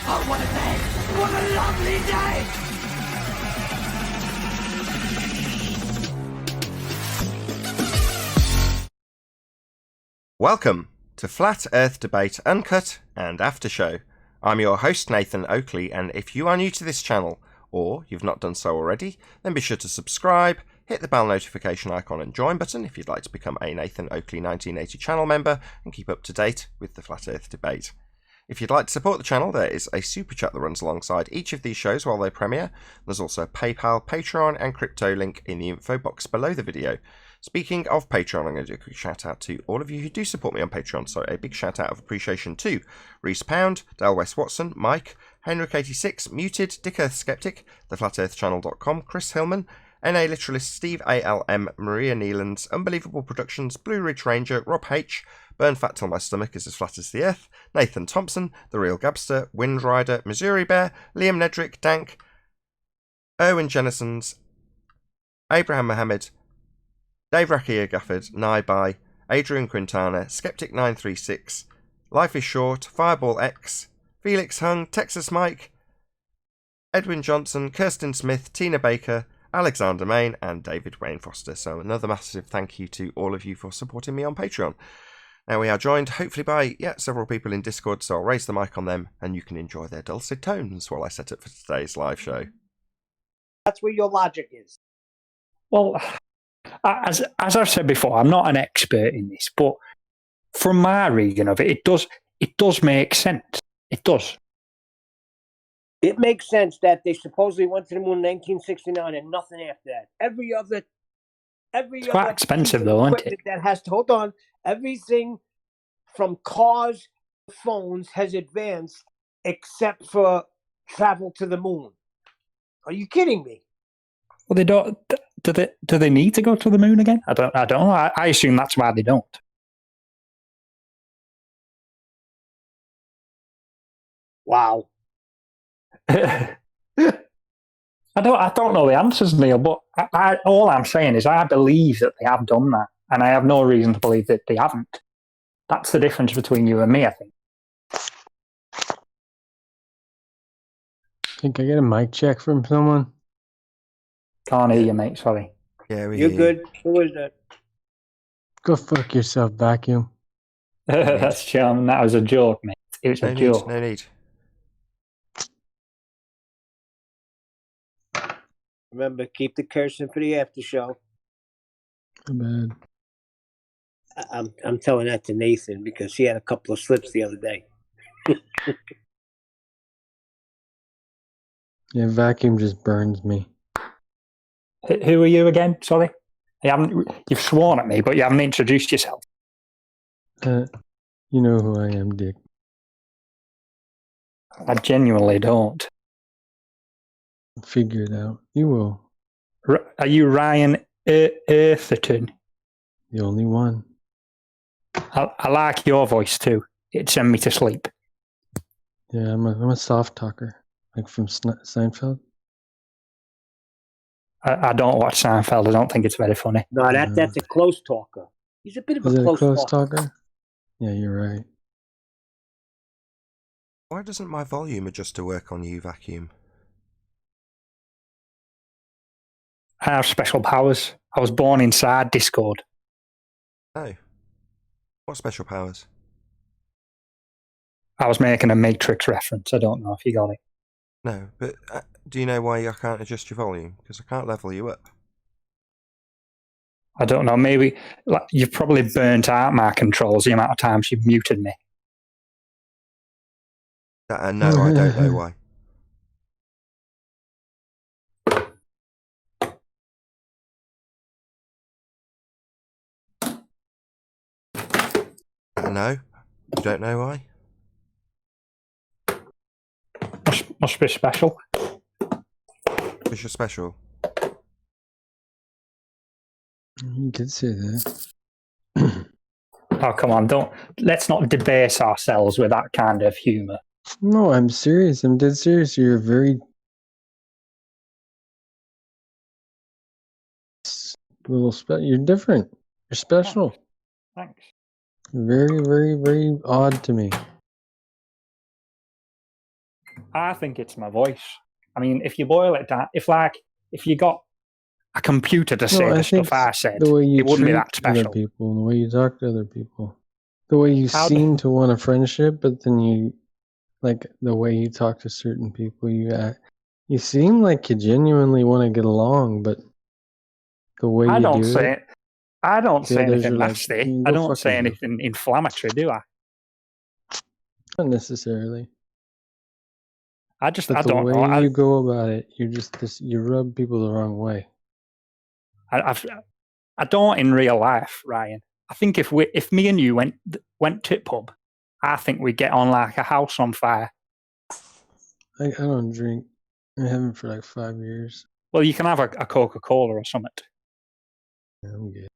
Oh, what a day! What a lovely day! Welcome to Flat Earth Debate Uncut and Aftershow. I'm your host Nathan Oakley, and if you are new to this channel, or you've not done so already, then be sure to subscribe, hit the bell notification icon and join button if you'd like to become a Nathan Oakley 1980 channel member and keep up to date with the Flat Earth Debate. If you'd like to support the channel, there is a super chat that runs alongside each of these shows while they premiere. There's also a PayPal, Patreon and crypto link in the info box below the video. Speaking of Patreon, I'm going to do a quick shout out to all of you who do support me on Patreon. So a big shout out of appreciation to Reese Pound, Dale West Watson, Mike, Henrik86, Muted, Dick Earth Skeptic, TheFlatEarthChannel.com, Chris Hillman, NA Literalist, Steve ALM, Maria Neelands, Unbelievable Productions, Blue Ridge Ranger, Rob H, Burn Fat Till My Stomach Is As Flat As the Earth, Nathan Thompson, The Real Gabster, Wind Rider, Missouri Bear, Liam Nedrick, Dank, Owen Jennisons, Abraham Mohammed, Dave Rakia Gafford, Naibai, Adrian Quintana, Skeptic936, Life is Short, Fireball X, Felix Hung, Texas Mike, Edwin Johnson, Kirsten Smith, Tina Baker, Alexander Main, and David Wayne Foster. So another massive thank you to all of you for supporting me on Patreon. Now we are joined hopefully by several people in Discord, so I'll raise the mic on them and you can enjoy their dulcet tones while I set up for today's live show. That's where your logic is. Well, as I've said before, I'm not an expert in this, but from my reading of it, it does make sense. It does. It makes sense that they supposedly went to the moon in 1969 and nothing after that. It's quite expensive though, isn't it? That has to hold on. Everything from cars to phones has advanced except for travel to the moon. Are you kidding me? Well, they don't. Do they need to go to the moon again? I don't know. I assume that's why they don't. Wow. I don't know the answers, Neil, but all I'm saying is I believe that they have done that, and I have no reason to believe that they haven't. That's the difference between you and me, I think. Think I get a mic check from someone? Can't hear you, mate. Sorry. Yeah, You're good. Who is that? Go fuck yourself, vacuum. That's charming. That was a joke, mate. It was a joke. No need. Remember, keep the cursing for the after show. Bad. I'm telling that to Nathan because he had a couple of slips the other day. Yeah, vacuum just burns me. Who are you again? Sorry, you've sworn at me, but you haven't introduced yourself. You know who I am, Dick. I genuinely don't. Figure it out. You will. Are you Ryan Eartherton? The only one. I like your voice too. It sent me to sleep. Yeah, I'm a soft talker, like from Seinfeld. I don't watch Seinfeld. I don't think it's very funny. No, that's a close talker. He's a bit of a close talker. Yeah, you're right. Why doesn't my volume adjust to work on you, vacuum? I have special powers. I was born inside Discord. Oh. What special powers? I was making a Matrix reference. I don't know if you got it. No, but do you know why I can't adjust your volume? Because I can't level you up. I don't know. Maybe you've probably burnt out my controls the amount of times you've muted me. No, I don't know why. No, you don't know why? Must be special. What's your special? You could say that. Oh, come on. Let's not debase ourselves with that kind of humour. No, I'm serious. I'm dead serious. You're very you're different. You're special. Thanks. Very, very, very odd to me. I think it's my voice. I mean, if you boil it down, if you got a computer to say the stuff I said, the way you it wouldn't be that treat other special. people, and the way you talk to other people, the way you seem to want a friendship, but then you, like the way you talk to certain people, you seem like you genuinely want to get along, but the way I you don't do say it, I don't the say others anything are like, nasty. "Go I don't fuck say yourself." anything inflammatory, do I? Not necessarily. I But don't the way know. you go about it, you rub people the wrong way. I don't in real life, Ryan. I think if me and you went to pub, I think we'd get on like a house on fire. I don't drink. I haven't for like 5 years. Well, you can have a Coca-Cola or something. Yeah, I'm good.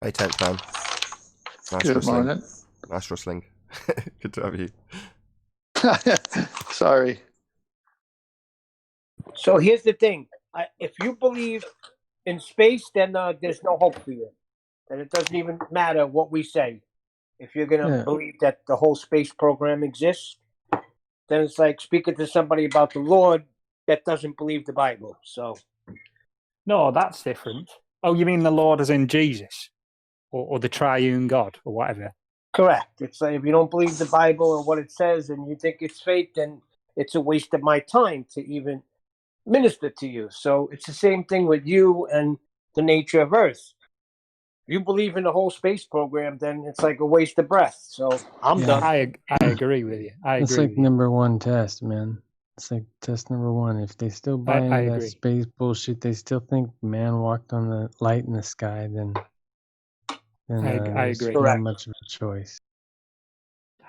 Hey, 10th man. Nice Good rustling. morning. Nice rustling. Good to have you. Sorry. So here's the thing. If you believe in space, then there's no hope for you. And it doesn't even matter what we say. If you're going to believe that the whole space program exists, then it's like speaking to somebody about the Lord that doesn't believe the Bible. So No, that's different. Oh, you mean the Lord as in Jesus? Or the triune God, or whatever? correct. It's like if you don't believe the Bible or what it says and you think it's fake, then it's a waste of my time to even minister to you. So it's the same thing with you and the nature of Earth. If you believe in the whole space program, then it's like a waste of breath. So I'm done. I agree with you. It's like number one test, man. It's like test number one. If they still buy into that space bullshit, they still think man walked on the light in the sky, then I agree. Not much of a choice.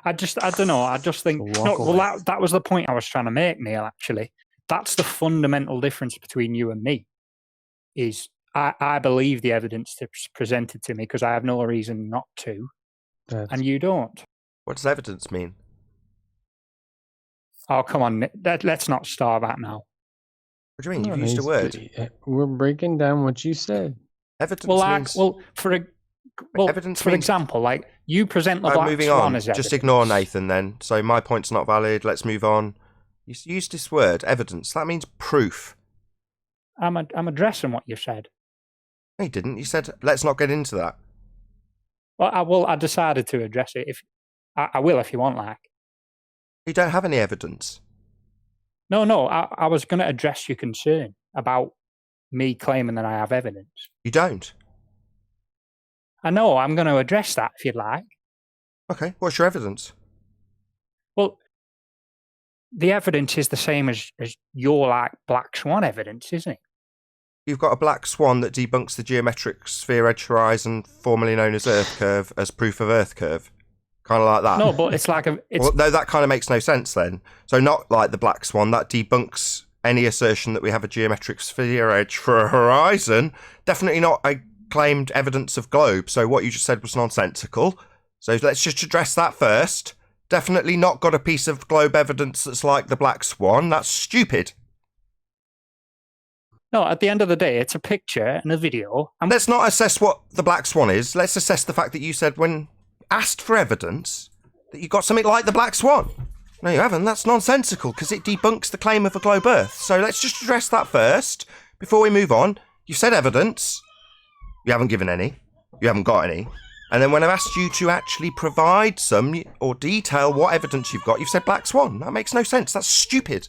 I don't know. I just think that was the point I was trying to make, Neil. Actually, that's the fundamental difference between you and me. Is I believe the evidence that's presented to me because I have no reason not to, and you don't. What does evidence mean? Oh, come on. Let's not start that now. What do you mean? You've used a word. We're breaking down what you said. Evidence means... evidence for example, like you present the black moving swan on. as evidence. Just ignore Nathan then. So my point's not valid. Let's move on. You used this word, evidence. That means proof. I'm addressing what you said. No, you didn't. You said, let's not get into that. Well, I decided to address it. If I will, if you want, like. You don't have any evidence. No. I was going to address your concern about me claiming that I have evidence. You don't. I know. I'm going to address that if you'd like. Okay. What's your evidence? Well, the evidence is the same as your like black swan evidence, isn't it? You've got a black swan that debunks the geometric sphere edge horizon, formerly known as Earth curve, as proof of Earth curve. Kind of like that. No, but it's like Well, no, that kind of makes no sense then. So not like the black swan, that debunks any assertion that we have a geometric sphere edge for a horizon. Definitely not a claimed evidence of globe. So what you just said was nonsensical. So let's just address that first. Definitely not got a piece of globe evidence that's like the black swan. That's stupid. No, at the end of the day, it's a picture and a video. Let's not assess what the black swan is. Let's assess the fact that you said when asked for evidence that you got something like the black swan. No, you haven't. That's nonsensical because it debunks the claim of a globe Earth. So let's just address that first before we move on. You've said evidence. You haven't given any. You haven't got any. And then when I've asked you to actually provide some or detail what evidence you've got, you've said black swan. That makes no sense. That's stupid.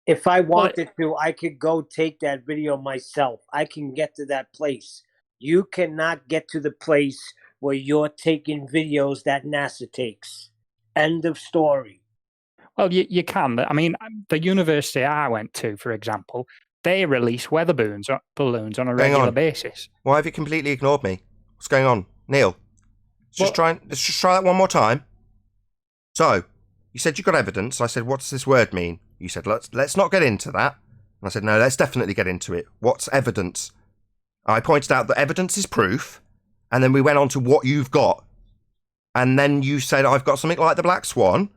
If I wanted to, I could go take that video myself. I can get to that place. You cannot get to the place where you're taking videos that NASA takes. End of story. Well, you can. I mean, the university I went to, for example, they release weather balloons on a regular basis. Why have you completely ignored me? What's going on? Neil, let's just try that one more time. So, you said you got evidence. I said, what's this word mean? You said, let's not get into that. And I said, no, let's definitely get into it. What's evidence? I pointed out that evidence is proof. And then we went on to what you've got. And then you said, I've got something like the black swan.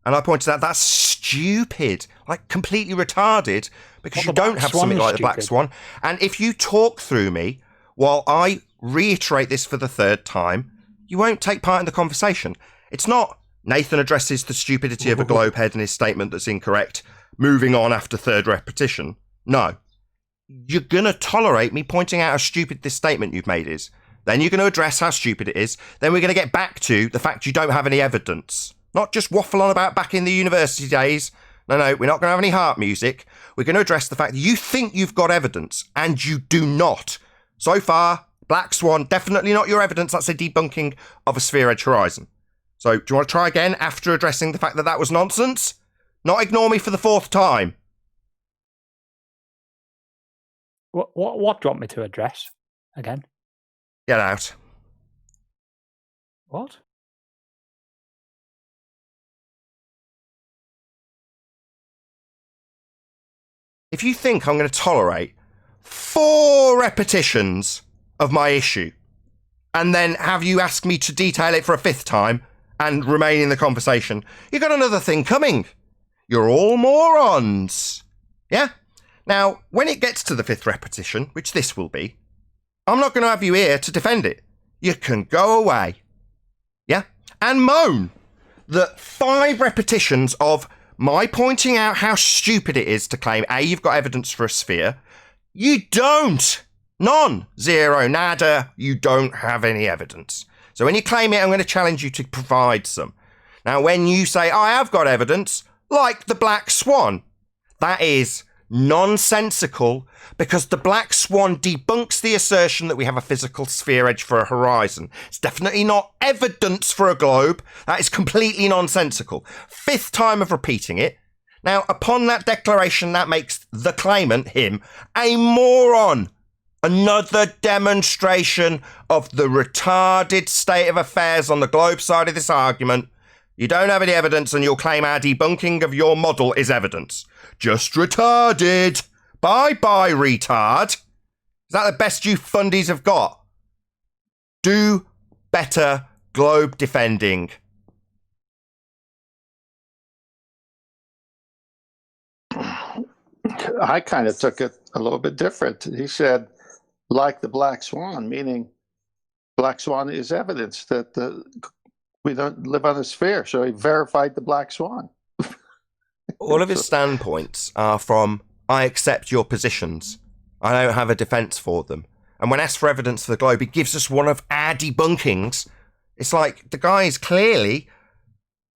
And I pointed out that's stupid, like completely retarded, because you don't have something like the black swan. And if you talk through me while I reiterate this for the third time, you won't take part in the conversation. It's not Nathan addresses the stupidity of a globe head in his statement that's incorrect, moving on after third repetition. No. You're going to tolerate me pointing out how stupid this statement you've made is. Then you're going to address how stupid it is. Then we're going to get back to the fact you don't have any evidence. Not just waffle on about back in the university days. No, we're not going to have any harp music. We're going to address the fact that you think you've got evidence, and you do not. So far, Black Swan, definitely not your evidence. That's a debunking of a sphere-edge horizon. So, do you want to try again after addressing the fact that that was nonsense? Not ignore me for the fourth time. What do you want me to address again? Get out. What? If you think I'm going to tolerate 4 repetitions of my issue, and then have you ask me to detail it for a 5th time and remain in the conversation, you've got another thing coming. You're all morons. Yeah? Now, when it gets to the 5th repetition, which this will be, I'm not going to have you here to defend it. You can go away. Yeah? And moan that 5 repetitions of my pointing out how stupid it is to claim, A, you've got evidence for a sphere. You don't. None. Zero. Nada. You don't have any evidence. So when you claim it, I'm going to challenge you to provide some. Now, when you say, I have got evidence, like the Black Swan, that is nonsensical, because the Black Swan debunks the assertion that we have a physical sphere edge for a horizon. It's definitely not evidence for a globe. That is completely nonsensical. 5th time of repeating it. Now, upon that declaration, that makes the claimant, him, a moron. Another demonstration of the retarded state of affairs on the globe side of this argument. You don't have any evidence, and you'll claim our debunking of your model is evidence. Just retarded. Bye-bye, retard. Is that the best you fundies have got? Do better globe defending. I kind of took it a little bit different. He said, like the Black Swan, meaning Black Swan is evidence that we don't live on a sphere. So he verified the Black Swan. All of his standpoints are from, I accept your positions. I don't have a defence for them. And when asked for evidence for the globe, he gives us one of our debunkings. It's like the guy is clearly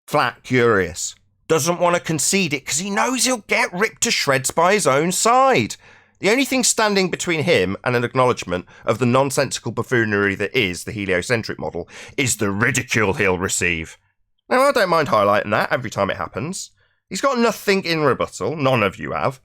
flat curious. Doesn't want to concede it because he knows he'll get ripped to shreds by his own side. The only thing standing between him and an acknowledgement of the nonsensical buffoonery that is the heliocentric model is the ridicule he'll receive. Now, I don't mind highlighting that every time it happens. He's got nothing in rebuttal, none of you have.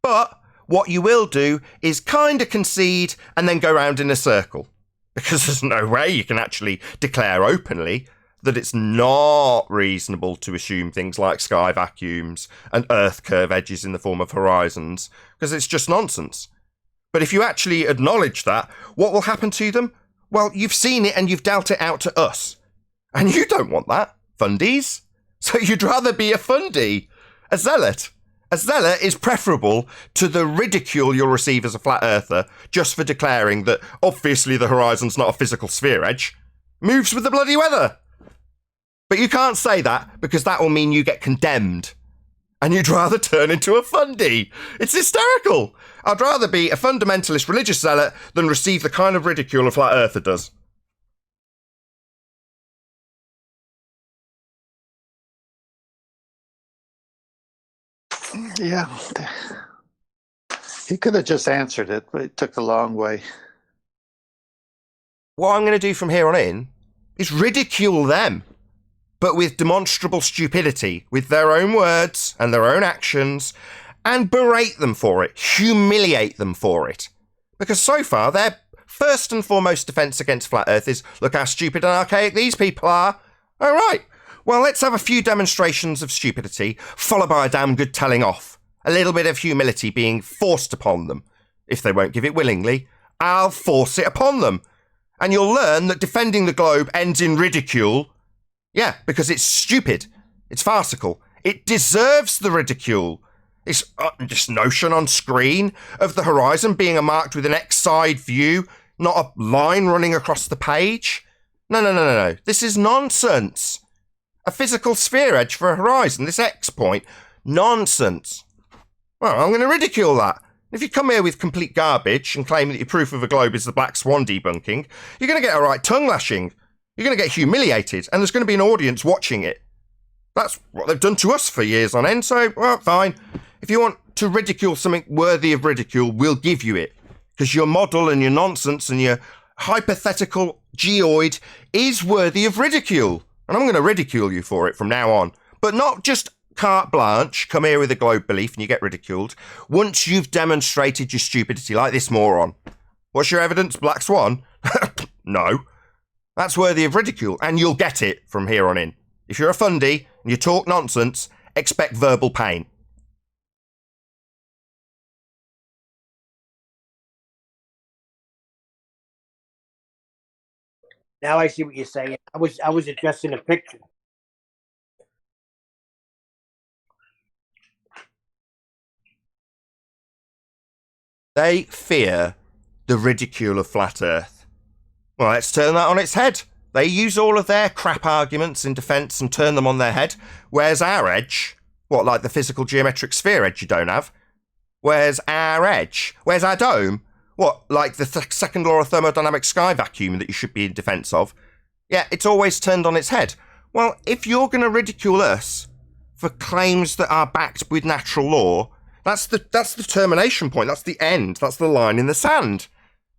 But what you will do is kind of concede and then go round in a circle. Because there's no way you can actually declare openly that it's not reasonable to assume things like sky vacuums and Earth curve edges in the form of horizons, because it's just nonsense. But if you actually acknowledge that, what will happen to them? Well, you've seen it and you've dealt it out to us. And you don't want that, fundies. So you'd rather be a fundie, a zealot. A zealot is preferable to the ridicule you'll receive as a flat earther just for declaring that obviously the horizon's not a physical sphere edge. Moves with the bloody weather. But you can't say that because that will mean you get condemned. And you'd rather turn into a fundie. It's hysterical. I'd rather be a fundamentalist religious zealot than receive the kind of ridicule a flat earther does. Yeah. He could have just answered it, but it took the long way. What I'm going to do from here on in is ridicule them, but with demonstrable stupidity, with their own words and their own actions, and berate them for it, humiliate them for it. Because so far, their first and foremost defence against Flat Earth is, look how stupid and archaic these people are. All right, well, let's have a few demonstrations of stupidity, followed by a damn good telling off. A little bit of humility being forced upon them. If they won't give it willingly, I'll force it upon them. And you'll learn that defending the globe ends in ridicule. Yeah, because it's stupid. It's farcical. It deserves the ridicule. This notion on screen of the horizon being marked with an X-side view. not a line running across the page. No. This is nonsense. A physical sphere edge for a horizon, this X point. Nonsense. Well, I'm going to ridicule that. If you come here with complete garbage and claim that your proof of a globe is the black swan debunking, you're going to get a right tongue lashing. You're going to get humiliated, and there's going to be an audience watching it. That's what they've done to us for years on end, so, well, fine. If you want to ridicule something worthy of ridicule, we'll give you it. Because your model and your nonsense and your hypothetical geoid is worthy of ridicule. And I'm going to ridicule you for it from now on. But not just carte blanche, come here with a globe belief and you get ridiculed. Once you've demonstrated your stupidity like this moron. What's your evidence, Black Swan? No. That's worthy of ridicule, and you'll get it from here on in. If you're a fundy and you talk nonsense, expect verbal pain. Now I see what you're saying. I was addressing a picture. They fear the ridicule of flat Earth. Well, let's turn that on its head. They use all of their crap arguments in defence and turn them on their head. Where's our edge? What, like the physical geometric sphere edge you don't have? Where's our edge? Where's our dome? What, like the second law of thermodynamic sky vacuum that you should be in defence of? Yeah, it's always turned on its head. Well, if you're going to ridicule us for claims that are backed with natural law, that's the termination point. That's the end. That's the line in the sand.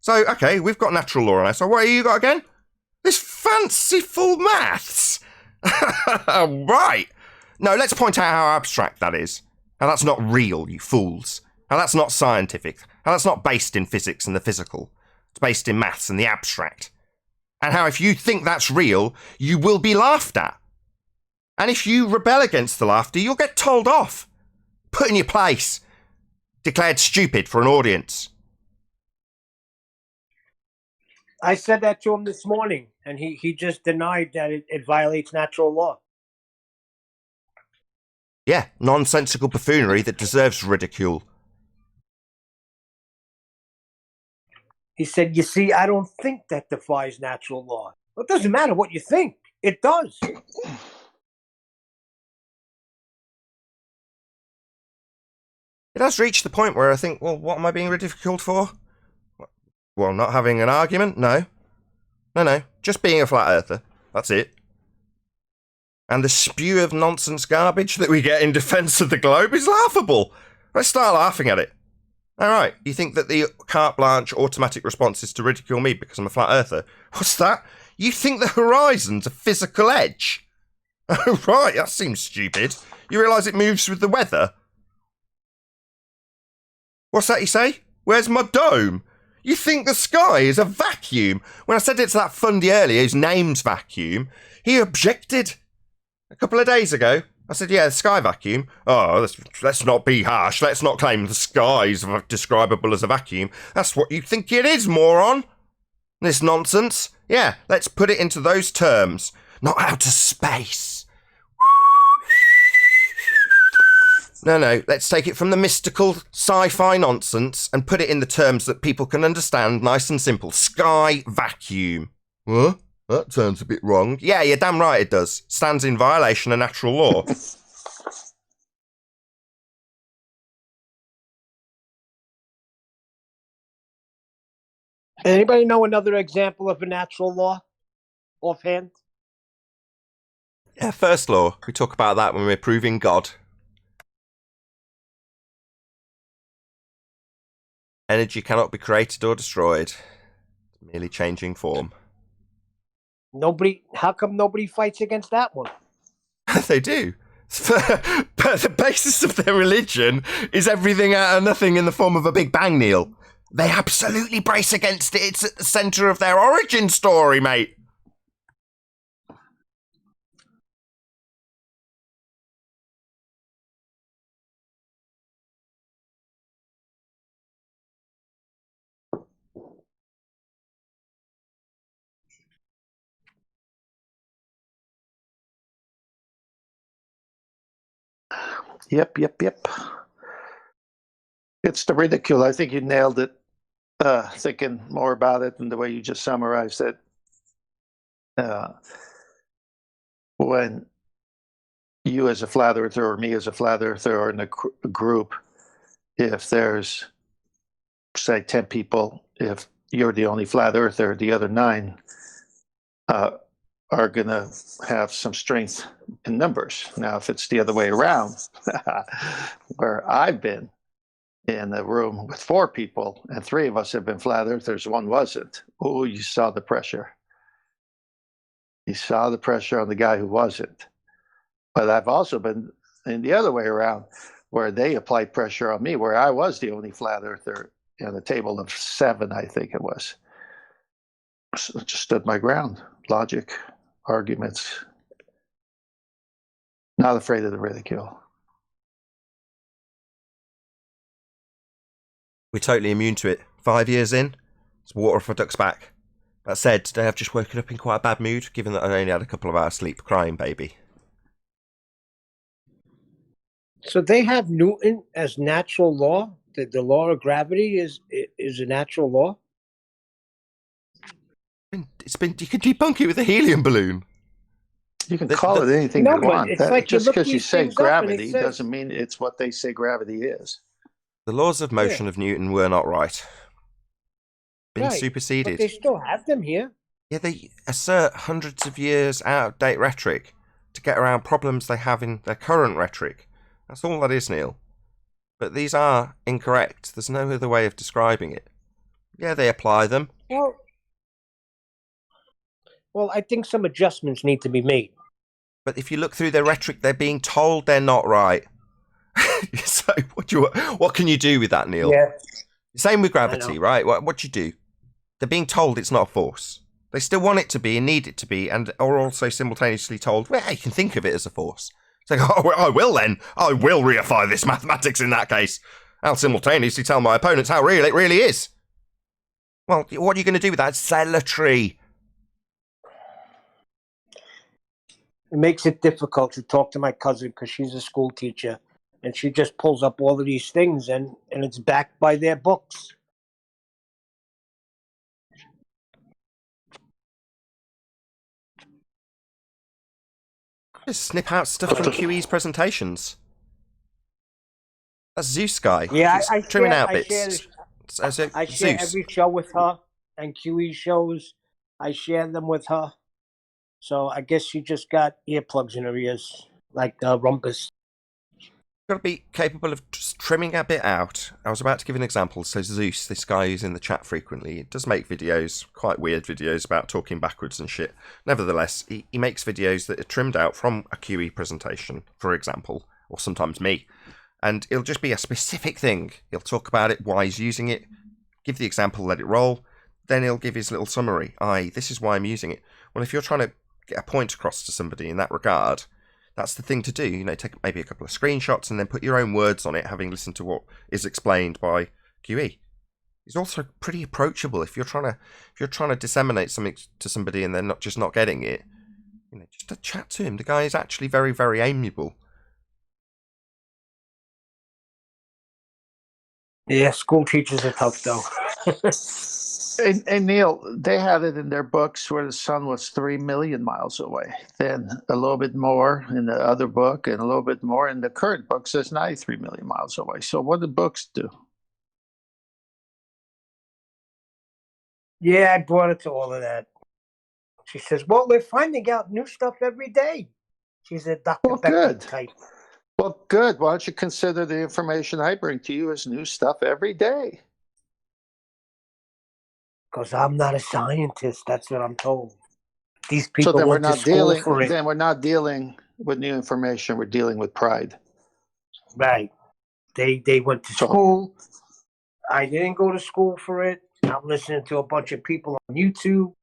So, okay, we've got natural law on us. So what have you got again? This fanciful maths. Right. No, let's point out how abstract that is. How that's not real, you fools. How that's not scientific. How that's not based in physics and the physical. It's based in maths and the abstract. And how if you think that's real, you will be laughed at. And if you rebel against the laughter, you'll get told off. Put in your place. Declared stupid for an audience. I said that to him this morning, and he just denied that it violates natural law. Yeah, nonsensical buffoonery that deserves ridicule. He said, you see, I don't think that defies natural law. Well, it doesn't matter what you think. It does. It has reached the point where I think, well, what am I being ridiculed for? Well, not having an argument? No. No. Just being a flat earther. That's it. And the spew of nonsense garbage that we get in defence of the globe is laughable. Let's start laughing at it. Alright, you think that the carte blanche automatic response is to ridicule me because I'm a flat earther? What's that? You think the horizon's a physical edge? Oh, right, that seems stupid. You realise it moves with the weather? What's that you say? Where's my dome? You think the sky is a vacuum? When I said it to that fundy earlier, his name's Vacuum, he objected. A couple of days ago, I said, yeah, the sky vacuum. Oh, let's not be harsh. Let's not claim the sky is describable as a vacuum. That's what you think it is, moron. This nonsense. Yeah, let's put it into those terms. Not outer space. No, let's take it from the mystical sci-fi nonsense and put it in the terms that people can understand, nice and simple. Sky vacuum. What? That sounds a bit wrong. Yeah, you're damn right it does. Stands in violation of natural law. Anybody know another example of a natural law offhand? Yeah, first law. We talk about that when we're proving God. Energy cannot be created or destroyed. It's merely changing form. How come nobody fights against that one? They do. But the basis of their religion is everything out of nothing in the form of a Big Bang, Neil. They absolutely brace against it. It's at the centre of their origin story, mate. Yep. It's the ridicule. I think you nailed it. thinking more about it and the way you just summarized it. When you as a flat earther or me as a flat earther are in a group, if there's, say, 10 people, if you're the only flat earther, the other 9 are going to have some strength in numbers. Now, if it's the other way around, where I've been in a room with 4 people and 3 of us have been flat earthers, 1 wasn't. Oh, you saw the pressure. You saw the pressure on the guy who wasn't. But I've also been in the other way around, where they applied pressure on me, where I was the only flat earther on a table of 7, I think it was. So just stood my ground. Logic, arguments. Not afraid of the ridicule. We're totally immune to it. 5 years in, it's water off a duck's back. That said, today I've just woken up in quite a bad mood, given that I only had a couple of hours sleep crying baby. So they have Newton as natural law. That the law of gravity is a natural law. It's been. You can debunk it with a helium balloon. You can call it anything you want. It's like just because you say things up and it gravity says- doesn't mean it's what they say gravity is. The laws of motion of Newton were not right. Been Right, superseded. But they still have them here. Yeah, they assert hundreds of years out-of-date rhetoric to get around problems they have in their current rhetoric. That's all that is, Neil. But these are incorrect. There's no other way of describing it. Yeah, they apply them. Well, I think some adjustments need to be made. But if you look through their rhetoric, they're being told they're not right. So what can you do with that, Neil? Yeah. Same with gravity, right? What do you do? They're being told it's not a force. They still want it to be and need it to be, and are also simultaneously told, well, you can think of it as a force. It's like, oh, I will then. I will reify this mathematics in that case. I'll simultaneously tell my opponents how real it really is. Well, what are you going to do with that? It's cemetery. It makes it difficult to talk to my cousin because she's a school teacher, and she just pulls up all of these things, and it's backed by their books. Just snip out stuff from QE's presentations. That's Zeus guy. Yeah, He's I trimming share- out I bits. I share Zeus. every show with her, and QE shows. I share them with her. So I guess she just got earplugs in her ears, like Rumpus. Got to be capable of just trimming a bit out. I was about to give an example. So Zeus, this guy who's in the chat frequently, does make videos, quite weird videos about talking backwards and shit. Nevertheless, he makes videos that are trimmed out from a QE presentation, for example, or sometimes me. And it'll just be a specific thing. He'll talk about it, why he's using it, give the example, let it roll. Then he'll give his little summary. This is why I'm using it. Well, if you're trying to get a point across to somebody in that regard, that's the thing to do. You know, take maybe a couple of screenshots and then put your own words on it, having listened to what is explained by QE. He's also pretty approachable. If you're trying to disseminate something to somebody and they're not getting it, you know, just to chat to him. The guy is actually very, very amiable. Yeah, school teachers are tough, though. And Neil, they had it in their books where the sun was 3 million miles away. Then a little bit more in the other book, and a little bit more in the current book says 93 million miles away. So what do books do? Yeah, I brought it to all of that. She says, well, we're finding out new stuff every day. She's a Dr. Well, Becky good. type. Well, good. Why don't you consider the information I bring to you as new stuff every day? Because I'm not a scientist. That's what I'm told. These people So then went to school for it. Then we're not dealing with new information. We're dealing with pride. Right. They went to school. I didn't go to school for it. I'm listening to a bunch of people on YouTube.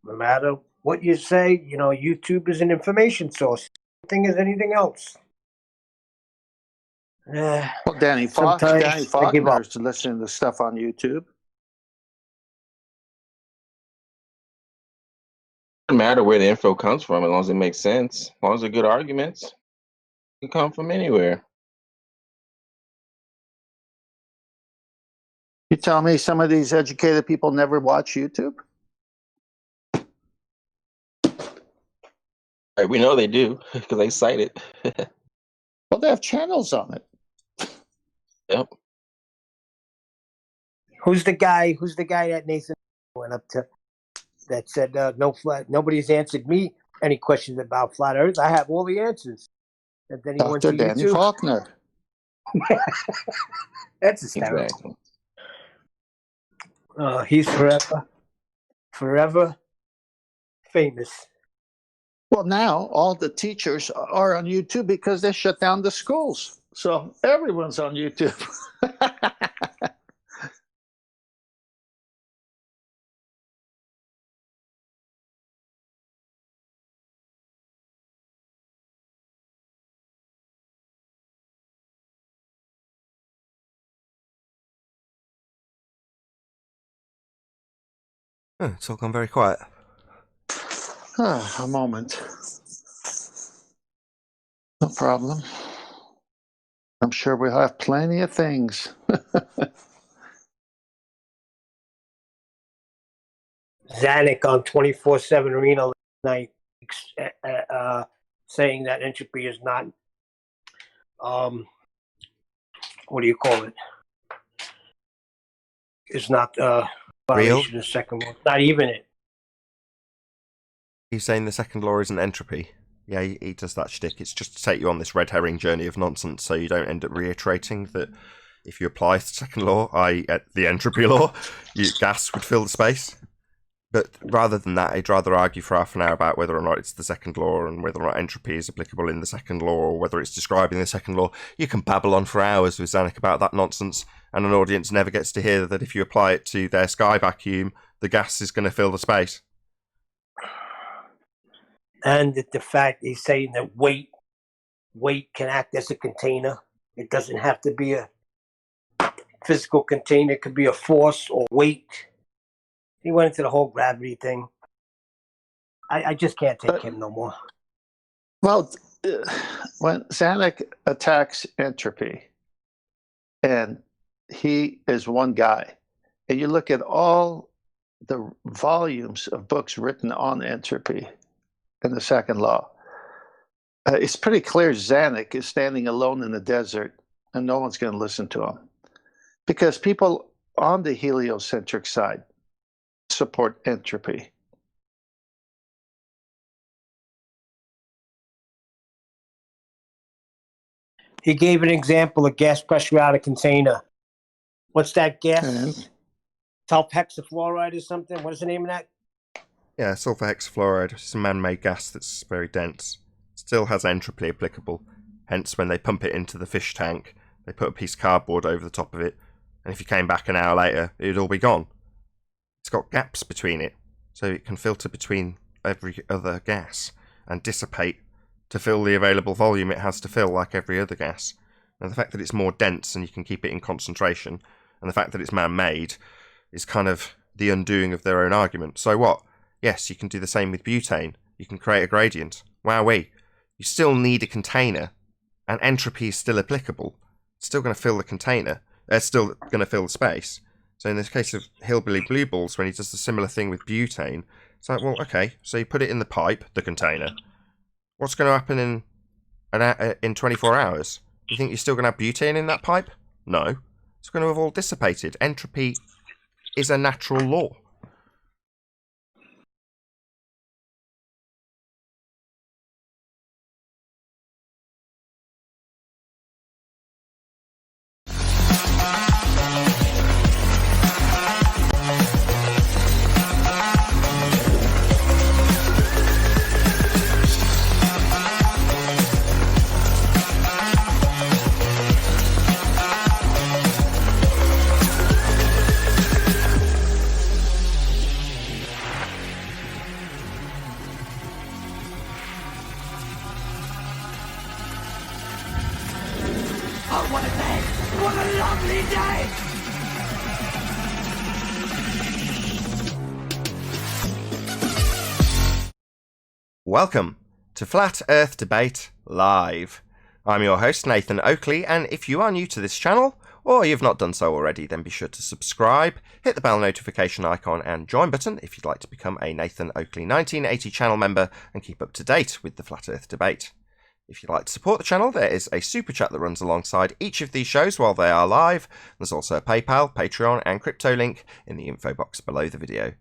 No matter what you say, you know, YouTube is an information source. Thing as anything else. Well, Danny sometimes I give up. Faulkner's listening to stuff on YouTube. Doesn't matter where the info comes from, as long as it makes sense. As long as they're good arguments, it can come from anywhere. You tell me some of these educated people never watch YouTube? Right, we know they do because they cite it. Well, they have channels on it. Yep. Who's the guy that Nathan went up to that said nobody's answered me any questions about flat Earth? I have all the answers. And then he went to Dr. Danny YouTube. Faulkner. That's hysterical. Exactly. He's forever famous. Well, now all the teachers are on YouTube because they shut down the schools. So everyone's on YouTube. It's all gone very quiet. A moment. No problem. I'm sure we'll have plenty of things. Zanuck on 24/7 Arena last night saying that entropy is not, what do you call it? It's not violation of the second law. Not even it. He's saying the second law isn't entropy. Yeah, he does that shtick. It's just to take you on this red herring journey of nonsense so you don't end up reiterating that if you apply the second law, i.e. the entropy law, gas would fill the space. But rather than that, I'd rather argue for half an hour about whether or not it's the second law and whether or not entropy is applicable in the second law or whether it's describing the second law. You can babble on for hours with Zanuck about that nonsense, and an audience never gets to hear that if you apply it to their sky vacuum, the gas is going to fill the space. And the fact he's saying that weight can act as a container. It doesn't have to be a physical container. It could be a force or weight. He went into the whole gravity thing. I just can't take him no more. Well, when Zanuck attacks entropy, and he is one guy, and you look at all the volumes of books written on entropy and the second law, it's pretty clear Zanuck is standing alone in the desert, and no one's going to listen to him. Because people on the heliocentric side support entropy. He gave an example of gas pressure out of container. What's that gas? Sulfhexafluoride or something? What is the name of that? Yeah, sulfur hexafluoride. It's a man-made gas that's very dense. Still has entropy applicable. Hence, when they pump it into the fish tank, they put a piece of cardboard over the top of it, and if you came back an hour later, it'd all be gone. It's got gaps between it, so it can filter between every other gas and dissipate to fill the available volume it has to fill like every other gas. And the fact that it's more dense and you can keep it in concentration, and the fact that it's man-made, is kind of the undoing of their own argument. So what? Yes, you can do the same with butane. You can create a gradient. Wowee. You still need a container, and entropy is still applicable. It's still going to fill the container. It's still going to fill the space. So in this case of Hillbilly Blue Balls, when he does the similar thing with butane, it's like, well, okay, so you put it in the pipe, the container. What's going to happen in 24 hours? Do you think you're still going to have butane in that pipe? No. It's going to have all dissipated. Entropy is a natural law. Oh, what a day! What a lovely day! Welcome to Flat Earth Debate Live. I'm your host, Nathan Oakley, and if you are new to this channel, or you've not done so already, then be sure to subscribe, hit the bell notification icon and join button if you'd like to become a Nathan Oakley 1980 channel member and keep up to date with the Flat Earth debate. If you'd like to support the channel, there is a super chat that runs alongside each of these shows while they are live. There's also a PayPal, Patreon and crypto link in the info box below the video.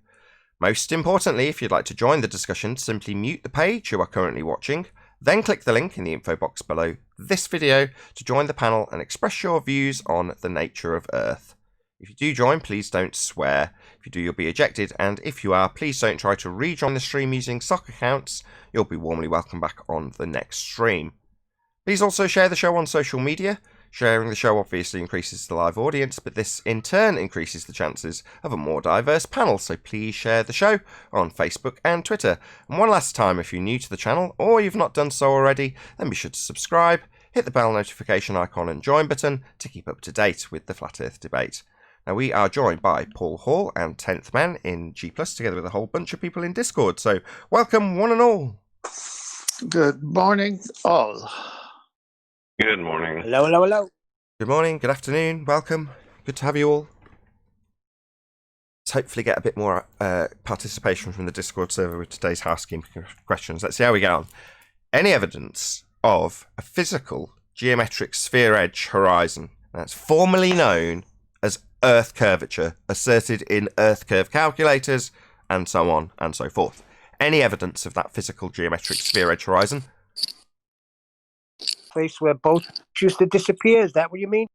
Most importantly, if you'd like to join the discussion, simply mute the page you are currently watching, then click the link in the info box below this video to join the panel and express your views on the nature of Earth. If you do join, please don't swear. If you do, you'll be ejected, and if you are, please don't try to rejoin the stream using sock accounts. You'll be warmly welcome back on the next stream. Please also share the show on social media. Sharing the show obviously increases the live audience, but this in turn increases the chances of a more diverse panel, so please share the show on Facebook and Twitter. And one last time, if you're new to the channel, or you've not done so already, then be sure to subscribe, hit the bell notification icon and join button to keep up to date with the Flat Earth debate. Now, we are joined by Paul Hall and 10th Man in G+, together with a whole bunch of people in Discord, so welcome one and all. Good morning, all. Good morning. Hello, hello, hello. Good morning, good afternoon, welcome. Good to have you all. Let's hopefully get a bit more participation from the Discord server with today's housekeeping questions. Let's see how we get on. Any evidence of a physical geometric sphere edge horizon that's formerly known as Earth curvature, asserted in Earth curve calculators, and so on and so forth? Any evidence of that physical geometric sphere edge horizon? Place where boats used to disappear. Is that what you mean?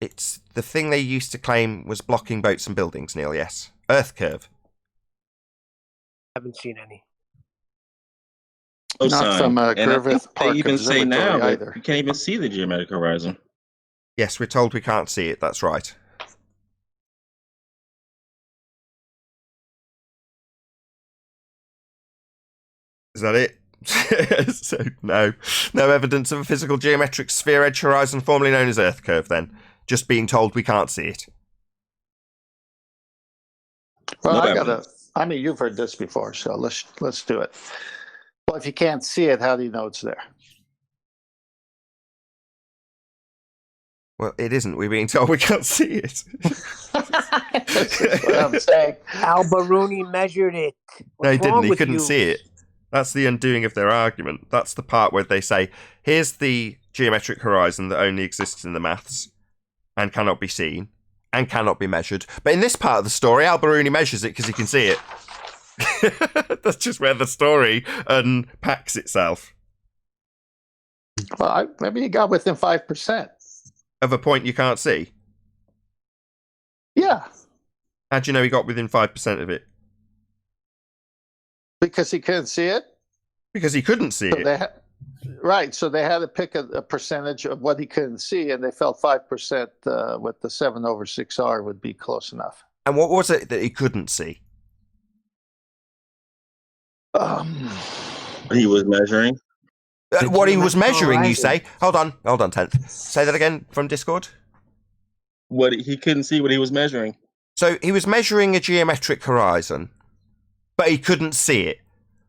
It's the thing they used to claim was blocking boats and buildings, Neil, yes. Earth curve. Haven't seen any. Not from And I think Griffith they Park even say now that either. you can't even see the geometric horizon. Yes, we're told we can't see it, that's right. Is that it? So, no evidence of a physical geometric sphere edge horizon formerly known as Earth curve then. Just being told we can't see it. Well, I mean, you've heard this before, so let's do it. Well, if you can't see it, how do you know it's there? Well, it isn't. We're being told we can't see it. That's what I'm saying. Al-Biruni measured it. No, he What's didn't. wrong He with couldn't you? see it. That's the undoing of their argument. That's the part where they say, here's the geometric horizon that only exists in the maths and cannot be seen and cannot be measured. But in this part of the story, Al-Biruni measures it because he can see it. That's just where the story unpacks itself. Well, maybe you got within 5%. Of a point you can't see? Yeah, How do you know he got within 5% of it? because he couldn't see it. Because he couldn't see So it. right, so they had to pick a percentage of what he couldn't see, and they felt 5% with the 7/6R would be close enough. And what was it that he couldn't see? He was measuring. What he was geometric measuring, you horizon. say? Hold on, 10th. Say that again from Discord. What he couldn't see what he was measuring. So he was measuring a geometric horizon, but he couldn't see it.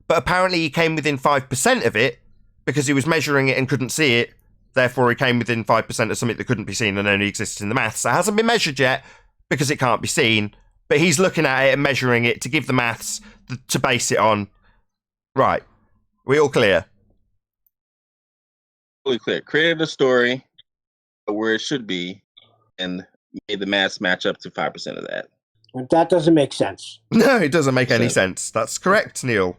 But apparently he came within 5% of it because he was measuring it and couldn't see it. Therefore, he came within 5% of something that couldn't be seen and only exists in the maths. It hasn't been measured yet because it can't be seen, but he's looking at it and measuring it to give the maths to base it on. Right. We all clear? Fully clear. Created a story where it should be and made the maths match up to 5% of that. That doesn't make sense. No, it doesn't make any So- sense. That's correct, Neil.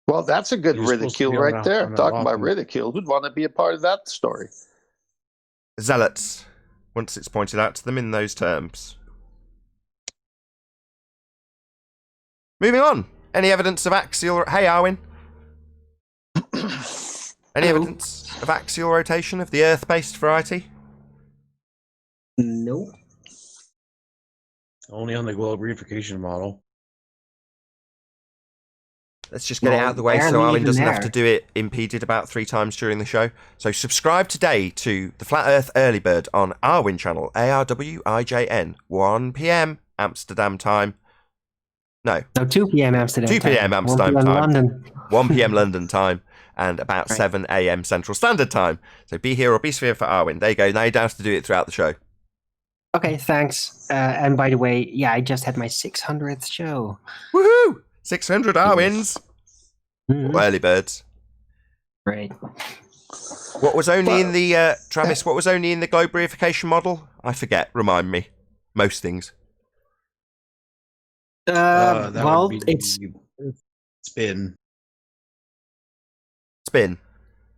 Well, that's a good You're supposed to ridicule be on right that- there. on that Talking about often. ridicule, who'd want to be a part of that story? Zealots, once it's pointed out to them in those terms. Moving on. Any evidence of axial... Hey, Arwin. Any Hello. evidence of axial rotation of the Earth-based variety? Nope. Only on the globe reunification model. Let's just get it Well, out of the way why are so we Arwin even doesn't have there? to do it impeded about 3 times during the show. So subscribe today to the Flat Earth Early Bird on Arwin channel, ARWIJN, 1 p.m. Amsterdam time. No, No, 2 p.m. Amsterdam 2 p.m. time. Amsterdam 1 p.m. time. London. 1 p.m. London time. and about 7 a.m. Central Standard Time. So be here or be sphere for Arwin. There you go. Now you don't have to do it throughout the show. Okay, thanks. And by the way, yeah, I just had my 600th show. Woohoo! 600 Arwins. Early birds. Great. What was only in the Travis? What was only in the globe reification model? I forget. Remind me. Most things. Well, it's spin. Spin.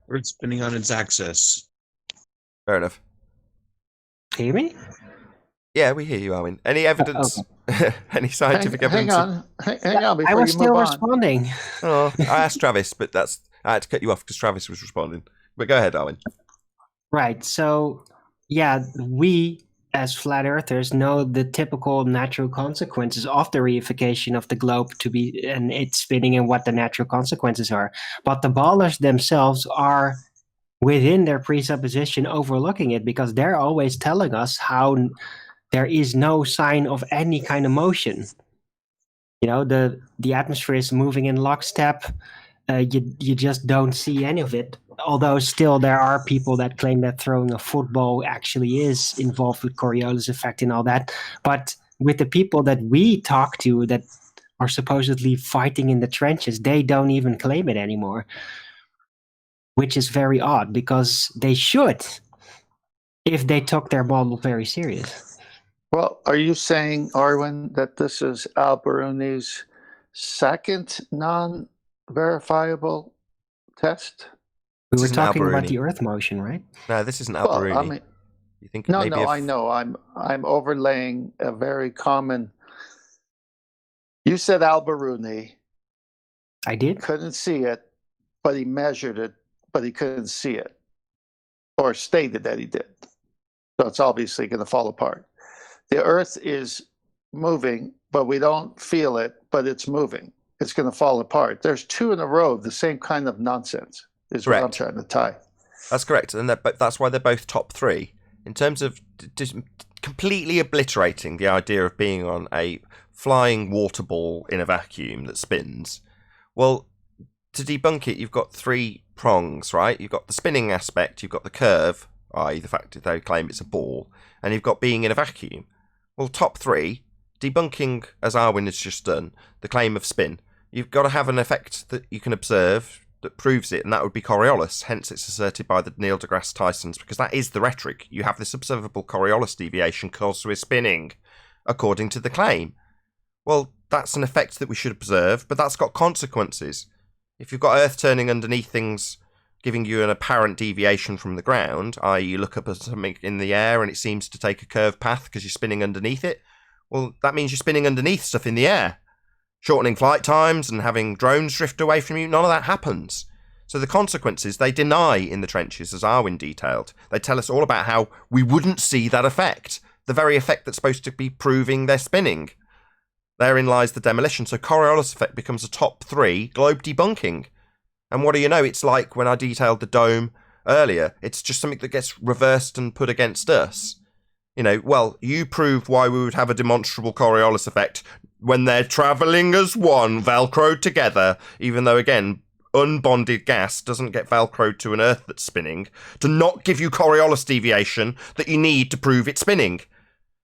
Or it's spinning on its axis. Fair enough. Hear me? Yeah, we hear you, Arwin. Any evidence? Okay. Any scientific evidence? Hang on. Before I was you move still on. responding. Oh, I asked Travis, but I had to cut you off because Travis was responding. But go ahead, Arwin. Right. So, yeah, we as flat earthers know the typical natural consequences of the reification of the globe and it's spinning and what the natural consequences are. But the ballers themselves are within their presupposition overlooking it because they're always telling us how there is no sign of any kind of motion. You know, the atmosphere is moving in lockstep. You just don't see any of it. Although still there are people that claim that throwing a football actually is involved with Coriolis effect and all that. But with the people that we talk to that are supposedly fighting in the trenches, they don't even claim it anymore. Which is very odd because they should if they took their model very serious. Well, are you saying, Arwin, that this is Al-Biruni's second non-verifiable test? We were talking about the Earth motion, right? No, this isn't Al-Biruni. Well, I mean, you think no, maybe I know. I'm overlaying a very common. You said Al-Biruni. I did. Couldn't see it, but he measured it, but he couldn't see it, or stated that he did. So it's obviously going to fall apart. The Earth is moving, but we don't feel it, but it's moving. It's going to fall apart. There's two in a row, the same kind of nonsense is correct. What I'm trying to tie. That's correct. And that's why they're both top 3. In terms of just completely obliterating the idea of being on a flying water ball in a vacuum that spins, well, to debunk it, you've got 3 prongs, right? You've got the spinning aspect, you've got the curve, i.e. the fact that they claim it's a ball, and you've got being in a vacuum. Well, top 3, debunking, as Arwin has just done, the claim of spin. You've got to have an effect that you can observe that proves it, and that would be Coriolis. Hence, it's asserted by the Neil deGrasse Tysons, because that is the rhetoric. You have this observable Coriolis deviation caused with spinning, according to the claim. Well, that's an effect that we should observe, but that's got consequences. If you've got Earth turning underneath things, giving you an apparent deviation from the ground, i.e. you look up at something in the air and it seems to take a curved path because you're spinning underneath it, well, that means you're spinning underneath stuff in the air. Shortening flight times and having drones drift away from you, none of that happens. So the consequences they deny in the trenches, as Arwin detailed. They tell us all about how we wouldn't see that effect, the very effect that's supposed to be proving they're spinning. Therein lies the demolition. So Coriolis effect becomes a top 3 globe debunking. And what do you know? It's like when I detailed the dome earlier. It's just something that gets reversed and put against us. You know, well, you proved why we would have a demonstrable Coriolis effect when they're travelling as one, velcroed together, even though, again, unbonded gas doesn't get velcroed to an Earth that's spinning, to not give you Coriolis deviation that you need to prove it's spinning.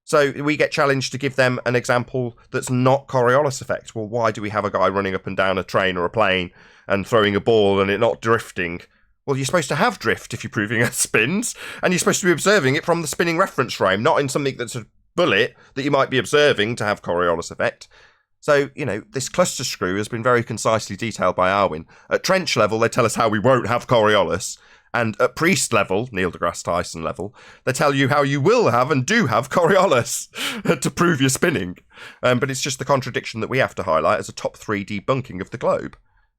So we get challenged to give them an example that's not Coriolis effect. Well, why do we have a guy running up and down a train or a plane and throwing a ball and it not drifting? Well, you're supposed to have drift if you're proving it spins, and you're supposed to be observing it from the spinning reference frame, not in something that's a bullet that you might be observing to have Coriolis effect. So, you know, this cluster screw has been very concisely detailed by Arwin. At trench level, they tell us how we won't have Coriolis. And at priest level, Neil deGrasse Tyson level, they tell you how you will have and do have Coriolis to prove you're spinning. But it's just the contradiction that we have to highlight as a top 3 debunking of the globe.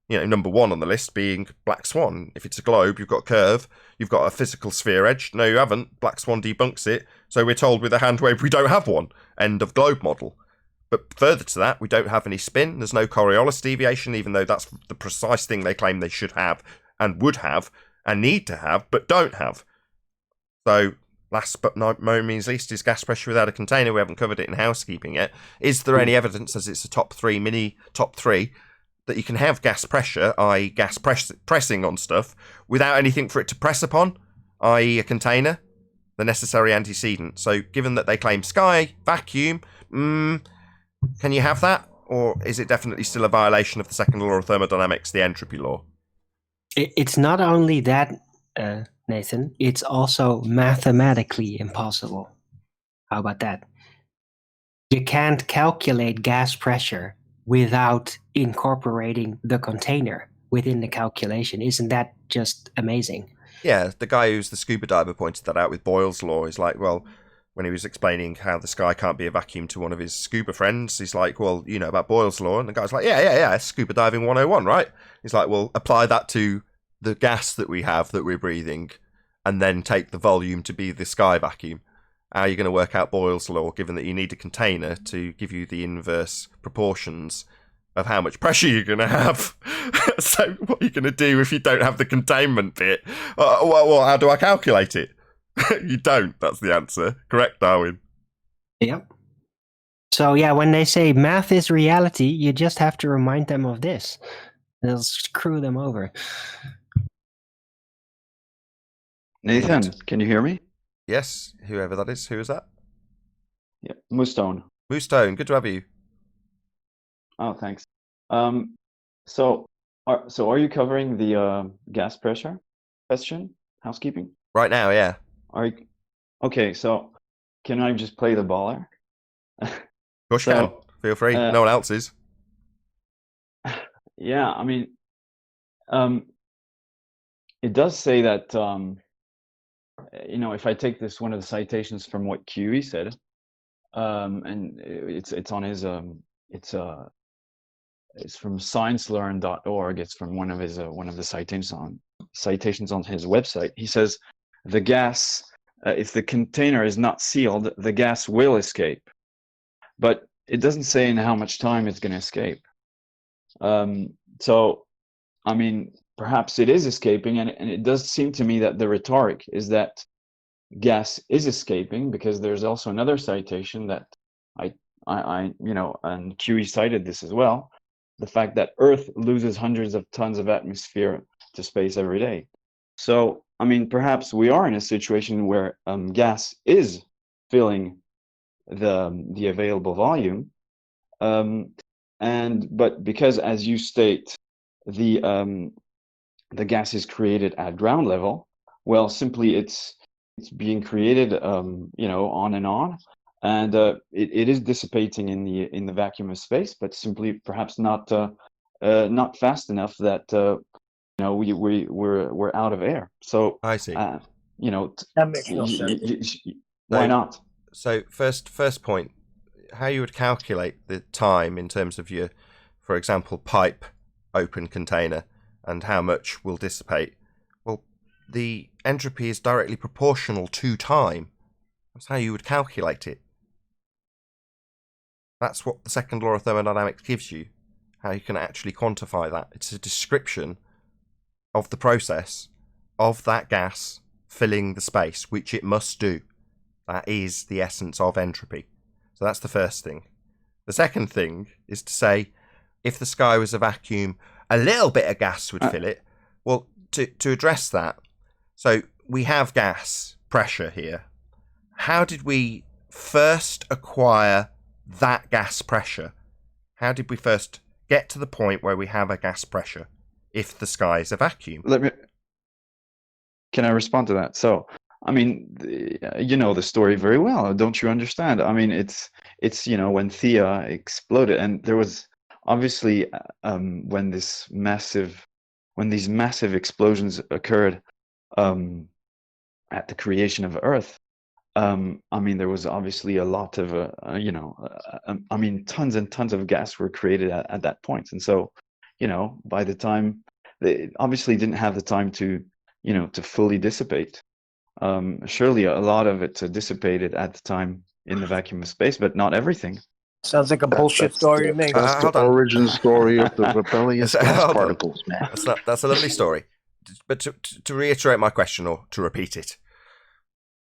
You know, number 1 on the list being Black Swan. If it's a globe, you've got curve, you've got a physical sphere edge. No, you haven't. Black Swan debunks it. So we're told with a hand wave we don't have one. End of globe model. But further to that, we don't have any spin. There's no Coriolis deviation, even though that's the precise thing they claim they should have and would have and need to have, but don't have. So, last but no means least is gas pressure without a container. We haven't covered it in housekeeping yet. Is there any evidence as it's a top 3, mini top 3, that you can have gas pressure, i.e. gas pressing on stuff, without anything for it to press upon, i.e. a container, the necessary antecedent. So given that they claim sky, vacuum, can you have that? Or is it definitely still a violation of the second law of thermodynamics, the entropy law? It's not only that, Nathan, it's also mathematically impossible. How about that? You can't calculate gas pressure without incorporating the container within the calculation. Isn't that just amazing? Yeah, the guy who's the scuba diver pointed that out with Boyle's law. He's like, well, when he was explaining how the sky can't be a vacuum to one of his scuba friends, he's like, well, you know about Boyle's law? And the guy's like, yeah, scuba diving 101, right? He's like, well, apply that to the gas that we have that we're breathing, and then take the volume to be the sky vacuum. How are you going to work out Boyle's law, given that you need a container to give you the inverse proportions of how much pressure you're going to have? So what are you going to do if you don't have the containment bit? Well, how do I calculate it? You don't. That's the answer. Correct, Darwin? Yep. So yeah, when they say math is reality, you just have to remind them of this. They'll screw them over. Nathan, can you hear me? Yes, whoever that is. Who is that? Yeah, Moostone. Moostone, good to have you. Oh, thanks. So are you covering the gas pressure question? Housekeeping? Right now, yeah. Okay, so can I just play the baller? Push can. Feel free. No one else is. Yeah, I mean, it does say that, if I take this one of the citations from what QE said, and it's on his it's from sciencelearn.org. It's from one of the citations on his website. He says the gas, if the container is not sealed, the gas will escape, but it doesn't say in how much time it's going to escape. So, I mean, perhaps it is escaping, and it does seem to me that the rhetoric is that gas is escaping, because there's also another citation that I and QE cited this as well, the fact that Earth loses hundreds of tons of atmosphere to space every day. So, I mean, perhaps we are in a situation where gas is filling the available volume, but because, as you state, the gas is created at ground level, well, simply it's being created, on and on, and it is dissipating in the vacuum of space, but simply perhaps not fast enough that we're out of air. So I see. That makes no sense. Why not? So first point, how you would calculate the time in terms of your, for example, pipe open container and how much will dissipate. Well, the entropy is directly proportional to time. That's how you would calculate it. That's what the second law of thermodynamics gives you, how you can actually quantify that. It's a description of the process of that gas filling the space, which it must do. That is the essence of entropy. So that's the first thing. The second thing is to say, if the sky was a vacuum, a little bit of gas would fill it. Well, to address that, so we have gas pressure here. How did we first acquire that gas pressure? How did we first get to the point where we have a gas pressure if the sky is a vacuum? Can I respond to that? So, I mean, you know the story very well, don't you understand? I mean, it's when Thea exploded, and there was obviously when these massive explosions occurred at the creation of Earth. I mean, there was obviously a lot of tons and tons of gas were created at that point, and so by the time they obviously didn't have the time to fully dissipate. Surely a lot of it dissipated at the time in the vacuum of space, but not everything. Sounds like a bullshit story to me. That's the origin story of the rebellious gas particles, man. That's a lovely story. But to reiterate my question, or to repeat it,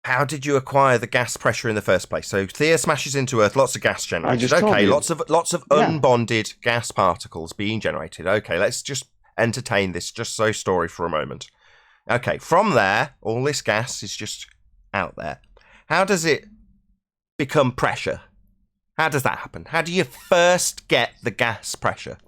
how did you acquire the gas pressure in the first place? So Thea smashes into Earth, lots of gas generated. just told Okay, you. lots of unbonded gas particles being generated. Okay, let's just entertain this just so story for a moment. Okay, from there, all this gas is just out there. How does it become pressure? How does that happen? How do you first get the gas pressure?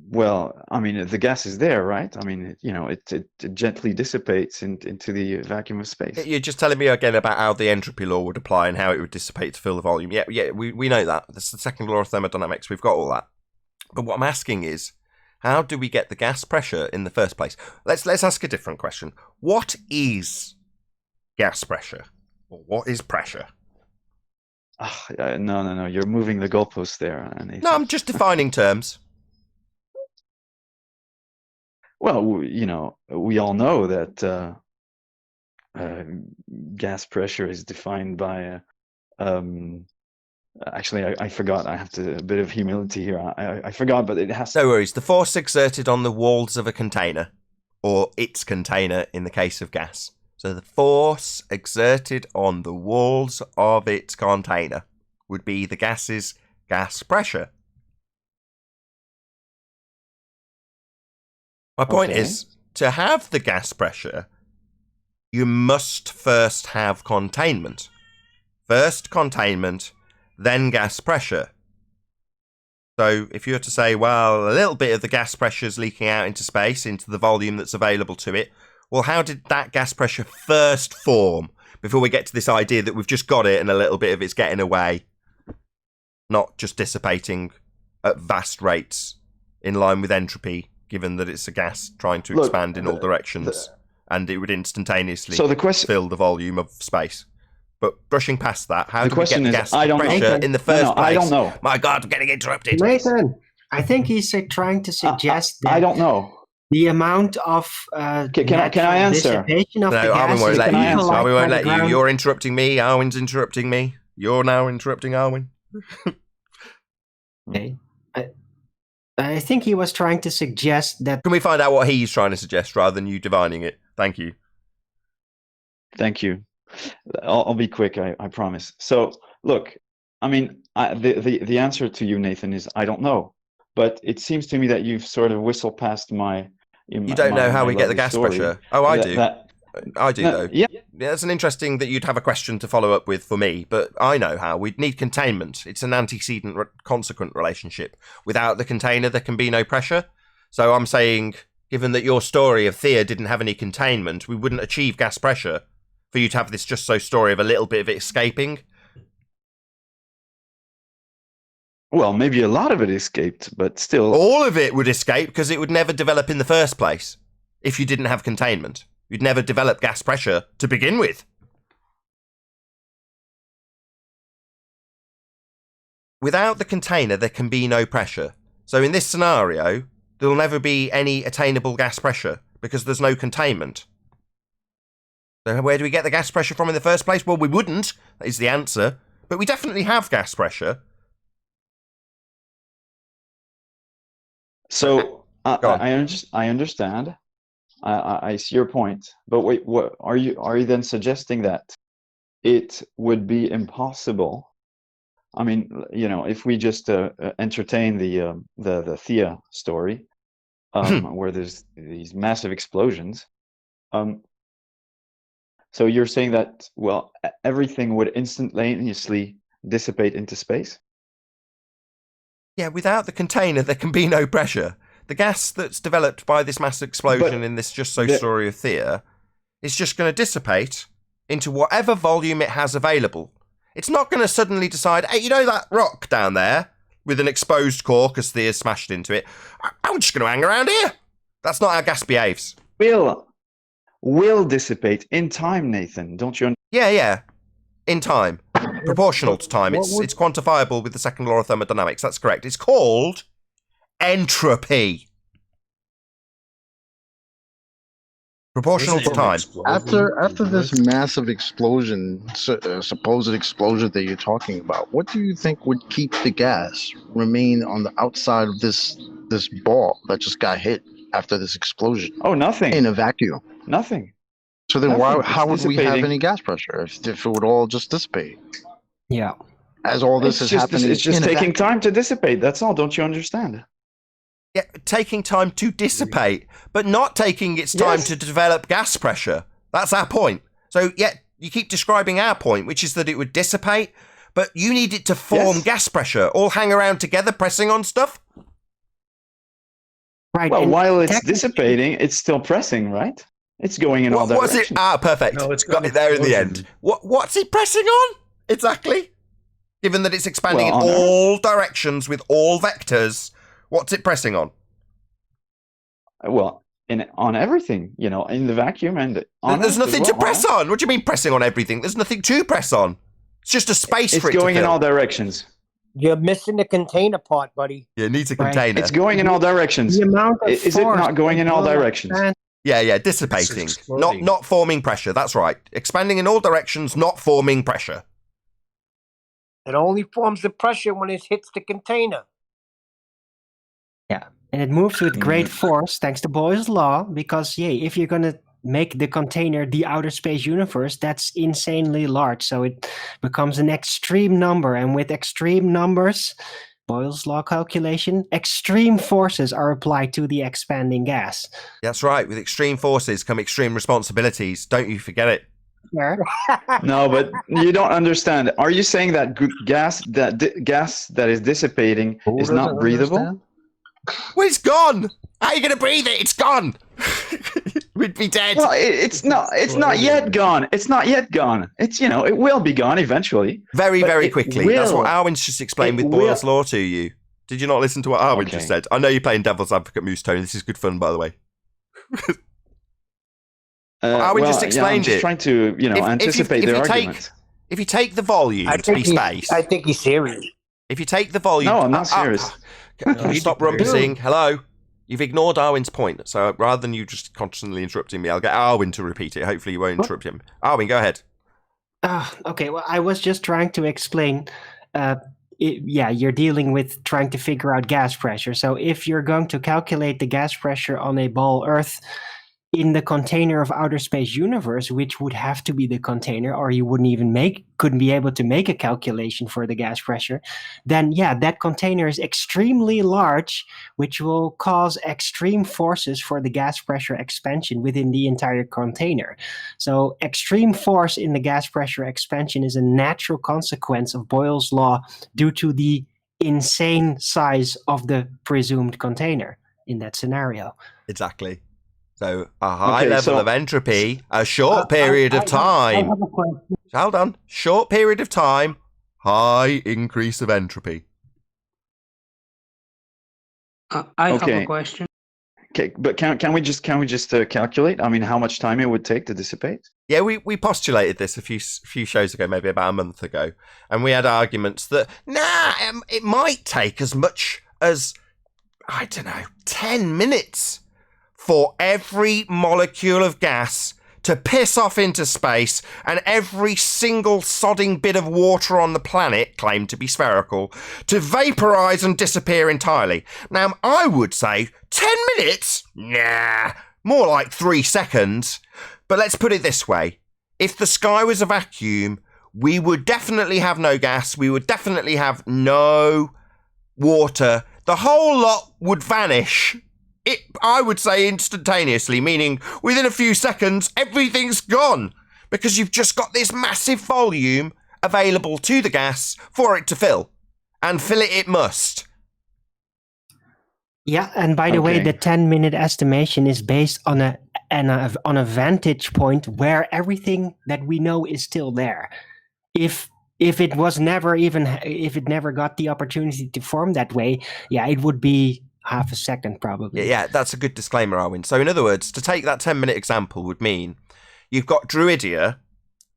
Well, I mean, the gas is there, right? I mean, it gently dissipates into the vacuum of space. You're just telling me again about how the entropy law would apply and how it would dissipate to fill the volume. Yeah, we know that. That's the second law of thermodynamics. We've got all that. But what I'm asking is, how do we get the gas pressure in the first place? Let's ask a different question. What is gas pressure? Or what is pressure? No. You're moving the goalposts there. Nathan. No, I'm just defining terms. Well, we all know that gas pressure is defined by. Actually, I forgot. I have a bit of humility here. I forgot, but it has. No worries. The force exerted on the walls of a container, or its container in the case of gas. So the force exerted on the walls of its container would be the gas's gas pressure. My point is, to have the gas pressure, you must first have containment. First containment, then gas pressure. So if you were to say, well, a little bit of the gas pressure is leaking out into space, into the volume that's available to it, well, how did that gas pressure first form before we get to this idea that we've just got it and a little bit of it's getting away, not just dissipating at vast rates in line with entropy, given that it's a gas trying to expand in all directions, and it would instantaneously fill the volume of space. But brushing past that, how do we get the gas pressure in the first place? I don't know. My God, I'm getting interrupted. Nathan, I think he's trying to suggest that I don't know. the amount of can I answer? Dissipation of the gas Arwin won't let you. Arwin won't let you. ground. You're interrupting me. Arwin's interrupting me. You're now interrupting Arwin. Okay. I think he was trying to suggest that. Can we find out what he's trying to suggest rather than you divining it? Thank you. Thank you. I'll be quick. I promise. So look, I mean, the answer to you, Nathan, is I don't know. But it seems to me that you've sort of whistled past my. You don't know how we get the gas pressure. Oh, I do. I do, though. Yeah. It's an interesting that you'd have a question to follow up with for me, but I know how. We'd need containment. It's an antecedent-consequent relationship. Without the container, there can be no pressure. So I'm saying, given that your story of Thea didn't have any containment, we wouldn't achieve gas pressure for you to have this just-so story of a little bit of it escaping. Well, maybe a lot of it escaped, but still. All of it would escape because it would never develop in the first place if you didn't have containment. You'd never develop gas pressure to begin with. Without the container, there can be no pressure. So in this scenario, there'll never be any attainable gas pressure because there's no containment. So where do we get the gas pressure from in the first place? Well, we wouldn't, that is the answer. But we definitely have gas pressure. So I understand. I see your point, but wait, what are you then suggesting that it would be impossible? I mean, if we just entertain the Thea story, where there's these massive explosions, so you're saying that everything would instantaneously dissipate into space? Yeah, without the container, there can be no pressure. The gas that's developed by this mass explosion in this just-so story of Thea is just going to dissipate into whatever volume it has available. It's not going to suddenly decide, hey, you know that rock down there with an exposed core because Thea smashed into it? I'm just going to hang around here. That's not how gas behaves. Will dissipate in time, Nathan, don't you? Yeah. In time. Proportional to time. It's quantifiable with the second law of thermodynamics. That's correct. It's called entropy. Proportional to time. After this massive explosion, supposed explosion that you're talking about, what do you think would keep the gas remain on the outside of this this ball that just got hit after this explosion? Oh, nothing. In a vacuum. Nothing. So then Nothing. how would we have dissipating. any gas pressure if it would all just dissipate? Yeah. As all this is happening, It's just in a taking vacuum. time to dissipate. That's all. Don't you understand? Yeah, taking time to dissipate, but not taking its time Yes. to develop gas pressure. That's our point. So, yeah, you keep describing our point, which is that it would dissipate, but you need it to form Yes. gas pressure, all hang around together pressing on stuff. Right. Well, and while it's technically- dissipating, it's still pressing, right? It's going in all What was directions. it? Ah, perfect. No, it's got it there in the end. What's it pressing on? Exactly. Given that it's expanding Well, in on all directions with all vectors, what's it pressing on? Well, on everything, in the vacuum and on There's Earth as nothing to well, press huh? on. What do you mean pressing on everything? There's nothing to press on. It's just a space It's for it to going in fill. all directions. You're missing the container part, buddy. Yeah, it needs a Right. container. It's going in all directions. The amount of Is it force not going in that all will directions? expand- Yeah, dissipating. It's exploding. Not forming pressure. That's right. Expanding in all directions, not forming pressure. It only forms the pressure when it hits the container. Yeah, and it moves with great Mm. force thanks to Boyle's law because, if you're going to make the container the outer space universe, that's insanely large. So it becomes an extreme number. And with extreme numbers, Boyle's law calculation, extreme forces are applied to the expanding gas. That's right. With extreme forces come extreme responsibilities. Don't you forget it. Where? No, but you don't understand. Are you saying that gas that is dissipating Who is not doesn't breathable? understand? Well, it's gone. How are you going to breathe it? It's gone. We'd be dead. Well, it's not. It's not yet gone. It's not yet gone. It's it will be gone eventually. Very, but very it quickly. That's what will. Arwin's just explained It with Boyle's will. law to you. Did you not listen to what Arwin Okay. just said? I know you're playing devil's advocate, Moose Tony. This is good fun, by the way. Arwin just I'm explained just it. trying to anticipate their argument. If you take the volume to be space, I think he's serious. if you take the volume... No, I'm not serious. Can you stop rumpusing? Hello? You've ignored Arwin's point, so rather than you just constantly interrupting me, I'll get Arwin to repeat it. Hopefully you won't interrupt him. Arwin, go ahead. Okay, well, I was just trying to explain. You're dealing with trying to figure out gas pressure. So if you're going to calculate the gas pressure on a ball Earth in the container of outer space universe, which would have to be the container, or you couldn't be able to make a calculation for the gas pressure, then that container is extremely large, which will cause extreme forces for the gas pressure expansion within the entire container. So extreme force in the gas pressure expansion is a natural consequence of Boyle's law due to the insane size of the presumed container in that scenario. Exactly. So a high Okay, level so- of entropy, a short period of time. have a question. Hold on. Short period of time, high increase of entropy. I have Okay. a question. Okay, but can we just calculate? I mean, how much time it would take to dissipate? Yeah, we postulated this a few shows ago, maybe about a month ago, and we had arguments that it might take as much as, I don't know, 10 minutes for every molecule of gas to piss off into space and every single sodding bit of water on the planet, claimed to be spherical, to vaporize and disappear entirely. Now, I would say 10 minutes? Nah, more like 3 seconds. But let's put it this way. If the sky was a vacuum, we would definitely have no gas. We would definitely have no water. The whole lot would vanish. I would say instantaneously, meaning within a few seconds, everything's gone. Because you've just got this massive volume available to the gas for it to fill. And fill it must. Yeah, and by the way, the 10-minute estimation is based on a vantage point where everything that we know is still there. If it never got the opportunity to form that way, it would be half a second probably. Yeah, that's a good disclaimer, Arwin. So in other words, to take that 10-minute example would mean you've got Druidia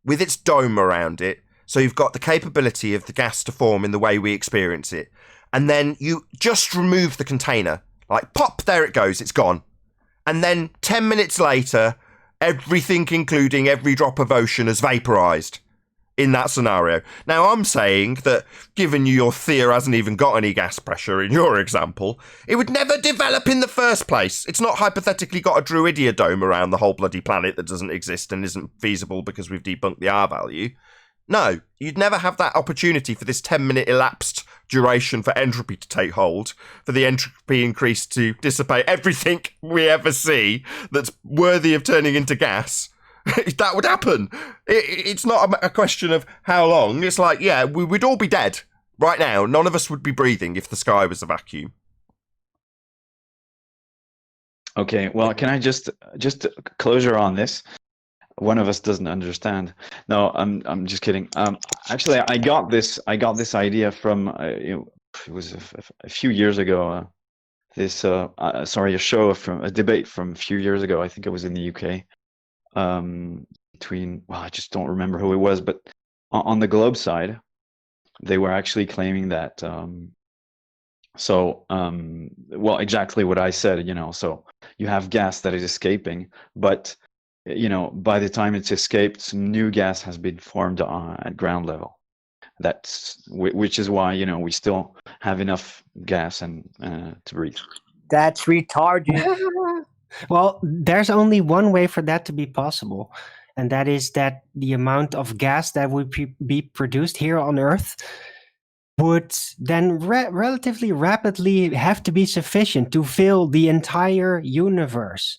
with its dome around it. So you've got the capability of the gas to form in the way we experience it. And then you just remove the container. Like, pop, there it goes, it's gone. And then 10 minutes later, everything, including every drop of ocean, has vaporized. in that scenario. Now, I'm saying that, given your theory hasn't even got any gas pressure in your example, it would never develop in the first place. It's not hypothetically got a Druidia dome around the whole bloody planet that doesn't exist and isn't feasible because we've debunked the R value. No, you'd never have that opportunity for this 10-minute elapsed duration for entropy to take hold, for the entropy increase to dissipate everything we ever see that's worthy of turning into gas. That would happen. It's not a question of how long. It's like, yeah, we would all be dead right now. None of us would be breathing if the sky was a vacuum. Okay, well, can I just closure on this? One of us doesn't understand. No, I'm just kidding. Actually, I got this idea from it was a few years ago. A debate from a few years ago. I think it was in the UK. I just don't remember who it was, but on the globe side, they were actually claiming that. Exactly what I said. So you have gas that is escaping, but by the time it's escaped, some new gas has been formed at ground level. Which is why we still have enough gas and to breathe. That's retarded. Well, there's only one way for that to be possible, and that is that the amount of gas that would be produced here on Earth would then relatively rapidly have to be sufficient to fill the entire universe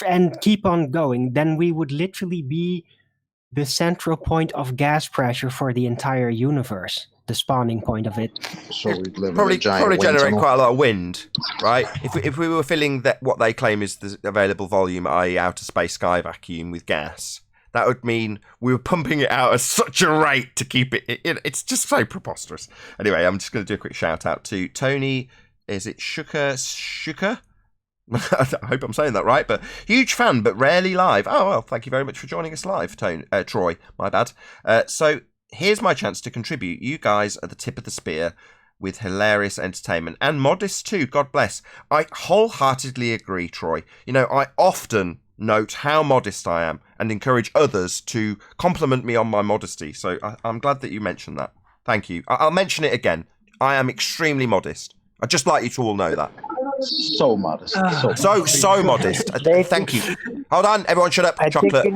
and keep on going. Then we would literally be the central point of gas pressure for the entire universe, the spawning point of it. So we'd live Probably in a giant generate wind quite a lot of wind, right? If we were filling what they claim is the available volume, i.e. outer space sky vacuum, with gas, that would mean we were pumping it out at such a rate to keep it. It's just so preposterous. Anyway, I'm just going to do a quick shout out to Tony. Is it Shuka? I hope I'm saying that right, but huge fan, but rarely live. Oh, well, thank you very much for joining us live, Troy. My bad. So here's my chance to contribute. You guys are the tip of the spear with hilarious entertainment and modest too. God bless. I wholeheartedly agree, Troy. I often note how modest I am and encourage others to compliment me on my modesty. So I'm glad that you mentioned that. Thank you. I'll mention it again. I am extremely modest. I'd just like you to all know that. So modest. So modest. Thank you. Hold on, everyone shut up. Chocolate.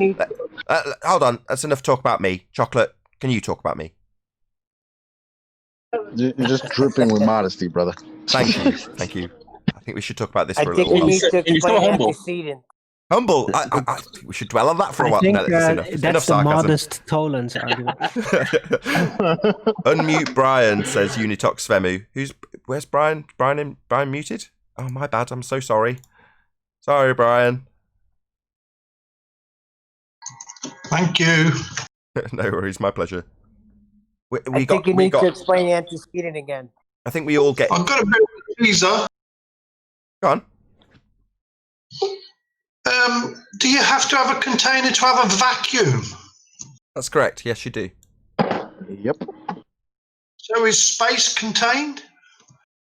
Hold on, that's enough talk about me. Chocolate, can you talk about me? You're just dripping with modesty, brother. Thank you. I think we should talk about this for a little while. while. I think we need to explain antecedent. Humble. I we should dwell on that for a while. Think, No, enough that's the sarcasm. modest Tolan's argument. Unmute Brian, says Unitox Vemu. Where's Brian? Brian muted? Oh, my bad. I'm so sorry. Sorry, Brian. Thank you. No worries. My pleasure. I think you need to explain antecedent again. I think we all get... I've got a bit of a teaser. Go on. Do you have to have a container to have a vacuum? That's correct. Yes, you do. Yep. So is space contained?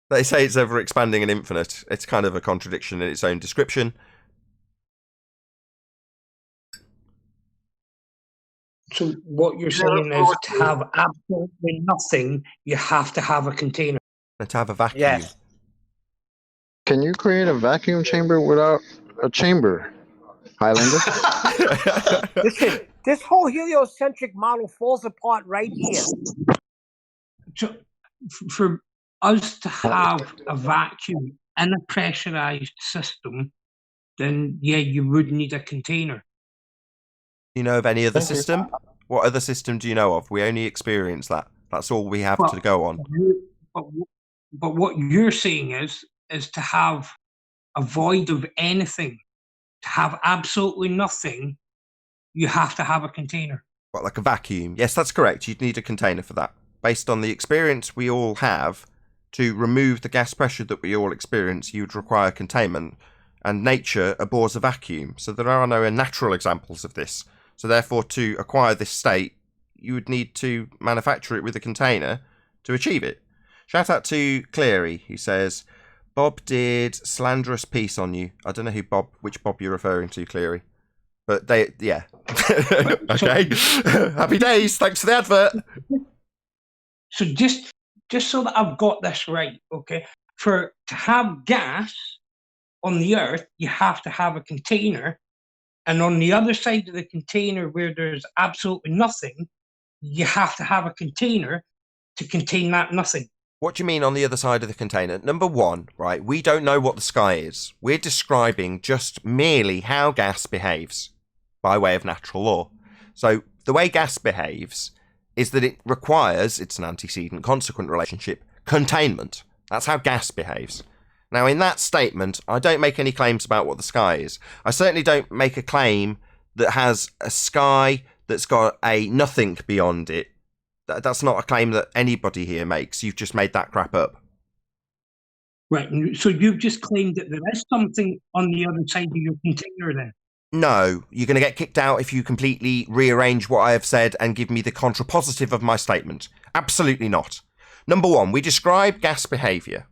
They say it's ever expanding and infinite. It's kind of a contradiction in its own description. So what you're saying is to have absolutely nothing, you have to have a container. And to have a vacuum. Yes. Can you create a vacuum chamber without a chamber, Highlander? Listen, this whole heliocentric model falls apart right here. So for us to have a vacuum in a pressurized system, then yeah, you would need a container. Do you know of any other system? What other system do you know of? We only experience that. That's all we have to go on. But what you're saying is to have a void of anything, to have absolutely nothing, you have to have a container. What, like a vacuum? Yes, that's correct. You'd need a container for that. Based on the experience we all have, to remove the gas pressure that we all experience, you'd require containment. And nature abhors a vacuum, so there are no natural examples of this. So therefore, to acquire this state, you would need to manufacture it with a container to achieve it. Shout out to Cleary, who says, Bob did slanderous piece on you. I don't know which Bob you're referring to, Cleary. But yeah. Okay. Happy days. Thanks for the advert. So just so that I've got this right, okay? To have gas on the Earth, you have to have a container, and on the other side of the container, where there's absolutely nothing, you have to have a container to contain that nothing. What do you mean on the other side of the container? Number one, right, we don't know what the sky is. We're describing just merely how gas behaves by way of natural law. So the way gas behaves is that it requires, it's an antecedent-consequent relationship, containment. That's how gas behaves. Now, in that statement, I don't make any claims about what the sky is. I certainly don't make a claim that has a sky that's got a nothing beyond it. That's not a claim that anybody here makes. You've just made that crap up. Right. So you've just claimed that there is something on the other side of your container then? No, you're going to get kicked out if you completely rearrange what I have said and give me the contrapositive of my statement. Absolutely not. Number one, we describe gas behaviour.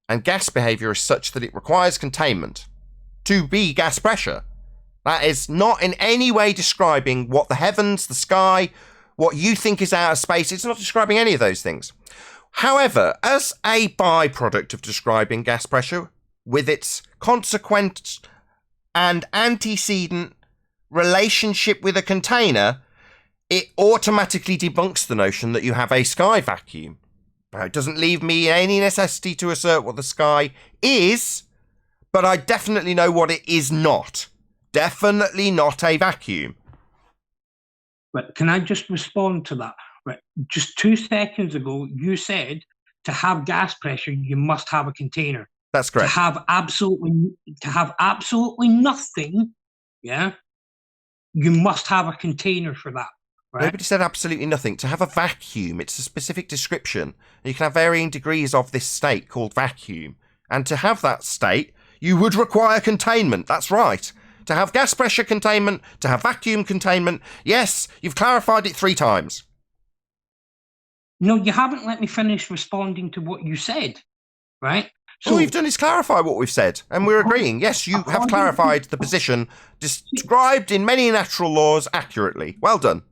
And gas behaviour is such that it requires containment to be gas pressure. That is not in any way describing what the heavens, the sky, what you think is outer space. It's not describing any of those things. However, as a byproduct of describing gas pressure, with its consequent and antecedent relationship with a container, it automatically debunks the notion that you have a sky vacuum. Now, it doesn't leave me any necessity to assert what the sky is, but I definitely know what it is not. Definitely not a vacuum. But can I just respond to that? Right. Just 2 seconds ago, you said to have gas pressure, you must have a container. That's correct. To have absolutely nothing, yeah, you must have a container for that. Right? Nobody said absolutely nothing. To have a vacuum, it's a specific description. You can have varying degrees of this state called vacuum. And to have that state, you would require containment. That's right. To have gas pressure containment, to have vacuum containment. Yes, you've clarified it 3 times. No, you haven't let me finish responding to what you said, right? So all you've done is clarify what we've said, and we're agreeing. Yes, you have clarified the position described in many natural laws accurately. Well done.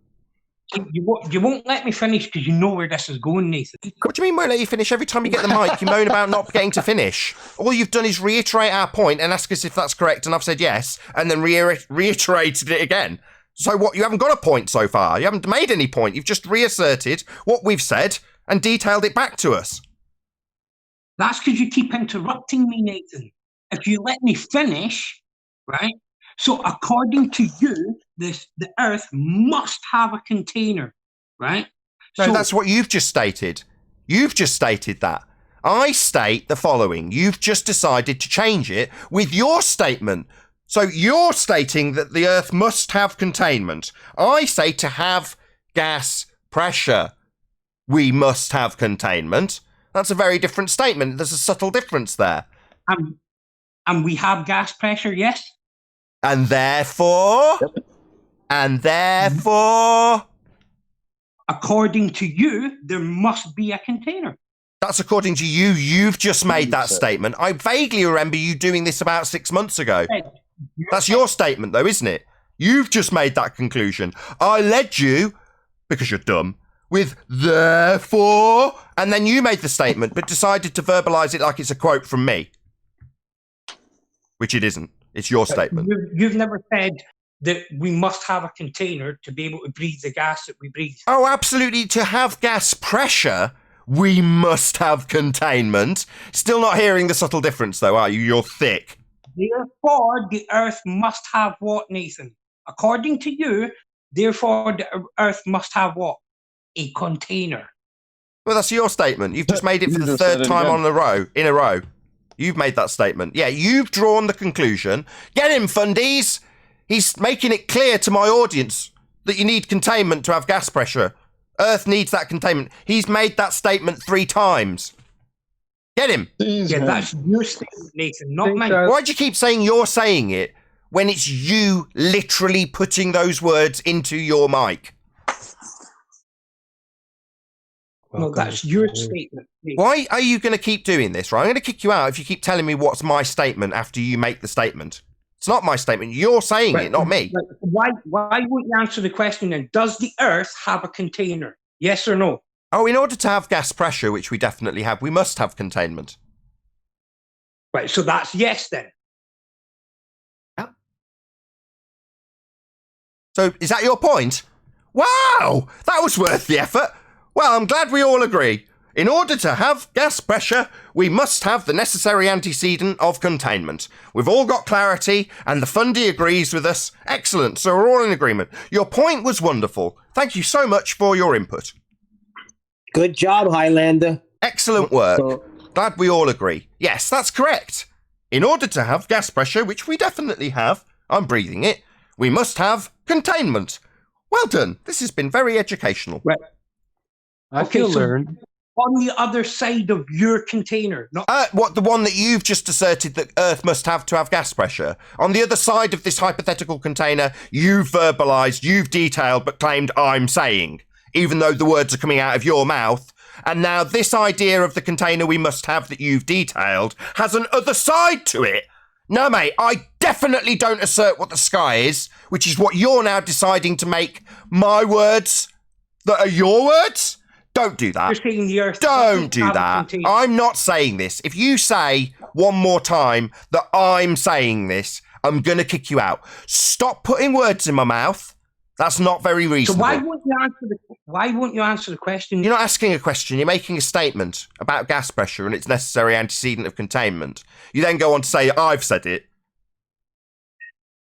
You won't let me finish because you know where this is going, Nathan. What do you mean won't let you finish? Every time you get the mic, you moan about not getting to finish. All you've done is reiterate our point and ask us if that's correct, and I've said yes, and then reiterated it again. So what? You haven't got a point so far. You haven't made any point. You've just reasserted what we've said and detailed it back to us. That's because you keep interrupting me, Nathan. If you let me finish, right? So according to you, the Earth must have a container, right? No, that's what you've just stated. You've just stated that. I state the following. You've just decided to change it with your statement. So you're stating that the Earth must have containment. I say to have gas pressure, we must have containment. That's a very different statement. There's a subtle difference there. And we have gas pressure, yes? And therefore, according to you, there must be a container. That's according to you. You've just made that statement. I vaguely remember you doing this about 6 months ago. That's your statement, though, isn't it? You've just made that conclusion. I led you, because you're dumb, with therefore, and then you made the statement, but decided to verbalise it like it's a quote from me. Which it isn't. It's your statement. You've never said that we must have a container to be able to breathe the gas that we breathe. Oh, absolutely. To have gas pressure, we must have containment. Still not hearing the subtle difference, though, are you? You're thick. Therefore, the Earth must have what, Nathan? According to you, therefore, the Earth must have what? A container. Well, that's your statement. You've just made it for the 3rd time in a row. You've made that statement. Yeah, you've drawn the conclusion. Get him, Fundies! He's making it clear to my audience that you need containment to have gas pressure. Earth needs that containment. He's made that statement 3 times. Get him! Yeah, that's your statement, Nathan, not mine. Why do you keep saying you're saying it when it's you literally putting those words into your mic? No, that's your statement. Why are you going to keep doing this, right? I'm going to kick you out if you keep telling me what's my statement after you make the statement. It's not my statement. You're saying it, not me. Why won't you answer the question then? Does the Earth have a container? Yes or no? Oh, in order to have gas pressure, which we definitely have, we must have containment. Right, so that's yes then. Yeah. So is that your point? Wow, that was worth the effort. Well, I'm glad we all agree. In order to have gas pressure, we must have the necessary antecedent of containment. We've all got clarity, and the Fundy agrees with us. Excellent, so we're all in agreement. Your point was wonderful. Thank you so much for your input. Good job, Highlander. Excellent work. Glad we all agree. Yes, that's correct. In order to have gas pressure, which we definitely have, I'm breathing it, we must have containment. Well done. This has been very educational. Right. I feel learned. On the other side of your container, not what, the one that you've just asserted that Earth must have to have gas pressure? On the other side of this hypothetical container, you've verbalised, you've detailed, but claimed I'm saying, even though the words are coming out of your mouth. And now this idea of the container we must have that you've detailed has an other side to it. No, mate, I definitely don't assert what the sky is, which is what you're now deciding to make my words that are your words. Don't do that. You're saying the Earth Don't do that. I'm not saying this. If you say one more time that I'm saying this, I'm going to kick you out. Stop putting words in my mouth. That's not very reasonable. So why won't you answer the question? You're not asking a question. You're making a statement about gas pressure and its necessary antecedent of containment. You then go on to say, I've said it.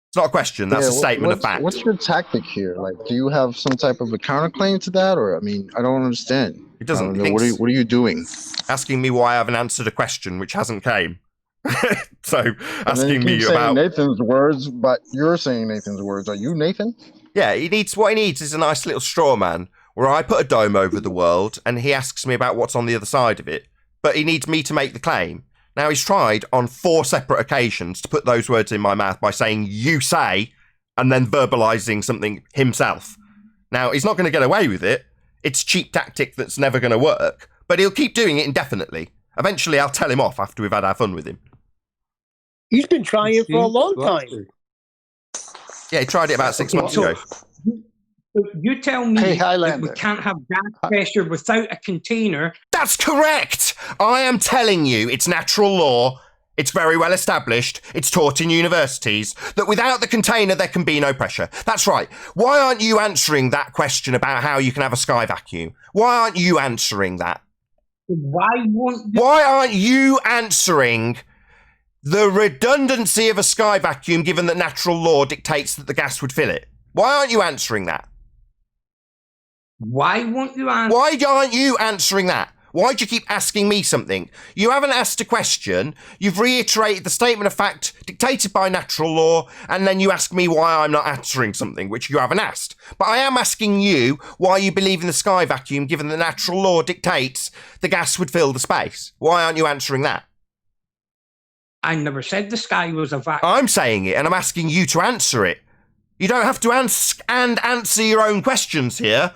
It's not a question. That's a statement of fact. What's your tactic here? Like, do you have some type of a counterclaim to that? Or, I mean, I don't understand. It doesn't. What are you doing? Asking me why I haven't answered a question which hasn't came. So, asking me about Nathan's words, but you're saying Nathan's words. Are you Nathan? Yeah, what he needs is a nice little straw man where I put a dome over the world and he asks me about what's on the other side of it. But he needs me to make the claim. Now, he's tried on 4 separate occasions to put those words in my mouth by saying, you say, and then verbalising something himself. Now, he's not going to get away with it. It's a cheap tactic that's never going to work, but he'll keep doing it indefinitely. Eventually, I'll tell him off after we've had our fun with him. He's been trying for a long time. Yeah, he tried it about 6 months ago. You tell me that we can't have gas pressure without a container. That's correct! I am telling you, it's natural law. It's very well established. It's taught in universities that without the container, there can be no pressure. That's right. Why aren't you answering that question about how you can have a sky vacuum? Why aren't you answering that? Why aren't you answering the redundancy of a sky vacuum given that natural law dictates that the gas would fill it? Why aren't you answering that? Why won't you answer? Why aren't you answering that? Why do you keep asking me something? You haven't asked a question. You've reiterated the statement of fact dictated by natural law, and then you ask me why I'm not answering something, which you haven't asked. But I am asking you why you believe in the sky vacuum, given that natural law dictates the gas would fill the space. Why aren't you answering that? I never said the sky was a vacuum. I'm saying it, and I'm asking you to answer it. You don't have to ask and answer your own questions here.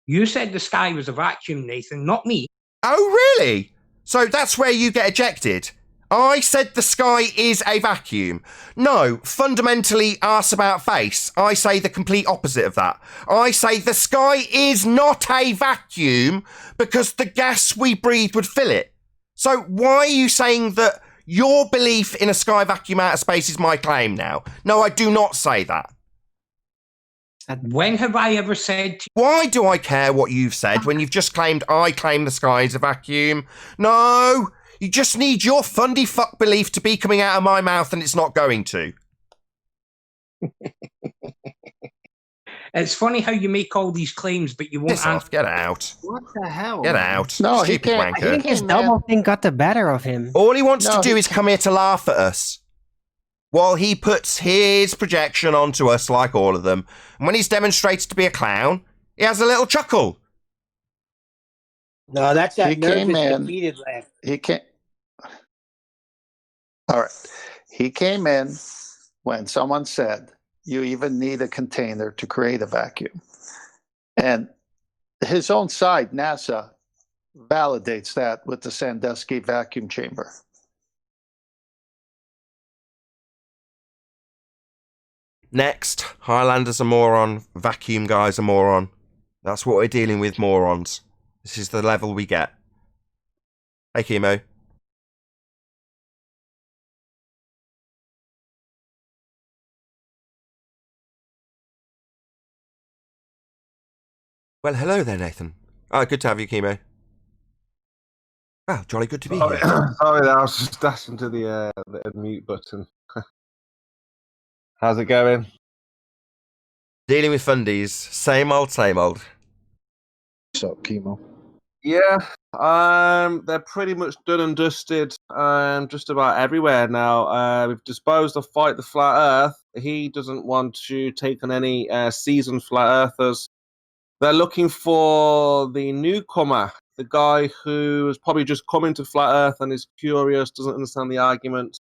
You said the sky was a vacuum, Nathan, not me. Oh, really? So that's where you get ejected. I said the sky is a vacuum. No, fundamentally, arse about face. I say the complete opposite of that. I say the sky is not a vacuum because the gas we breathe would fill it. So why are you saying that your belief in a sky vacuum out of space is my claim now? No, I do not say that. When have I ever said... Why do I care what you've said when you've just claimed I claim the sky is a vacuum? No, you just need your fundy fuck belief to be coming out of my mouth and it's not going to. It's funny how you make all these claims, but you won't Piss off, get out. What the hell? Get out. No, Stupid he can't. wanker. I think his double thing got the better of him. All he wants to do is come here to laugh at us while he puts his projection onto us like all of them. And when he's demonstrated to be a clown, he has a little chuckle. No, that's that He came nervous, in. defeated laugh. He came. All right. He came in when someone said, you even need a container to create a vacuum. And his own side, NASA, validates that with the Sandusky vacuum chamber. Next, Highlander's a moron, Vacuum Guy's a moron. That's what we're dealing with, morons. This is the level we get. Hey, Chemo. Well, hello there, Nathan. Oh, good to have you, Chemo. Well, jolly good to be here. Sorry, I was just dashing to the mute button. How's it going? Dealing with fundies, same old, same old. What's up, Chemo? Yeah, they're pretty much done and dusted just about everywhere now. We've disposed of Fight the Flat Earth. He doesn't want to take on any seasoned flat earthers. They're looking for the newcomer, the guy who has probably just come into flat earth and is curious, doesn't understand the argument.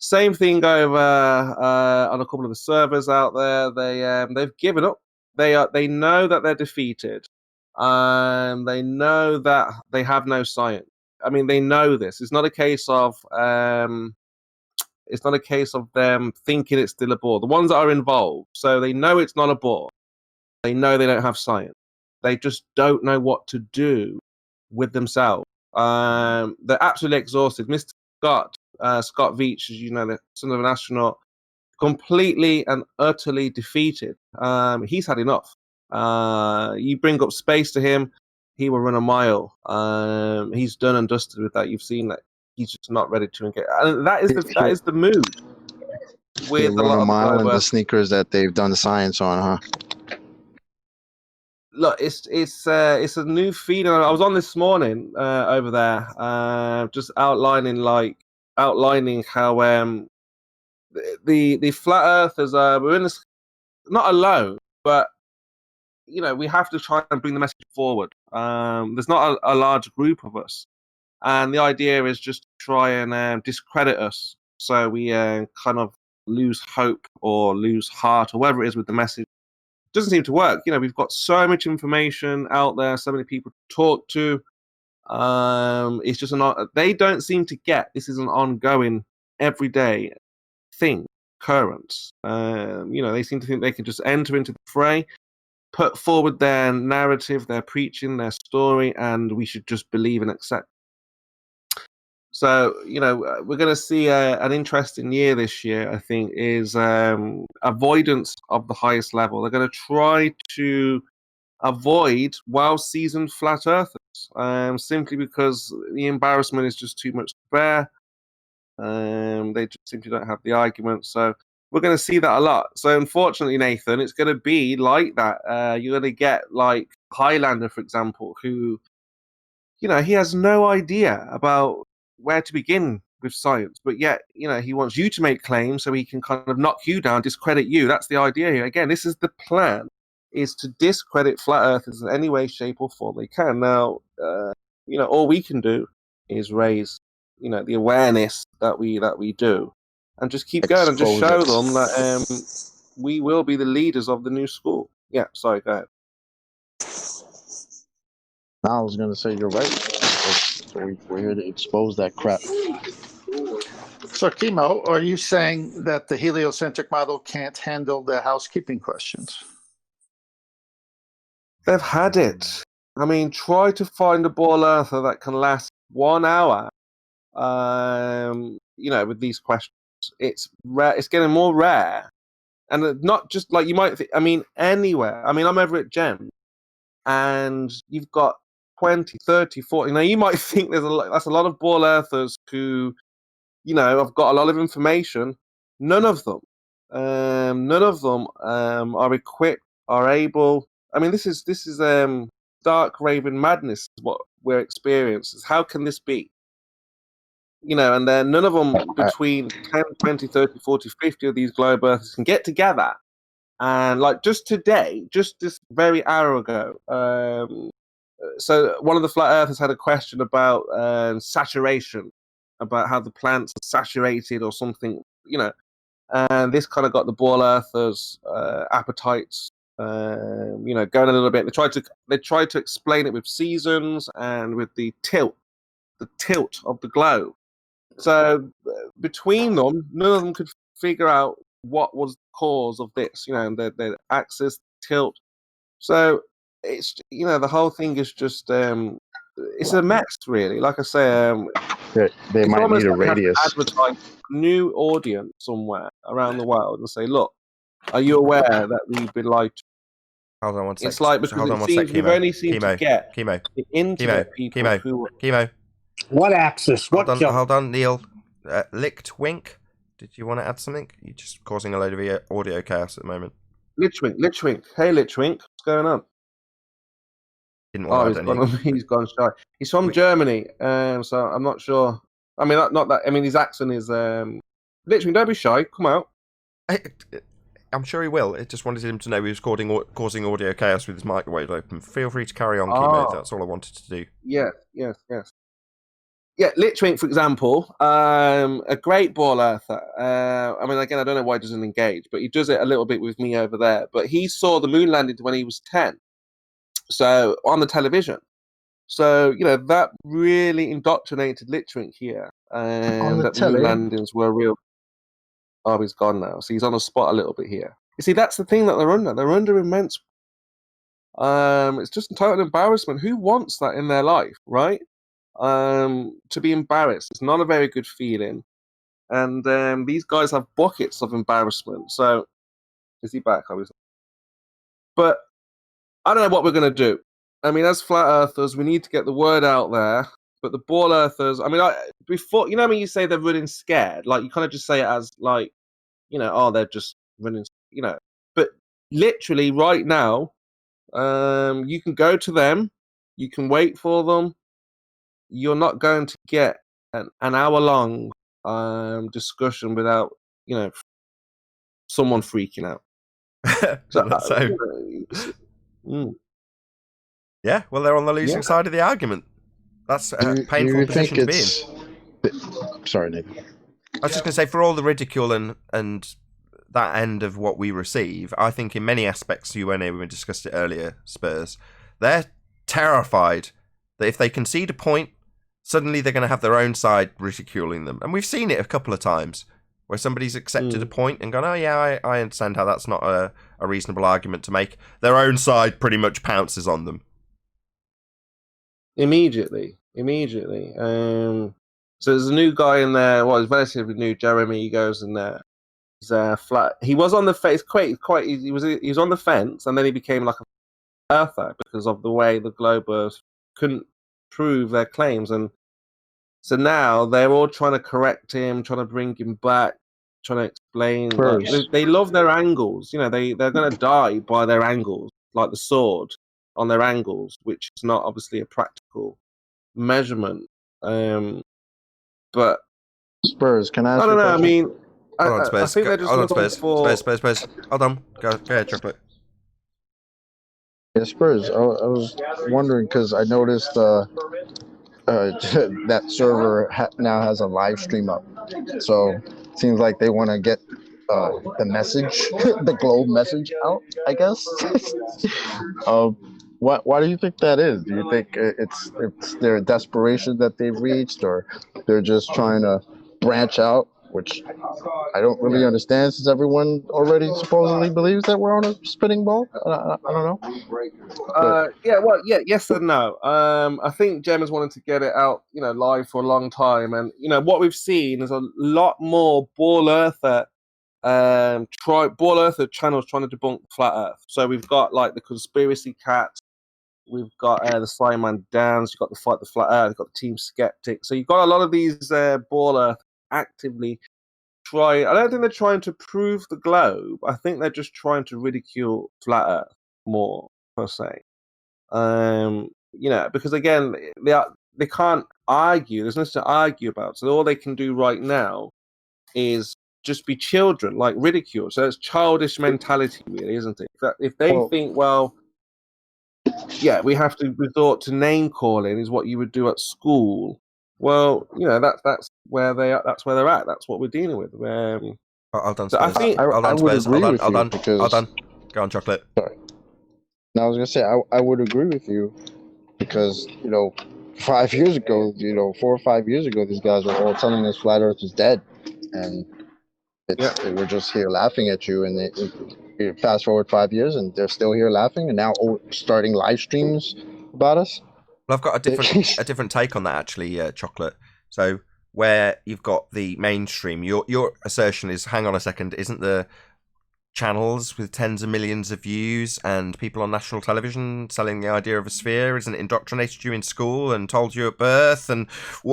Same thing over on a couple of the servers out there. They've given up. They know that they're defeated. They know that they have no science. I mean, they know this. It's not a case of them thinking it's still a bore. The ones that are involved, so they know it's not a bore. They know they don't have science. They just don't know what to do with themselves. They're absolutely exhausted. Mr. Scott Veach, as you know, the son of an astronaut, completely and utterly defeated. He's had enough. You bring up space to him, he will run a mile. He's done and dusted with that. You've seen that. He's just not ready to engage. And that is the mood. With a lot of mile and the sneakers that they've done the science on, huh? Look, it's a new feeling. I was on this morning over there, just outlining how the flat earthers we're in this, not alone, but you know, we have to try and bring the message forward. There's not a large group of us, and the idea is just to try and discredit us, so we kind of lose hope or lose heart or whatever it is with the message. Doesn't seem to work. You know, we've got so much information out there, so many people to talk to. It's just they don't seem to get this is an ongoing, everyday thing, occurrence. You know, they seem to think they can just enter into the fray, put forward their narrative, their preaching, their story, and we should just believe and accept. So, you know, we're going to see an interesting year this year, I think, is avoidance of the highest level. They're going to try to avoid well-seasoned flat earthers, simply because the embarrassment is just too much to bear. They just simply don't have the argument. So we're going to see that a lot. So unfortunately, Nathan, it's going to be like that. You're going to get like Highlander, for example, who, you know, he has no idea about where to begin with science, but yet, you know, he wants you to make claims so he can kind of knock you down, discredit you. That's the idea here. Again, this is the plan, is to discredit flat earthers in any way, shape, or form they can. Now, you know, all we can do is raise, you know, the awareness that we do, and just keep going and just show them that we will be the leaders of the new school. Yeah, sorry, go ahead. I was going to say you're right. So we're here to expose that crap. So, Chemo, are you saying that the heliocentric model can't handle the housekeeping questions? They've had it. I mean, try to find a ball earther that can last 1 hour. You know, with these questions, it's rare. It's getting more rare, and not just like you might think. I mean, anywhere. I mean, I'm over at Gem, and you've got 20, 30, 40. Now, you might think that's a lot of ball earthers who, you know, have got a lot of information. None of them are equipped, are able. I mean, this is dark raven madness is what we're experiencing. How can this be? You know, and then none of them between 10, 20, 30, 40, 50 of these globe earthers can get together. And like just today, just this very hour ago, so one of the flat earthers had a question about saturation, about how the plants are saturated or something, you know, and this kind of got the ball earthers' appetites, you know, going a little bit. They tried to explain it with seasons and with the tilt of the globe. So between them, none of them could figure out what was the cause of this, and the axis tilt. So it's, the whole thing is just it's a mess, really. Like I say, they it's might almost need a like you have to radius. advertise a new audience somewhere around the world and say, look, are you aware that we've been lied to? Hold on one sec. It's like, because Hold on it one sec, seems we've only seemed to get Chemo. the internet people Chemo. What axis? What Hold on, Neil. Licked Wink. Did you want to add something? You're just causing a load of audio chaos at the moment. Litchwink. Hey, Litchwink. What's going on? Didn't want to add any. He's gone shy. He's from Germany, so I'm not sure. I mean, not that. I mean, his accent is. Litchwink, don't be shy. Come out. I'm sure he will. It just wanted him to know he was causing audio chaos with his microwave open. Feel free to carry on, Chemo. That's all I wanted to do. Yes. Yeah, Litchwink, for example, a great ball earther. I mean, again, I don't know why he doesn't engage, but he does it a little bit with me over there. But he saw the moon landing when he was 10, so on the television. So, that really indoctrinated Litchwink here, that the moon landings were real. Oh, he's gone now. So he's on the spot a little bit here. You see, that's the thing that they're under. They're under immense. It's just a total embarrassment. Who wants that in their life, right? To be embarrassed. It's not a very good feeling. And these guys have buckets of embarrassment. So, is he back? Obviously. But I don't know what we're going to do. I mean, as flat earthers, we need to get the word out there. But the ball earthers, I mean, before, when you say they're running scared, like, you kind of just say it as, like, they're just running, But literally right now, you can go to them, you can wait for them. You're not going to get an hour-long discussion without, someone freaking out. Yeah, well, they're on the losing side of the argument. That's a painful position to be in. Sorry, Nathan. I was just going to say, for all the ridicule and that end of what we receive, I think in many aspects, you went over and discussed it earlier, Spurs, they're terrified that if they concede a point, suddenly they're going to have their own side ridiculing them. And we've seen it a couple of times where somebody's accepted a point and gone, oh yeah, I understand how that's not a reasonable argument to make. Their own side pretty much pounces on them. Immediately. So there's a new guy in there. Well, he's relatively new. Jeremy, he goes in there. He's flat. He was on the face. He was on the fence, and then he became like a earther because of the way the globers couldn't prove their claims, and so now they're all trying to correct him, trying to bring him back, trying to explain. Like, they love their angles. They're going to die by their angles, like the sword on their angles, which is not obviously a practical measurement. But Spurs, can I ask I don't know. I mean, hold on, Spurs. I think they're just hold on, Spurs. Hold on. Go ahead, Chocolate. Yeah, Spurs. I was wondering because I noticed that server now has a live stream up, so it seems like they want to get the message, the globe message out, I guess. Why do you think that is? Do you think it's their desperation that they've reached, or they're just trying to branch out, which I don't really understand since everyone already supposedly believes that we're on a spinning ball? I don't know. Yes and no. I think Gemma's wanted to get it out, live for a long time, and what we've seen is a lot more ball earther channels trying to debunk flat Earth. So we've got like the conspiracy cats, we've got the Simon Downs, you've got the Fight the Flat Earth, you've got the Team Skeptic. So you've got a lot of these ball Earth actively trying. I don't think they're trying to prove the globe. I think they're just trying to ridicule flat Earth more per se. Because again, they can't argue. There's nothing to argue about. So all they can do right now is just be children, like ridicule. So it's childish mentality, really, isn't it? If they think, well, yeah, we have to resort to name calling, is what you would do at school. Well, that's where they are. That's where they're at. That's what we're dealing with. Hold on, So I Spurs. think- Hold I on, would Spurs. agree Hold on. with Hold you on. because- Hold on. Go on, Chocolate. Sorry. Now I was gonna say I would agree with you because 5 years ago, 4 or 5 years ago, these guys were all telling us flat Earth is dead, and We're just here laughing at you, and you fast forward 5 years, and they're still here laughing, and now starting live streams about us. Well, I've got a different take on that actually, Chocolate. So where you've got the mainstream, your assertion is, hang on a second, isn't the channels with tens of millions of views and people on national television selling the idea of a sphere, isn't it indoctrinated you in school and told you at birth, and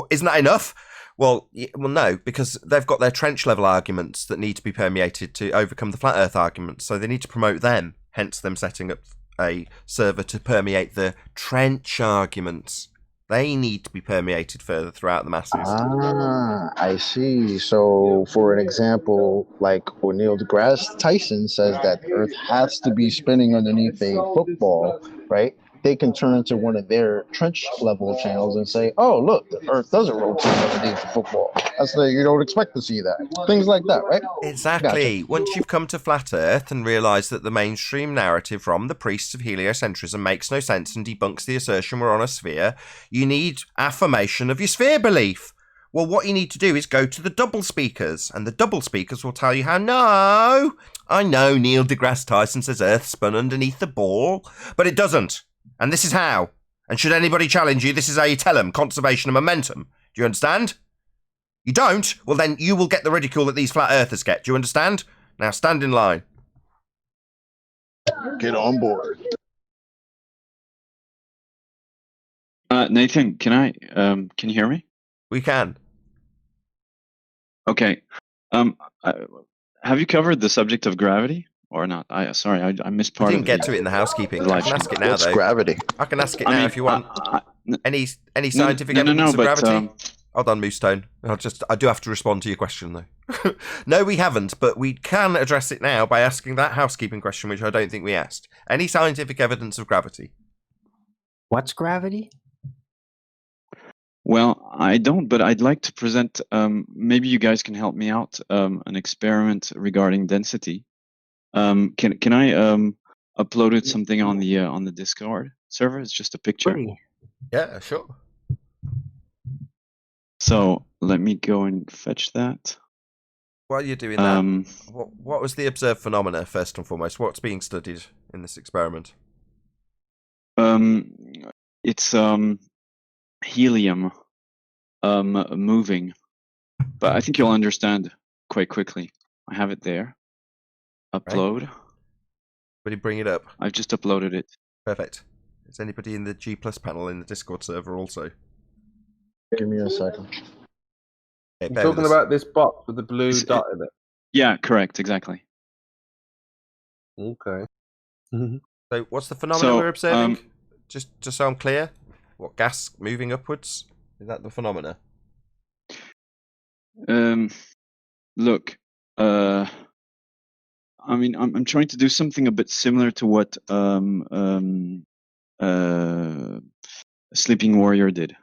isn't that enough? Well, no, because they've got their trench level arguments that need to be permeated to overcome the flat earth arguments, so they need to promote them, hence them setting up a server to permeate the trench arguments. They need to be permeated further throughout the masses. Ah, I see. So, for an example, like when Neil deGrasse Tyson says that Earth has to be spinning underneath a football, right? They can turn to one of their trench level channels and say, "Oh, look, the Earth doesn't rotate underneath the football." You don't expect to see that. Things like that, right? Exactly. Gotcha. Once you've come to flat Earth and realised that the mainstream narrative from the priests of heliocentrism makes no sense and debunks the assertion we're on a sphere, you need affirmation of your sphere belief. Well, what you need to do is go to the double speakers, and the double speakers will tell you how, no, I know Neil deGrasse Tyson says Earth spun underneath the ball, but it doesn't. And this is how. And should anybody challenge you, this is how you tell them. Conservation of momentum. Do you understand? You don't? Well, then you will get the ridicule that these flat earthers get. Do you understand? Now stand in line. Get on board. Nathan, can you hear me? We can. Okay. Have you covered the subject of gravity or not? I missed part of it. We didn't get to it in the housekeeping. I can ask it now, What's though. gravity? I can ask it now if you want. Any scientific evidence of gravity? Hold on, Moostone. I do have to respond to your question, though. No, we haven't, but we can address it now by asking that housekeeping question, which I don't think we asked. Any scientific evidence of gravity? What's gravity? Well, I don't, but I'd like to present, maybe you guys can help me out, an experiment regarding density. Can I upload something on the Discord server? It's just a picture. Yeah, sure. So let me go and fetch that. While you're doing that, what was the observed phenomena, first and foremost? What's being studied in this experiment? It's helium moving, but I think you'll understand quite quickly. I have it there. Upload. Right. Everybody bring it up. I've just uploaded it. Perfect. Is anybody in the G+ panel in the Discord server also? Give me a second. Okay, You're talking about this box with the blue dot in it? Yeah, correct, exactly. Okay. So what's the phenomenon we're observing? Just so I'm clear, what gas moving upwards? Is that the phenomena? Look, I mean, I'm trying to do something a bit similar to what Sleeping Warrior did.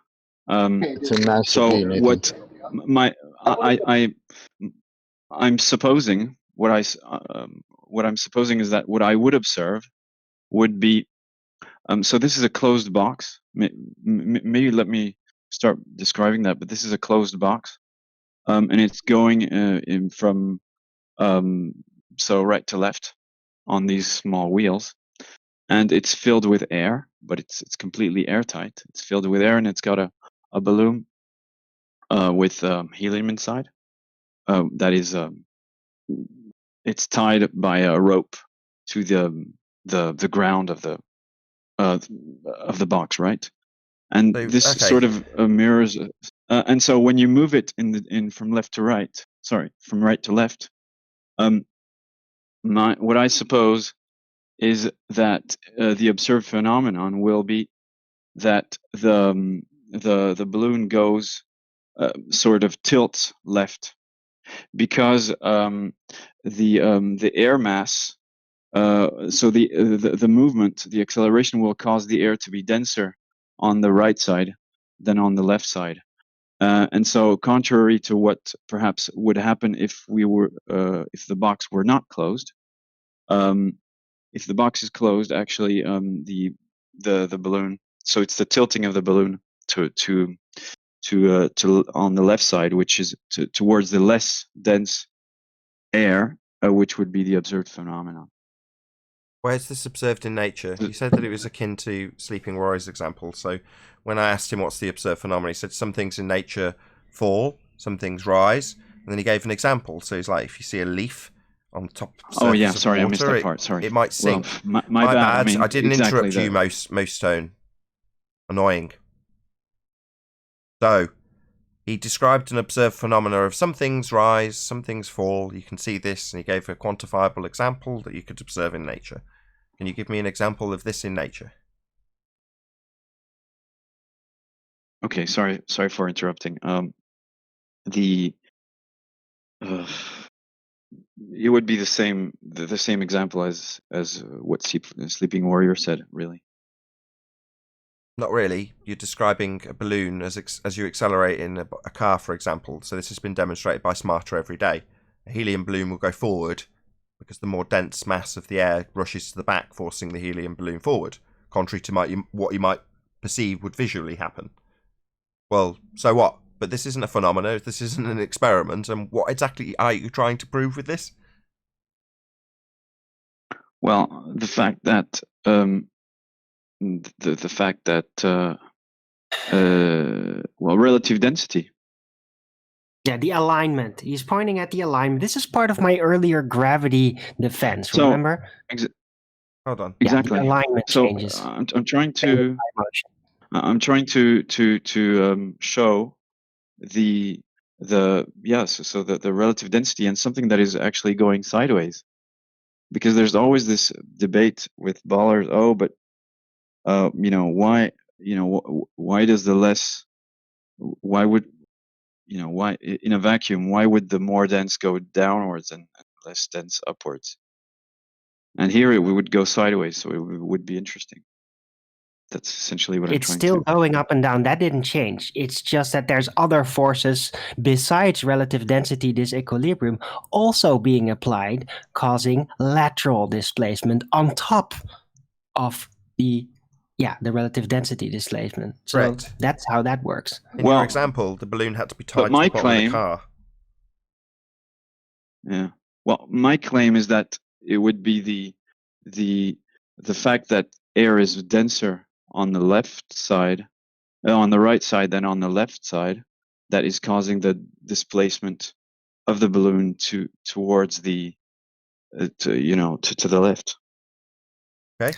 It's a masterpiece, so Nathan. what I'm supposing what I'm supposing is that what I would observe would be so this is a closed box. Maybe let me start describing that. But this is a closed box, and it's going in from so right to left on these small wheels, and it's filled with air, but it's completely airtight. It's filled with air, and it's got a balloon with helium inside. That is, it's tied by a rope to the ground of the box, right? And So, this okay. sort of mirrors. And so when you move it in from left to right, from right to left, what I suppose is that the observed phenomenon will be that the balloon goes sort of tilts left because the air mass, so the movement, the acceleration will cause the air to be denser on the right side than on the left side. And so, contrary to what perhaps would happen if if the box were not closed, if the box is closed, actually, the balloon. So it's the tilting of the balloon to on the left side, which is towards the less dense air, which would be the observed phenomenon. Where's this observed in nature? He said that it was akin to Sleeping Warrior's example. So when I asked him what's the observed phenomenon, he said some things in nature fall, some things rise, and then he gave an example. So he's like, if you see a leaf on the top surface Oh yeah, of sorry, water, I missed that part. Sorry, it might sink. Well, my bad. I, I mean, didn't exactly interrupt you, most stone. Annoying. So he described an observed phenomena of some things rise, some things fall. You can see this, and he gave a quantifiable example that you could observe in nature. Can you give me an example of this in nature? Okay, sorry for interrupting. It would be the same example as what Sleeping Warrior said, really. Not really. You're describing a balloon as you accelerate in a car, for example. So this has been demonstrated by Smarter every day. A helium balloon will go forward because the more dense mass of the air rushes to the back, forcing the helium balloon forward, contrary to what you might perceive would visually happen. Well, so what? But this isn't a phenomenon. This isn't an experiment. And what exactly are you trying to prove with this? Well, the fact that relative density. Yeah, the alignment. He's pointing at the alignment. This is part of my earlier gravity defense. Remember? Hold on. Exactly. Yeah, the alignment changes. I'm trying to show the relative density and something that is actually going sideways, because there's always this debate with ballers. Oh, but why does the less? Why would why in a vacuum? Why would the more dense go downwards and less dense upwards? And here we would go sideways, so it would be interesting. That's essentially what I'm trying to. It's still going up and down. That didn't change. It's just that there's other forces besides relative density disequilibrium also being applied, causing lateral displacement on top of the relative density displacement. So Correct. That's how that works. In your example, the balloon had to be tied to the bottom of the car. Yeah. Well, my claim is that it would be the fact that air is denser on the left side, on the right side than on the left side, that is causing the displacement of the balloon towards the to the left. Okay.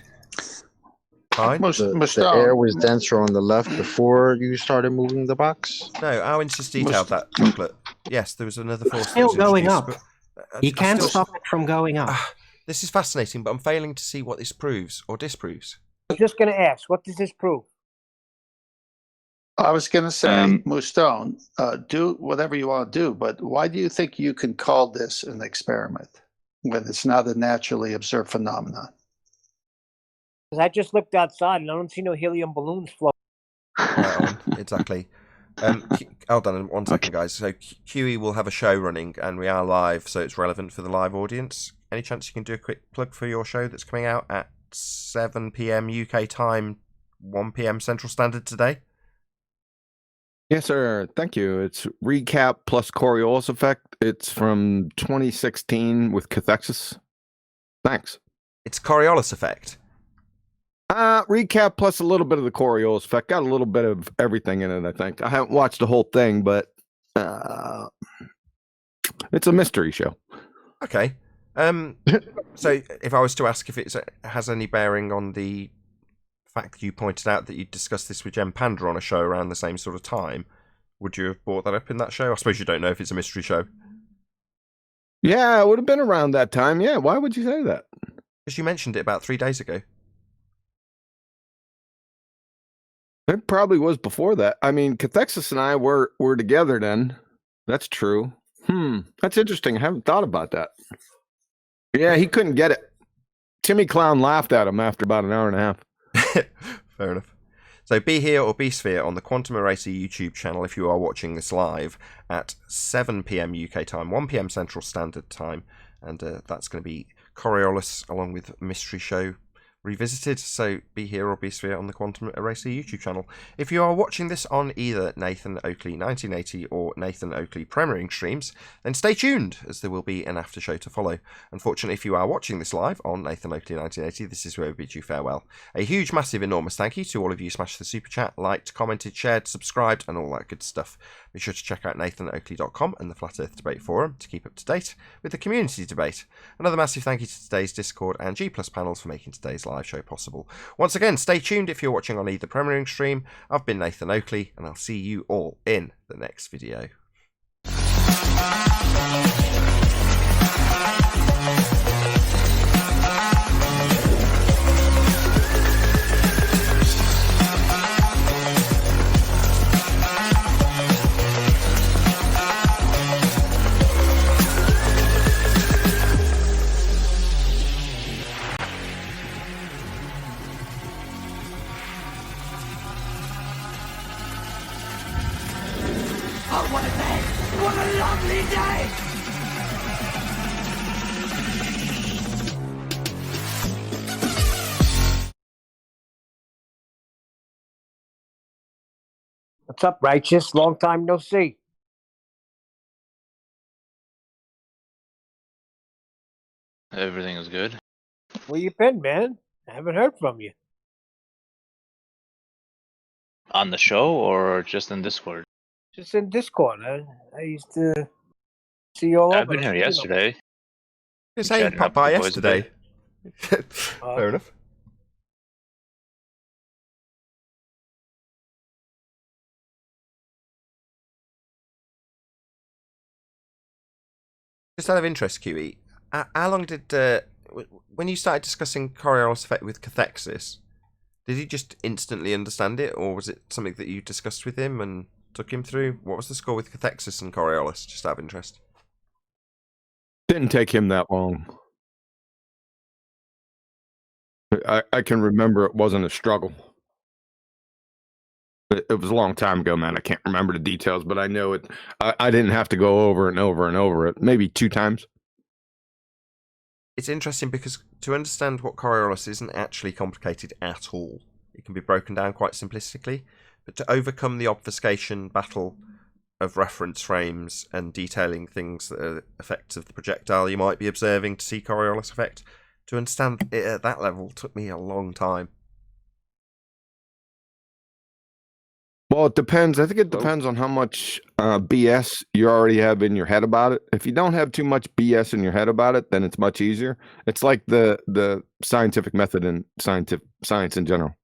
Fine. The air was denser on the left before you started moving the box? No, Owen's just detailed that chocolate. Yes, there was another force. Still going up. But, You can't stop it from going up. This is fascinating, but I'm failing to see what this proves or disproves. I'm just going to ask, what does this prove? I was going to say, Moustone, do whatever you want to do, but why do you think you can call this an experiment when it's not a naturally observed phenomenon? Because I just looked outside and I don't see no helium balloons floating. Exactly. Hold on 1 second, guys. So QE will have a show running, and we are live, so it's relevant for the live audience. Any chance you can do a quick plug for your show that's coming out at 7 p.m. UK time, 1 p.m. Central Standard today? Yes, sir. Thank you. It's Recap plus Coriolis effect. It's from 2016 with Cathexis. Thanks. It's Coriolis effect. Recap plus a little bit of the Coriolis effect. Got a little bit of everything in it, I think. I haven't watched the whole thing, but it's a mystery show. Okay. So if I was to ask if it has any bearing on the fact that you pointed out that you discussed this with Jen Panda on a show around the same sort of time, would you have brought that up in that show? I suppose you don't know if it's a mystery show. Yeah, it would have been around that time. Yeah, why would you say that? Because you mentioned it about 3 days ago. It probably was before that. I mean, Cathexis and I were together then. That's true. That's interesting. I haven't thought about that. Yeah, he couldn't get it. Timmy Clown laughed at him after about an hour and a half. Fair enough. So be here or be sphere on the Quantum Eraser YouTube channel if you are watching this live at 7 p.m. UK time, 1 p.m. Central Standard Time. And that's going to be Coriolis along with Mystery Show revisited, so be here or be sphere on the Quantum Eraser YouTube channel. If you are watching this on either Nathan Oakley 1980 or Nathan Oakley premiering streams, then stay tuned, as there will be an after show to follow. Unfortunately, if you are watching this live on Nathan Oakley 1980, this is where we bid you farewell. A huge, massive, enormous thank you to all of you smashed the super chat, liked, commented, shared, subscribed, and all that good stuff. Be sure to check out nathanoakley.com and the Flat Earth Debate Forum to keep up to date with the community debate. Another massive thank you to today's Discord and G Plus panels for making today's live show possible. Once again, stay tuned if you're watching on either premiering stream. I've been Nathan Oakley, and I'll see you all in the next video. Oh, what a day! What a lovely day! What's up, Righteous? Long time no see. Everything is good. Where you been, man? I haven't heard from you. On the show or just in Discord? Just in Discord. I used to see you all over. I've been here yesterday. Just say you Chatting popped up by with the boys a bit. yesterday. Fair enough. Just out of interest, QE, how long did when you started discussing Coriolis effect with cathexis, did he just instantly understand it, or was it something that you discussed with him and took him through? What was the score with cathexis and Coriolis, just out of interest? Didn't take him that long. I can remember it wasn't a struggle. It was a long time ago, man. I can't remember the details, but I know it. I didn't have to go over and over and over it. Maybe 2 times. It's interesting because to understand what Coriolis isn't actually complicated at all. It can be broken down quite simplistically, but to overcome the obfuscation battle of reference frames and detailing things that are effects of the projectile you might be observing to see Coriolis effect, to understand it at that level took me a long time. Well, it depends. I think it depends on how much BS you already have in your head about it. If you don't have too much BS in your head about it, then it's much easier. It's like the scientific method and science in general.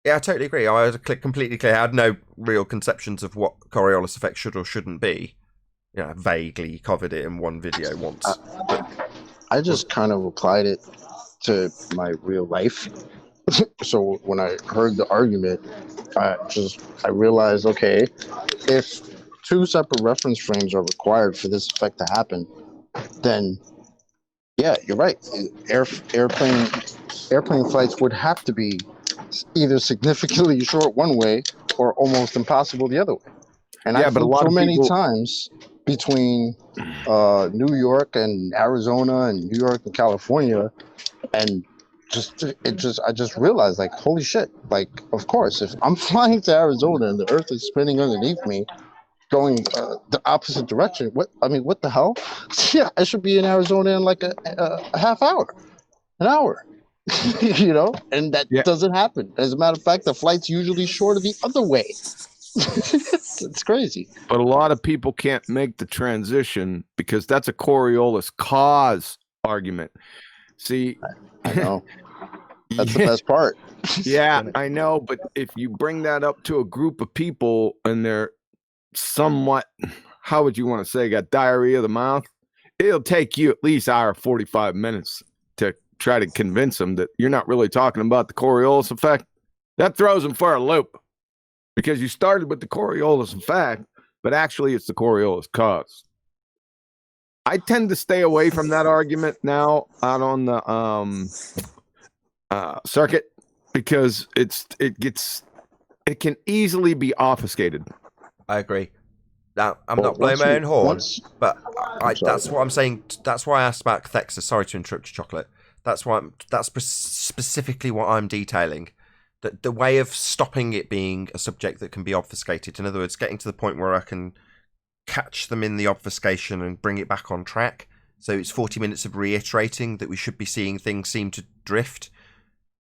Yeah, I totally agree. I was completely clear. I had no real conceptions of what Coriolis effect should or shouldn't be. You know, I vaguely covered it in one video once. I just kind of applied it to my real life. So when I heard the argument, I realized, okay, if 2 separate reference frames are required for this effect to happen, then yeah, you're right. Airplane flights would have to be either significantly short one way or almost impossible the other way. And yeah, I've but a lot so of many people... times between New York and Arizona and New York and California, and I just realized, like, holy shit, like, of course, if I'm flying to Arizona and the earth is spinning underneath me going the opposite direction, what the hell? Yeah, I should be in Arizona in like a half hour, an hour. You know, and that doesn't happen. As a matter of fact, the flight's usually shorter the other way. It's crazy. But a lot of people can't make the transition because that's a Coriolis cause argument. See, I know. That's the best part. Yeah, I know. But if you bring that up to a group of people and they're somewhat, how would you want to say, got diarrhea of the mouth, it'll take you at least an hour, 45 minutes to try to convince them that you're not really talking about the Coriolis effect. That throws them for a loop because you started with the Coriolis effect, but actually it's the Coriolis cause. I tend to stay away from that argument now out on the circuit because it can easily be obfuscated. I agree. Now, I'm not blowing my own horn, but that's what I'm saying. That's why I asked about cathexis. Sorry to interrupt you, Chocolate. That's specifically what I'm detailing. The way of stopping it being a subject that can be obfuscated. In other words, getting to the point where I can catch them in the obfuscation and bring it back on track. So it's 40 minutes of reiterating that we should be seeing things seem to drift.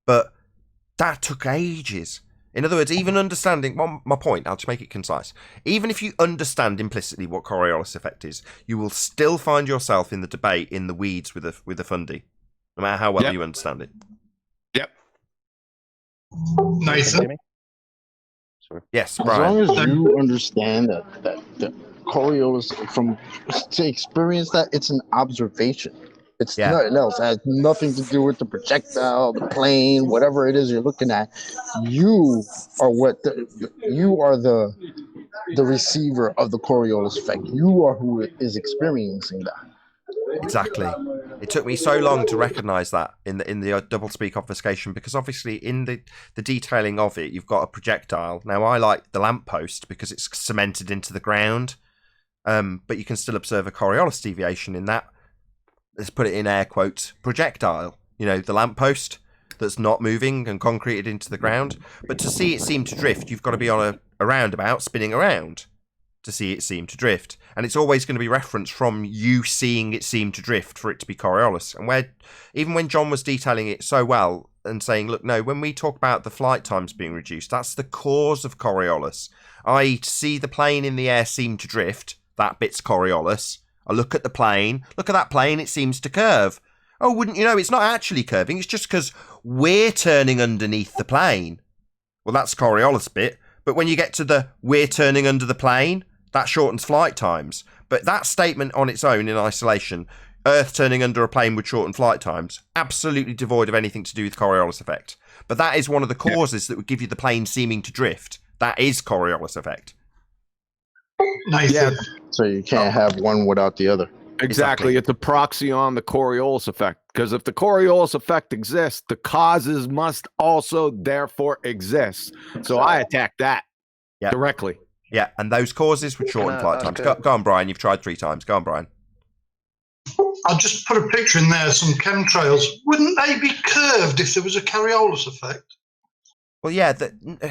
But that took ages. In other words, even understanding, well, my point, I'll just make it concise. Even if you understand implicitly what Coriolis effect is, you will still find yourself in the debate in the weeds with a fundy, no matter how well you understand it. Yep. Nathan? Yes, as Brian. long as you understand that Coriolis, from to experience that, it's an observation. It's nothing else. It has nothing to do with the projectile, the plane, whatever it is you're looking at. You are you are the receiver of the Coriolis effect. You are who is experiencing that. Exactly. It took me so long to recognise that in the double speak obfuscation, because obviously in the detailing of it, you've got a projectile. Now I like the lamppost because it's cemented into the ground, but you can still observe a Coriolis deviation in that. Let's put it in air quotes, projectile. You know, the lamppost that's not moving and concreted into the ground. But to see it seem to drift, you've got to be on a roundabout spinning around to see it seem to drift. And it's always going to be referenced from you seeing it seem to drift for it to be Coriolis. And even when John was detailing it so well and saying, look, no, when we talk about the flight times being reduced, that's the cause of Coriolis. I see the plane in the air seem to drift, that bit's Coriolis. I look at the plane, look at that plane, it seems to curve. Oh, wouldn't you know, it's not actually curving, it's just because we're turning underneath the plane. Well, that's Coriolis bit, but when you get to the we're turning under the plane, that shortens flight times. But that statement on its own in isolation, Earth turning under a plane would shorten flight times, absolutely devoid of anything to do with Coriolis effect. But that is one of the causes that would give you the plane seeming to drift. That is Coriolis effect. Nathan. Yeah. So you can't have one without the other. Exactly. It's a proxy on the Coriolis effect. Because if the Coriolis effect exists, the causes must also therefore exist. So I attack that directly. Yeah, and those causes would shorten flight times. Go on, Brian. You've tried 3 times. Go on, Brian. I'll just put a picture in there, some chemtrails. Wouldn't they be curved if there was a Coriolis effect? Well, yeah,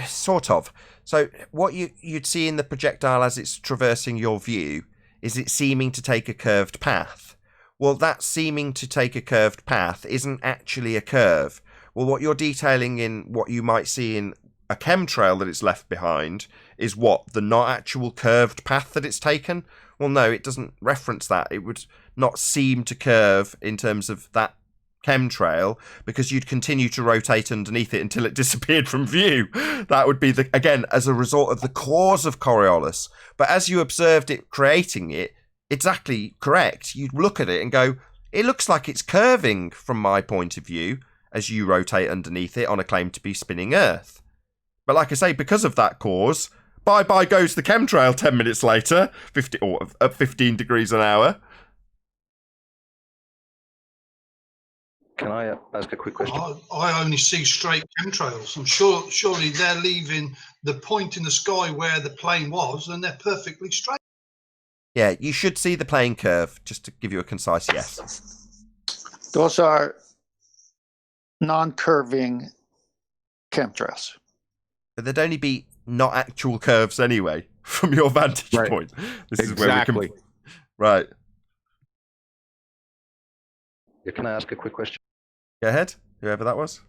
sort of. So what you'd see in the projectile as it's traversing your view is it seeming to take a curved path. Well, that seeming to take a curved path isn't actually a curve. Well, what you're detailing in what you might see in a chemtrail that it's left behind is what? The not actual curved path that it's taken? Well, no, it doesn't reference that. It would not seem to curve in terms of that chemtrail because you'd continue to rotate underneath it until it disappeared from view. That would be, again, as a result of the cause of Coriolis. But as you observed it creating it, exactly correct. You'd look at it and go, it looks like it's curving from my point of view as you rotate underneath it on a claim to be spinning Earth. But like I say, because of that cause, bye-bye goes the chemtrail 10 minutes later, 15 degrees an hour. Can I ask a quick question? I only see straight chemtrails. I'm surely they're leaving the point in the sky where the plane was, and they're perfectly straight. Yeah, you should see the plane curve, just to give you a concise yes. Those are non-curving chemtrails. But there'd only be not actual curves anyway, from your vantage point. This is where we can... Right. Yeah, can I ask a quick question? Go ahead, whoever that was.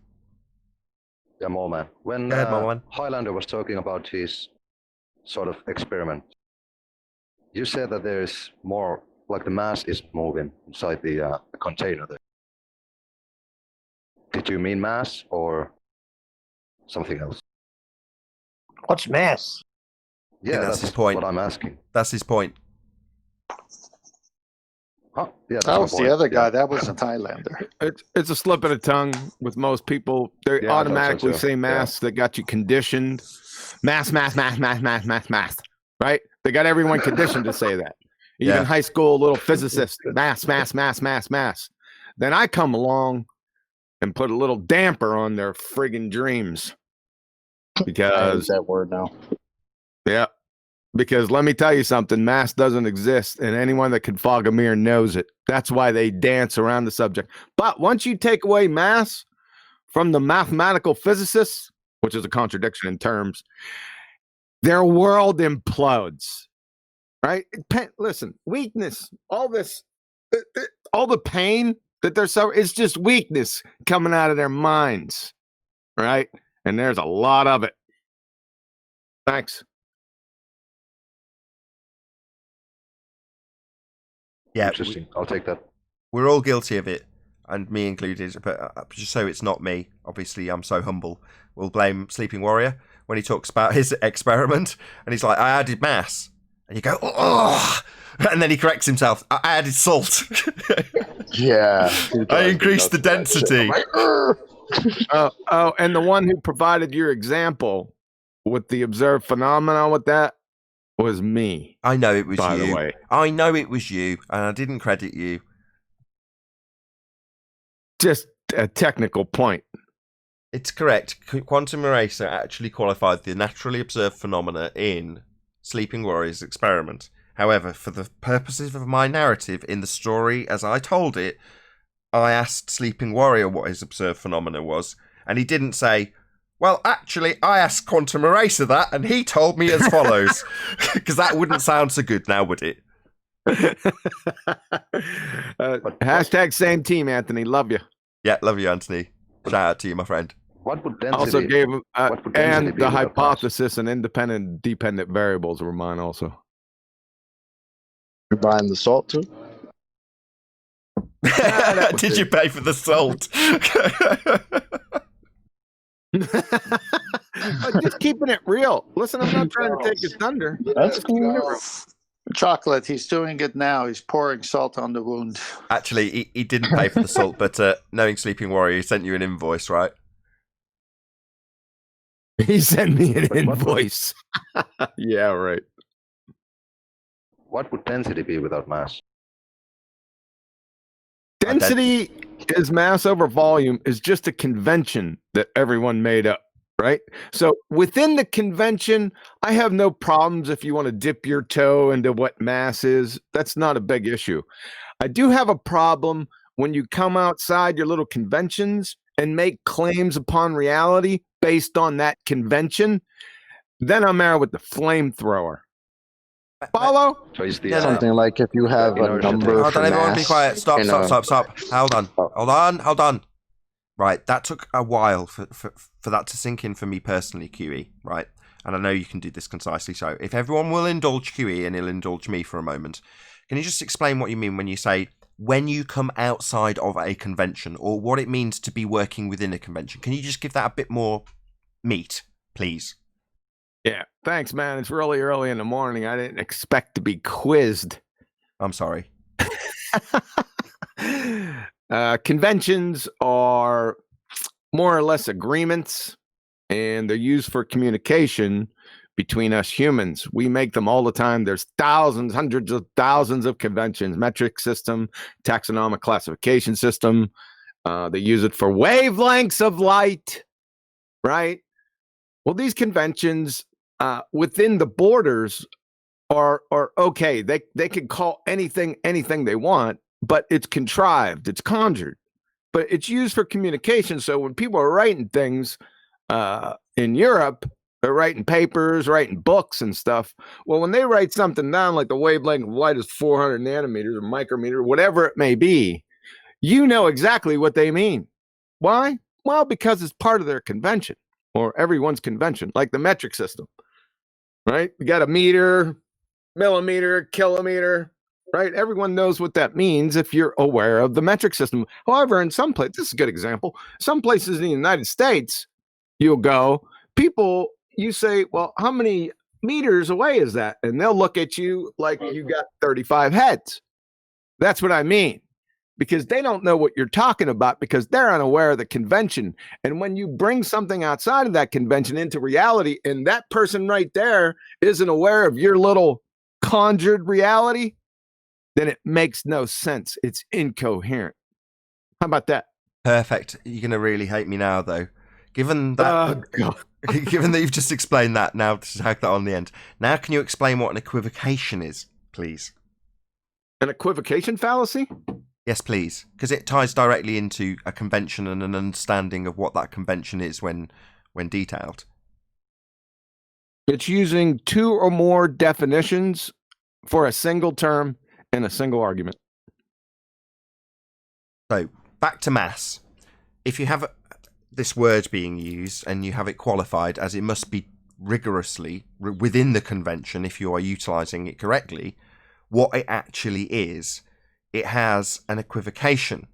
Yeah, Moleman. When Go ahead, Moleman. Highlander was talking about his sort of experiment, you said that there's more, like the mass is moving inside the container there. Did you mean mass or something else? What's mass? Yeah, that's his point. What I'm asking. That's his point. Oh, yeah, that was the other guy. That was a Thailander. It's a slip of the tongue with most people. They automatically say mass. That got you conditioned. Mass. Right? They got everyone conditioned to say that. Even high school little physicists. Mass. Then I come along and put a little damper on their friggin' dreams. Because that word now. Yeah. Because let me tell you something, mass doesn't exist, and anyone that can fog a mirror knows it. That's why they dance around the subject. But once you take away mass from the mathematical physicists, which is a contradiction in terms, their world implodes, right? Listen, weakness, all this, all the pain that they're suffering, it's just weakness coming out of their minds, right? And there's a lot of it. Thanks. Yeah, interesting. I'll take that. We're all guilty of it, and me included. But just so it's not me, obviously I'm so humble. We'll blame Sleeping Warrior when he talks about his experiment, and he's like, "I added mass," and you go, "Oh," and then he corrects himself. I added salt. Yeah, I increased the density. Oh, and the one who provided your example with the observed phenomenon with that was me. I know it was by you. the way. I know it was you, and I didn't credit you. Just a technical point. It's correct. Quantum Eraser actually qualified the naturally observed phenomena in Sleeping Warrior's experiment. However, for the purposes of my narrative in the story as I told it, I asked Sleeping Warrior what his observed phenomena was, and he didn't say, "Well, actually, I asked Quantum Eraser that, and he told me as follows." Because that wouldn't sound so good now, would it? Hashtag same team, Anthony. Love you. Yeah, love you, Anthony. Shout out to you, my friend. What would density? Also gave him, what would density and be the without mass? hypothesis and independent dependent variables were mine also. You're buying the salt too? Did you pay for the salt? Just keeping it real. Listen, I'm not trying to take his thunder. That's cool. Chocolate, he's doing it now. He's pouring salt on the wound. Actually, he didn't pay for the salt, but knowing Sleeping Warrior, he sent you an invoice, right? He sent me an invoice. Yeah, right. What would density be without mass? Density is mass over volume is just a convention that everyone made up, right? So within the convention, I have no problems if you want to dip your toe into what mass is. That's not a big issue. I do have a problem when you come outside your little conventions and make claims upon reality based on that convention. Then I'm there with the flamethrower. Follow? So is the Something like if you have a number Hold for on, everyone, mass be quiet. Stop. in Hold on. Right, that took a while for that to sink in for me personally, QE, right? And I know you can do this concisely, so if everyone will indulge QE and he'll indulge me for a moment, can you just explain what you mean when you say when you come outside of a convention, or what it means to be working within a convention? Can you just give that a bit more meat, please? Yeah, thanks, man. It's really early in the morning. I didn't expect to be quizzed. I'm sorry. Conventions are more or less agreements, and they're used for communication between us humans. We make them all the time. There's thousands, hundreds of thousands of conventions, metric system, taxonomic classification system. They use it for wavelengths of light, right? Well, these conventions within the borders are okay. They can call anything they want, but it's contrived, it's conjured, but it's used for communication. So when people are writing things in Europe, they're writing papers, writing books and stuff. Well, when they write something down, like the wavelength of light is 400 nanometers or micrometer, whatever it may be, you know exactly what they mean. Why? Well, because it's part of their convention, or everyone's convention, like the metric system, right? We got a meter, millimeter, kilometer, right? Everyone knows what that means if you're aware of the metric system. However, in some places, this is a good example, some places in the United States, you'll go, people, you say, well, how many meters away is that? And they'll look at you like you got 35 heads. That's what I mean. Because they don't know what you're talking about, because they're unaware of the convention. And when you bring something outside of that convention into reality, and that person right there isn't aware of your little conjured reality, then it makes no sense. It's incoherent. How about that? Perfect. You're going to really hate me now, though. Given that, given that you've just explained that, now to tag that on the end. Now, can you explain what an equivocation is, please? An equivocation fallacy? Yes, please, because it ties directly into a convention and an understanding of what that convention is when detailed. It's using two or more definitions for a single term in a single argument. So, back to mass. If you have this word being used and you have it qualified as it must be rigorously within the convention if you are utilising it correctly, what it actually is, it has an equivocation,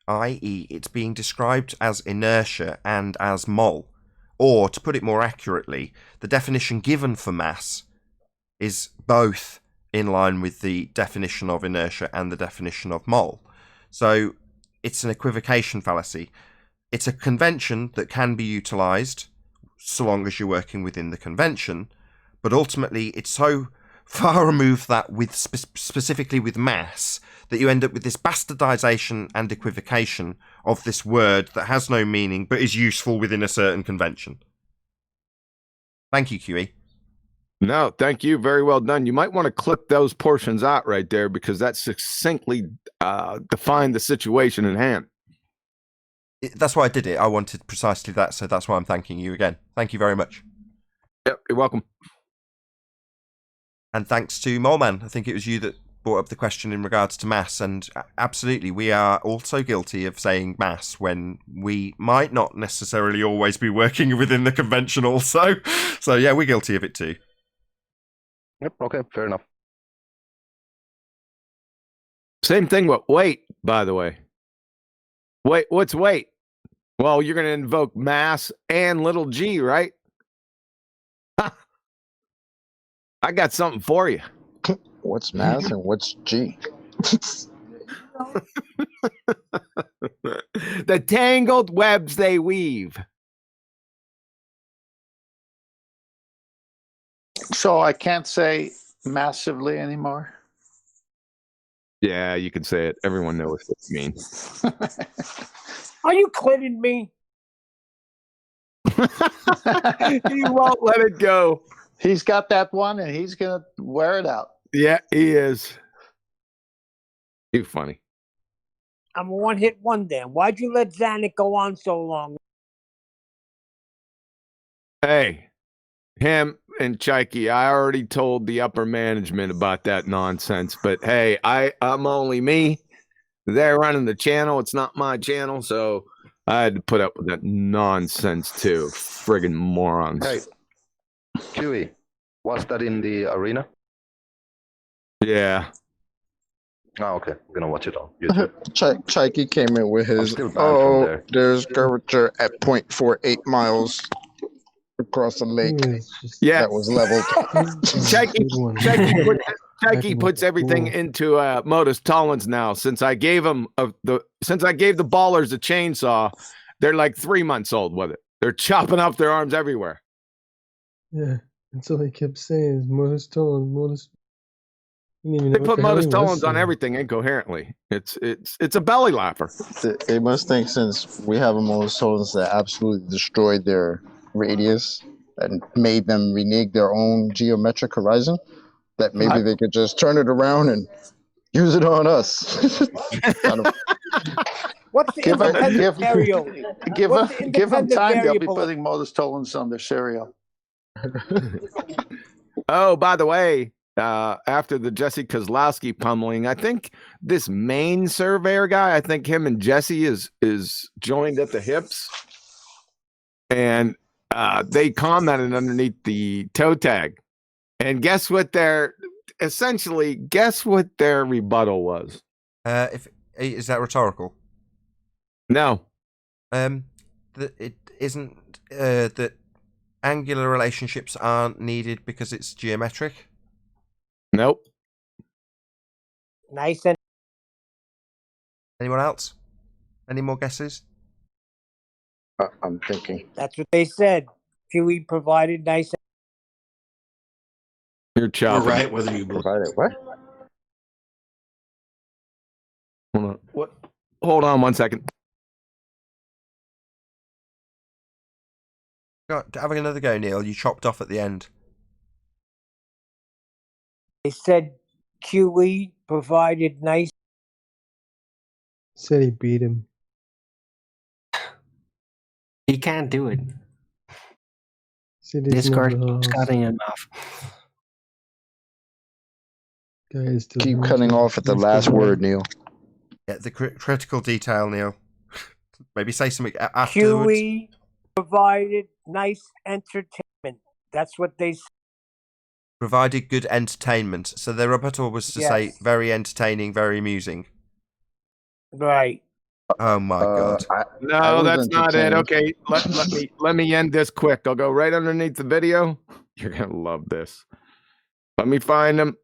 i.e. it's being described as inertia and as mole. Or, to put it more accurately, the definition given for mass is both in line with the definition of inertia and the definition of mole. So, it's an equivocation fallacy. It's a convention that can be utilised so long as you're working within the convention, but ultimately it's so far removed that with specifically with mass that you end up with this bastardization and equivocation of this word that has no meaning but is useful within a certain convention. Thank you, QE. No, thank you. Very well done. You might want to clip those portions out right there because that succinctly defined the situation in hand. That's why I did it. I wanted precisely that, so that's why I'm thanking you again. Thank you very much. Yep, you're welcome. And thanks to Moleman. I think it was you that brought up the question in regards to mass, and absolutely, we are also guilty of saying mass when we might not necessarily always be working within the convention also. So yeah, we're guilty of it too. Yep, okay, fair enough. Same thing with weight, by the way. Wait, what's weight? Well, you're going to invoke mass and little g, right? I got something for you. What's mass and what's g? The tangled webs they weave. So I can't say massively anymore. Yeah, you can say it. Everyone knows what you mean. Are you kidding me? He won't let it go. He's got that one, and he's going to wear it out. Yeah, he is. Too funny. I'm a one-hit wonder. Why'd you let Zanuck go on so long? Hey, him and Chaiki, I already told the upper management about that nonsense. But hey, I'm only me. They're running the channel. It's not my channel, so I had to put up with that nonsense too. Friggin' morons. Hey, QE, was that in the arena? Yeah. Oh, okay. I'm gonna watch it on YouTube. Chaiki came in with his, there's curvature at 0.48 miles across the lake. Yeah. That was leveled. Chaiki puts everything into modus tollens now. Since I gave him the ballers a chainsaw, they're like 3 months old with it. They're chopping up their arms everywhere. Yeah, that's all they kept saying is modus tollens, modus. They put modus tollens on everything incoherently. It's a belly laugher. They must think since we have a modus tollens that absolutely destroyed their radius and made them renege their own geometric horizon, that maybe they could just turn it around and use it on us. What's the independent variable? Give them time. They'll be putting modus tollens on their cereal. Oh, by the way, after the Jesse Kozlowski pummeling, I think this main surveyor guy, I think him and Jesse is joined at the hips. And they commented underneath the toe tag. And guess what their rebuttal was? Is that rhetorical? No. It isn't that angular relationships aren't needed because it's geometric. Nope. Nice. And anyone else? Any more guesses? I'm thinking. That's what they said. QE provided nice. You're chopping. You're right, whether you provided what? Hold on. What? Hold on 1 second. Having another go, Neil. You chopped off at the end. They said QE provided nice. Said he beat him. He can't do it. Said he's Discord never keeps lost. cutting him off. Guys, Keep cutting off at the last word, Neil. Yeah, the critical detail, Neil. Maybe say something afterwards. QE provided nice entertainment. That's what they said. Provided good entertainment. So their rebuttal was to say very entertaining, very amusing. Right. Oh my god. No, that's not it. Okay, let me end this quick. I'll go right underneath the video. You're gonna love this. Let me find them.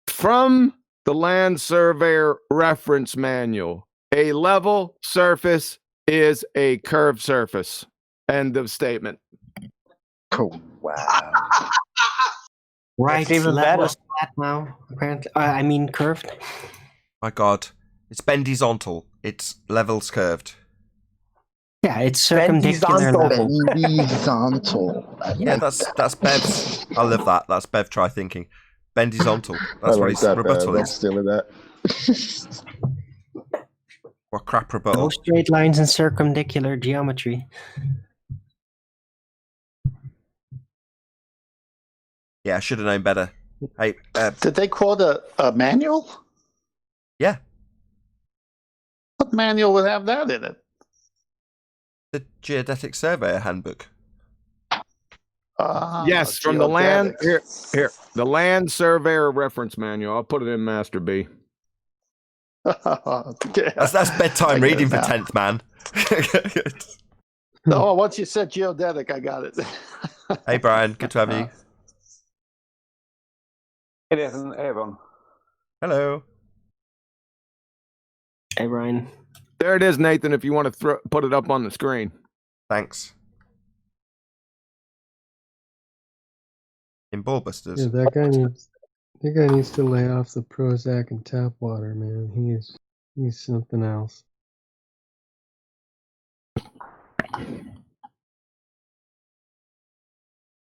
From the Land Surveyor Reference Manual, a level surface is a curved surface. End of statement. Oh, wow. Right, That's even level better. is flat now, apparently. I mean curved. My god. It's bendizontal. It's levels curved. Yeah, it's circumdicular level. Bendizontal. Yeah, that's Bev's. I love that. That's Bev try thinking. Bendizontal. I That's what like his that, rebuttal Bev. I'm is. stealing that. What crap rebuttal? No straight lines in circumdicular geometry. Yeah, I should have known better. Hey, Did they quote a manual? Yeah. What manual would have that in it? The Geodetic Surveyor Handbook. Yes, from the land here, the Land Surveyor Reference Manual. I'll put it in Master B. That's bedtime reading for 10th man. Oh, once you said geodetic, I got it. Hey Brian, good to have you. Hey Nathan, hey everyone. Hello. Hey Brian. There it is, Nathan. If you want to put it up on the screen. Thanks. In Ballbusters. Yeah, that guy needs to lay off the Prozac and tap water, man. He's something else. Don't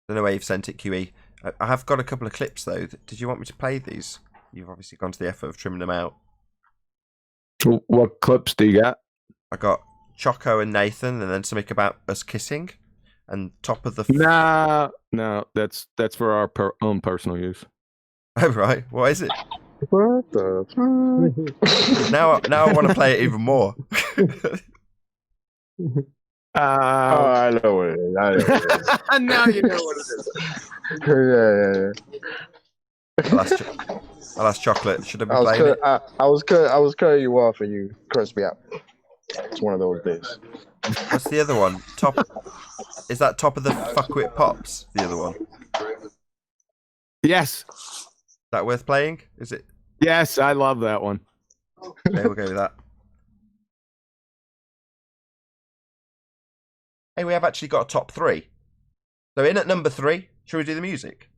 know where you've sent it, QE. I have got a couple of clips though. Did you want me to play these? You've obviously gone to the effort of trimming them out. What clips do you got? I got Choco and Nathan, and then something about us kissing, and top of the. No, that's for our own personal use. Oh right, what is it? What the fuck? Now I want to play it even more. I know what it is. I know what it is. Now you know what it is. Yeah. I'll ask Chocolate. Should I be I was playing it? I was cutting you off and you cursed me out. It's one of those days. What's the other one? Is that top of the fuckwit pops? The other one. Yes. Is that worth playing? Is it? Yes, I love that one. Okay, we'll go with that. Hey, we have actually got a top 3. So in at number 3, shall we do the music?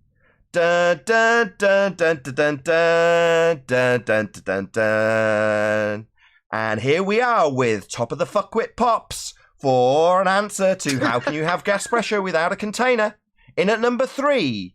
Dun dun dun dun dun dun dun dun dun dun dun. And here we are with top of the fuckwit pops for an answer to how can you have gas pressure without a container. In at number 3,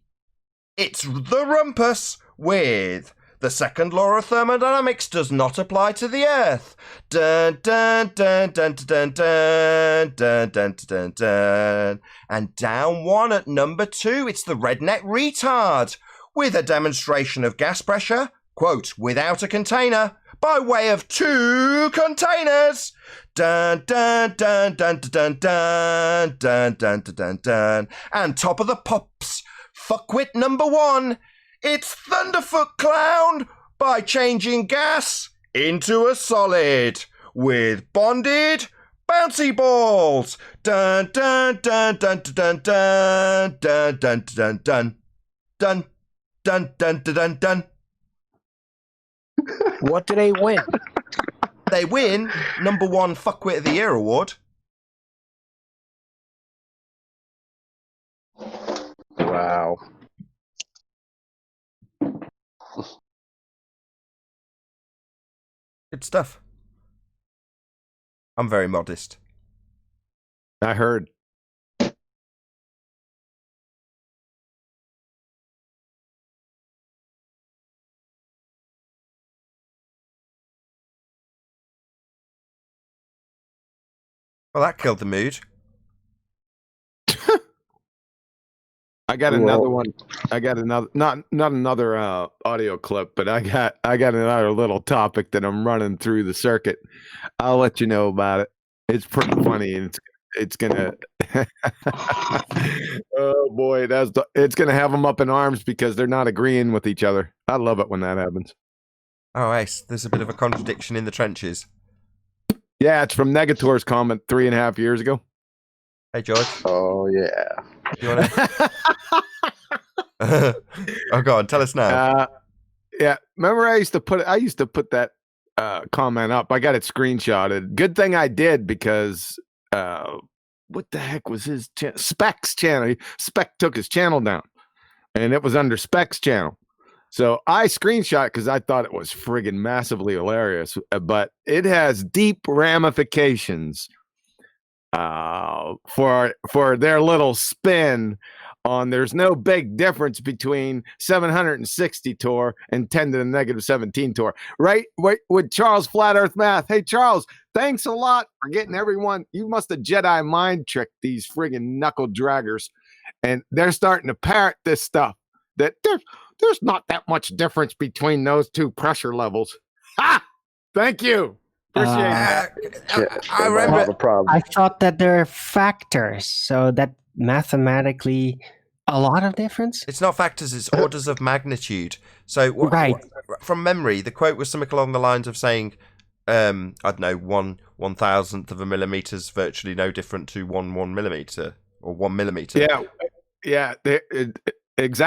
it's the rumpus with the second law of thermodynamics does not apply to the Earth. Dun dun dun dun dun dun dun dun dun dun. And down 1 at number 2, it's the redneck retard with a demonstration of gas pressure, quote, without a container, by way of 2 containers. Dun dun dun dun dun dun dun dun dun dun dun. And top of the pops, fuckwit number 1. It's Thunderfoot Clown by changing gas into a solid with bonded bouncy balls. Dun dun dun dun dun dun dun dun dun dun dun dun dun dun dun. What do they win? They win number 1 Fuckwit of the Year award. Wow. Good stuff. I'm very modest. I heard. Well, that killed the mood. I got another one. I got another not another audio clip, but I got another little topic that I'm running through the circuit. I'll let you know about it. It's pretty funny, and it's gonna oh boy, it's gonna have them up in arms because they're not agreeing with each other. I love it when that happens. Oh, Ace, there's a bit of a contradiction in the trenches. Yeah, it's from Negator's comment 3.5 years ago. Hey, George. Oh yeah. You wanna... oh, go on, tell us now. Yeah, remember I used to put that comment up. I got it screenshotted. Good thing I did because what the heck was his Specs channel? Spec took his channel down, and it was under Specs channel. So I screenshot because I thought it was friggin' massively hilarious, but it has deep ramifications for their little spin on there's no big difference between 760 torr and 10 to the negative 17 torr. Right with Charles Flat Earth Math. Hey, Charles, thanks a lot for getting everyone. You must have Jedi mind tricked these friggin' knuckle draggers, and they're starting to parrot this stuff that there's not that much difference between those two pressure levels. Ha! Thank you. Appreciate it. I remember. I thought that they're factors, so that mathematically a lot of difference. It's not factors; it's orders of magnitude. So, from memory, the quote was something along the lines of saying, "I don't know, 1/1000th of a millimeter is virtually no different to 1 millimeter or 1 millimeter." Yeah. It's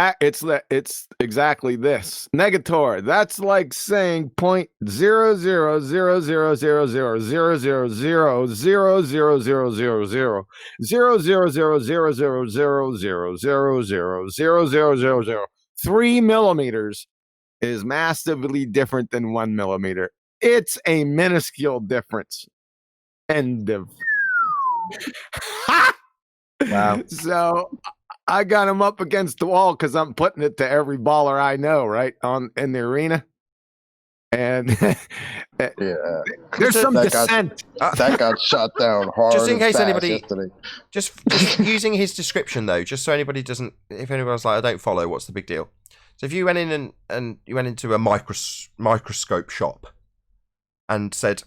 exactly this. Negator. That's like saying 0.00000000000000000000000000000000000000000000000000000000000000000000000000000000000000000000000000000000000000000000000000000000000000000000000000000000000000000000000000000000000000000000000000000000000000000000000000000000000000000000 It's a minuscule difference. End of. Wow. So I got him up against the wall because I'm putting it to every baller I know, right, in the arena. And there's some dissent. That got shot down hard. Just in case anybody, yesterday. just using his description though, just so anybody doesn't, if anyone's like, I don't follow, what's the big deal? So if you went in and you went into a microscope shop and said,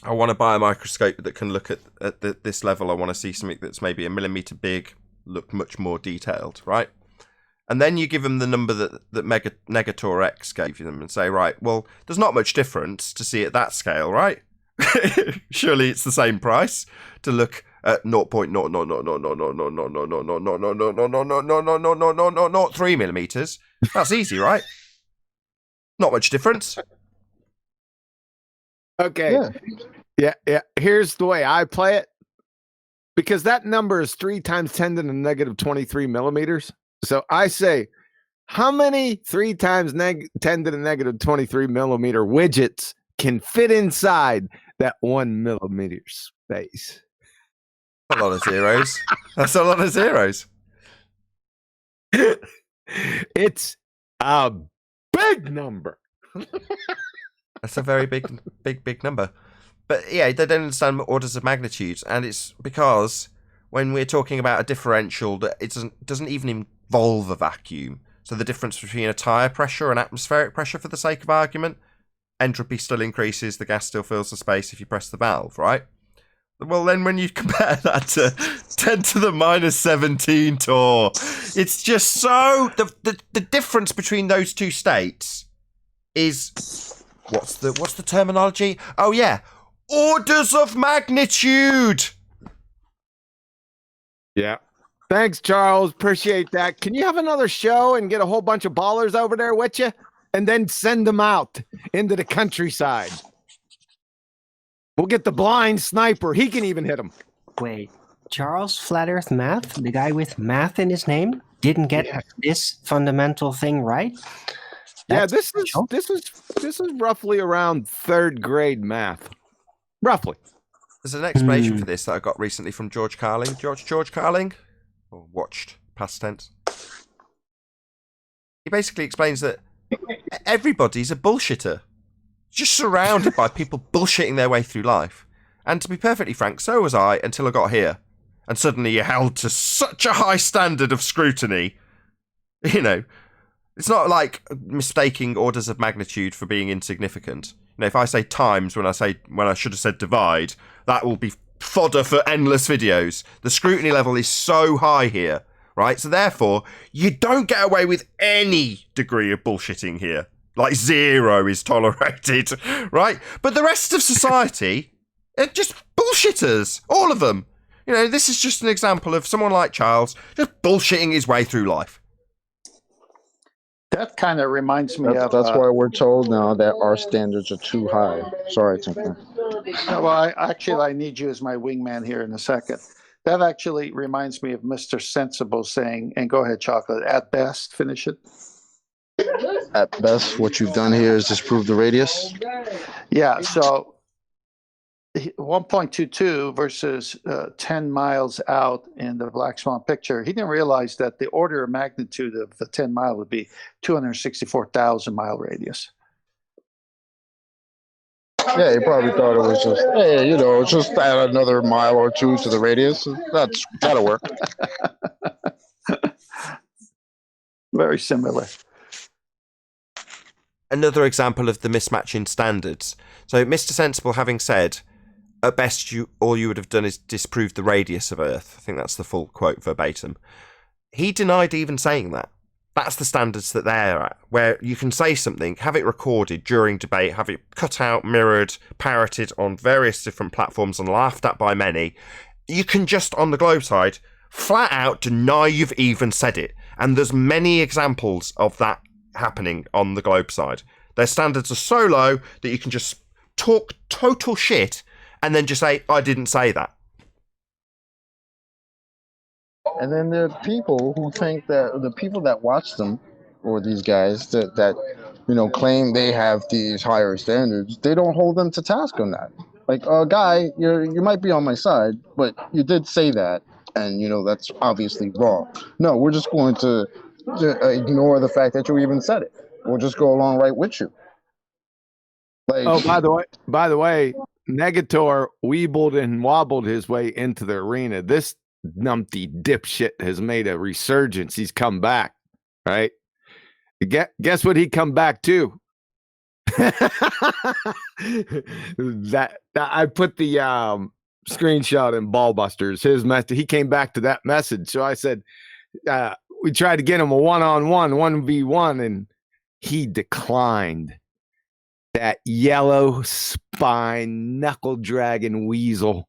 I want to buy a microscope that can look at this level. I want to see something that's maybe a millimeter big, look much more detailed, right? And then you give them the number that Negator X gave them and say, right, well, there's not much difference to see at that scale, right? Surely it's the same price to look at 0.000000000000000000000000003 millimeters. That's easy, right? Not much difference. Okay. Yeah. Here's the way I play it. Because that number is 3 times 10 to the negative 23 millimeters. So I say, how many 3 times 10 to the negative 23 millimeter widgets can fit inside that 1 millimeter space? A lot of zeros. That's a lot of zeros. It's a big number. That's a very big number. But yeah, they don't understand orders of magnitudes, and it's because when we're talking about a differential, that it doesn't even involve a vacuum. So the difference between a tire pressure and atmospheric pressure, for the sake of argument, entropy still increases, the gas still fills the space if you press the valve, right? Well, then when you compare that to 10 to the minus 17 torr, it's just so the difference between those two states is what's the terminology? Oh yeah, orders of magnitude. Yeah. Thanks, Charles. Appreciate that. Can you have another show and get a whole bunch of ballers over there with you, and then send them out into the countryside? We'll get the blind sniper. He can even hit them. Wait, Charles Flat Earth Math, the guy with math in his name, didn't get this fundamental thing right? That's this is roughly around 3rd grade math. Roughly. There's an explanation for this that I got recently from George Carling. George Carling? Or watched, past tense. He basically explains that everybody's a bullshitter. Just surrounded by people bullshitting their way through life. And to be perfectly frank, so was I until I got here. And suddenly you're held to such a high standard of scrutiny. You know, it's not like mistaking orders of magnitude for being insignificant. You know, if I say times when I should have said divide, that will be fodder for endless videos. The scrutiny level is so high here, right? So therefore, you don't get away with any degree of bullshitting here. Like 0 is tolerated, right? But the rest of society, are just bullshitters, all of them. You know, this is just an example of someone like Charles just bullshitting his way through life. That kind of reminds me of... That's why we're told now that our standards are too high. Sorry, Tinker. No, well, I need you as my wingman here in a second. That actually reminds me of Mr. Sensible saying, and go ahead, Chocolate, at best, finish it. At best, what you've done here is disprove the radius? Yeah, so 1.22 versus 10 miles out in the Black Swan picture, he didn't realize that the order of magnitude of the 10 mile would be 264,000 mile radius. Yeah, he probably thought it was just, hey, you know, just add another mile or two to the radius. That'll work. Very similar. Another example of the mismatch in standards. So Mr. Sensible having said, at best, all you would have done is disprove the radius of Earth. I think that's the full quote verbatim. He denied even saying that. That's the standards that they're at, where you can say something, have it recorded during debate, have it cut out, mirrored, parroted on various different platforms and laughed at by many. You can just, on the Globe side, flat out deny you've even said it. And there's many examples of that happening on the Globe side. Their standards are so low that you can just talk total shit and then just say, I didn't say that. And then there are people who think that the people that watch them, or these guys that you know claim they have these higher standards, they don't hold them to task on that. Like, guy, you might be on my side, but you did say that, and you know that's obviously wrong. No, we're just going to ignore the fact that you even said it. We'll just go along right with you. Like, oh, by the way, Negator weebled and wobbled his way into the arena. This numpty dipshit has made a resurgence. He's come back, right? Guess what he come back to? that I put the screenshot in Ballbusters. His message. He came back to that message. So I said, we tried to get him a 1-on-1, 1v1, and he declined. That yellow spine knuckle dragon weasel.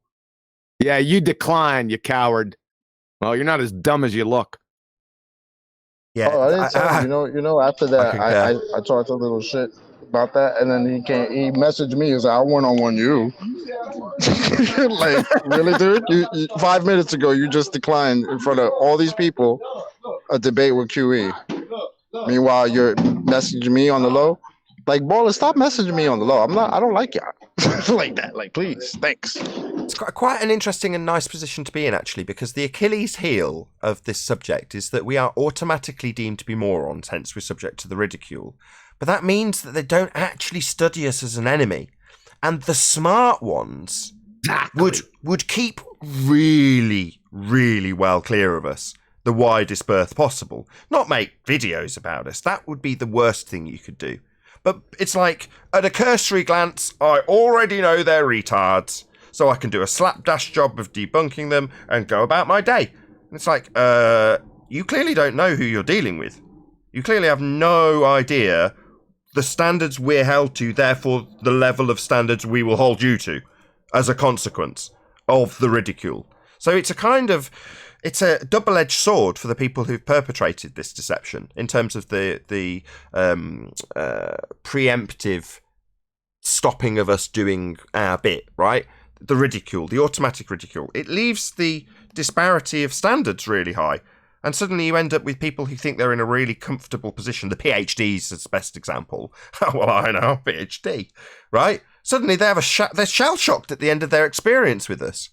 Yeah, you declined, you coward. Well, you're not as dumb as you look. Yeah. Oh, I didn't tell him. You know, after that, I talked a little shit about that, and then he messaged me. He was like, I one-on-one you. Like, really, dude? You 5 minutes ago, you just declined in front of all these people a debate with QE. Meanwhile, you're messaging me on the low. Like, Baller, stop messaging me on the low. I don't like y'all like that. Like, please, thanks. It's quite an interesting and nice position to be in, actually, because the Achilles heel of this subject is that we are automatically deemed to be morons, hence we're subject to the ridicule. But that means that they don't actually study us as an enemy. And the smart ones would keep really, really well clear of us, the widest berth possible. Not make videos about us. That would be the worst thing you could do. But it's like, at a cursory glance, I already know they're retards, so I can do a slapdash job of debunking them and go about my day. And it's like, you clearly don't know who you're dealing with. You clearly have no idea the standards we're held to, therefore the level of standards we will hold you to as a consequence of the ridicule. So it's it's a double-edged sword for the people who've perpetrated this deception in terms of the preemptive stopping of us doing our bit, right? The ridicule, the automatic ridicule. It leaves the disparity of standards really high. And suddenly you end up with people who think they're in a really comfortable position. The PhDs is the best example. Well, I know, PhD, right? Suddenly they have they're shell-shocked at the end of their experience with us.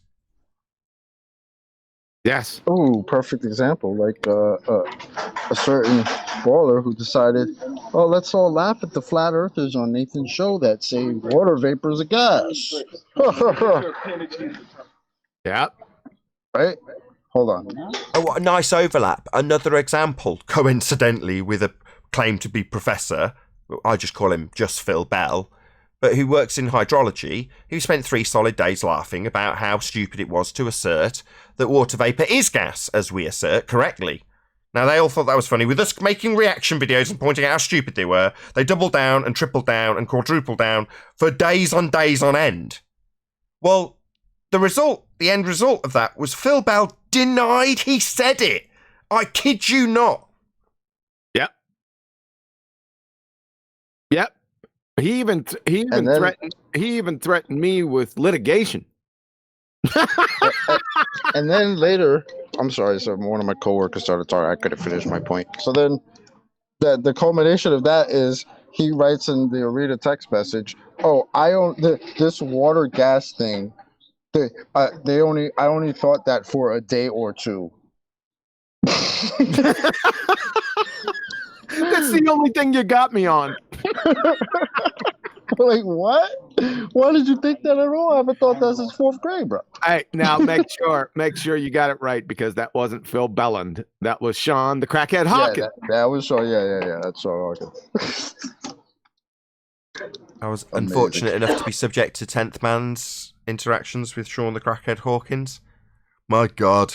Yes. Oh, perfect example. Like a certain spoiler, who decided, oh, let's all laugh at the flat earthers on Nathan's show that say water vapor is a gas. Yeah. Right? Hold on. Oh, what a nice overlap. Another example, coincidentally, with a claim to be professor, I just call him just Phil Bell, but who works in hydrology, who spent 3 solid days laughing about how stupid it was to assert that water vapour is gas, as we assert correctly. Now, they all thought that was funny. With us making reaction videos and pointing out how stupid they were, they doubled down and tripled down and quadrupled down for days on end. Well, the end result of that was Phil Bell denied he said it. I kid you not. Yep. Yep. He even threatened me with litigation. And then later, I'm sorry, so one of my coworkers started talking. I couldn't finish my point. So then the culmination of that is he writes in the Arita text message, oh, I own this water gas thing. I only thought that for a day or two. That's the only thing you got me on. Like, what? Why did you think that at all? I haven't thought that since 4th grade, bro. Hey, now make sure you got it right, because that wasn't Phil Belland. That was Sean the Crackhead Hawkins. Yeah, that was Sean. Yeah. That's Sean Hawkins. I was unfortunate enough to be subject to 10th Man's interactions with Sean the Crackhead Hawkins. My God.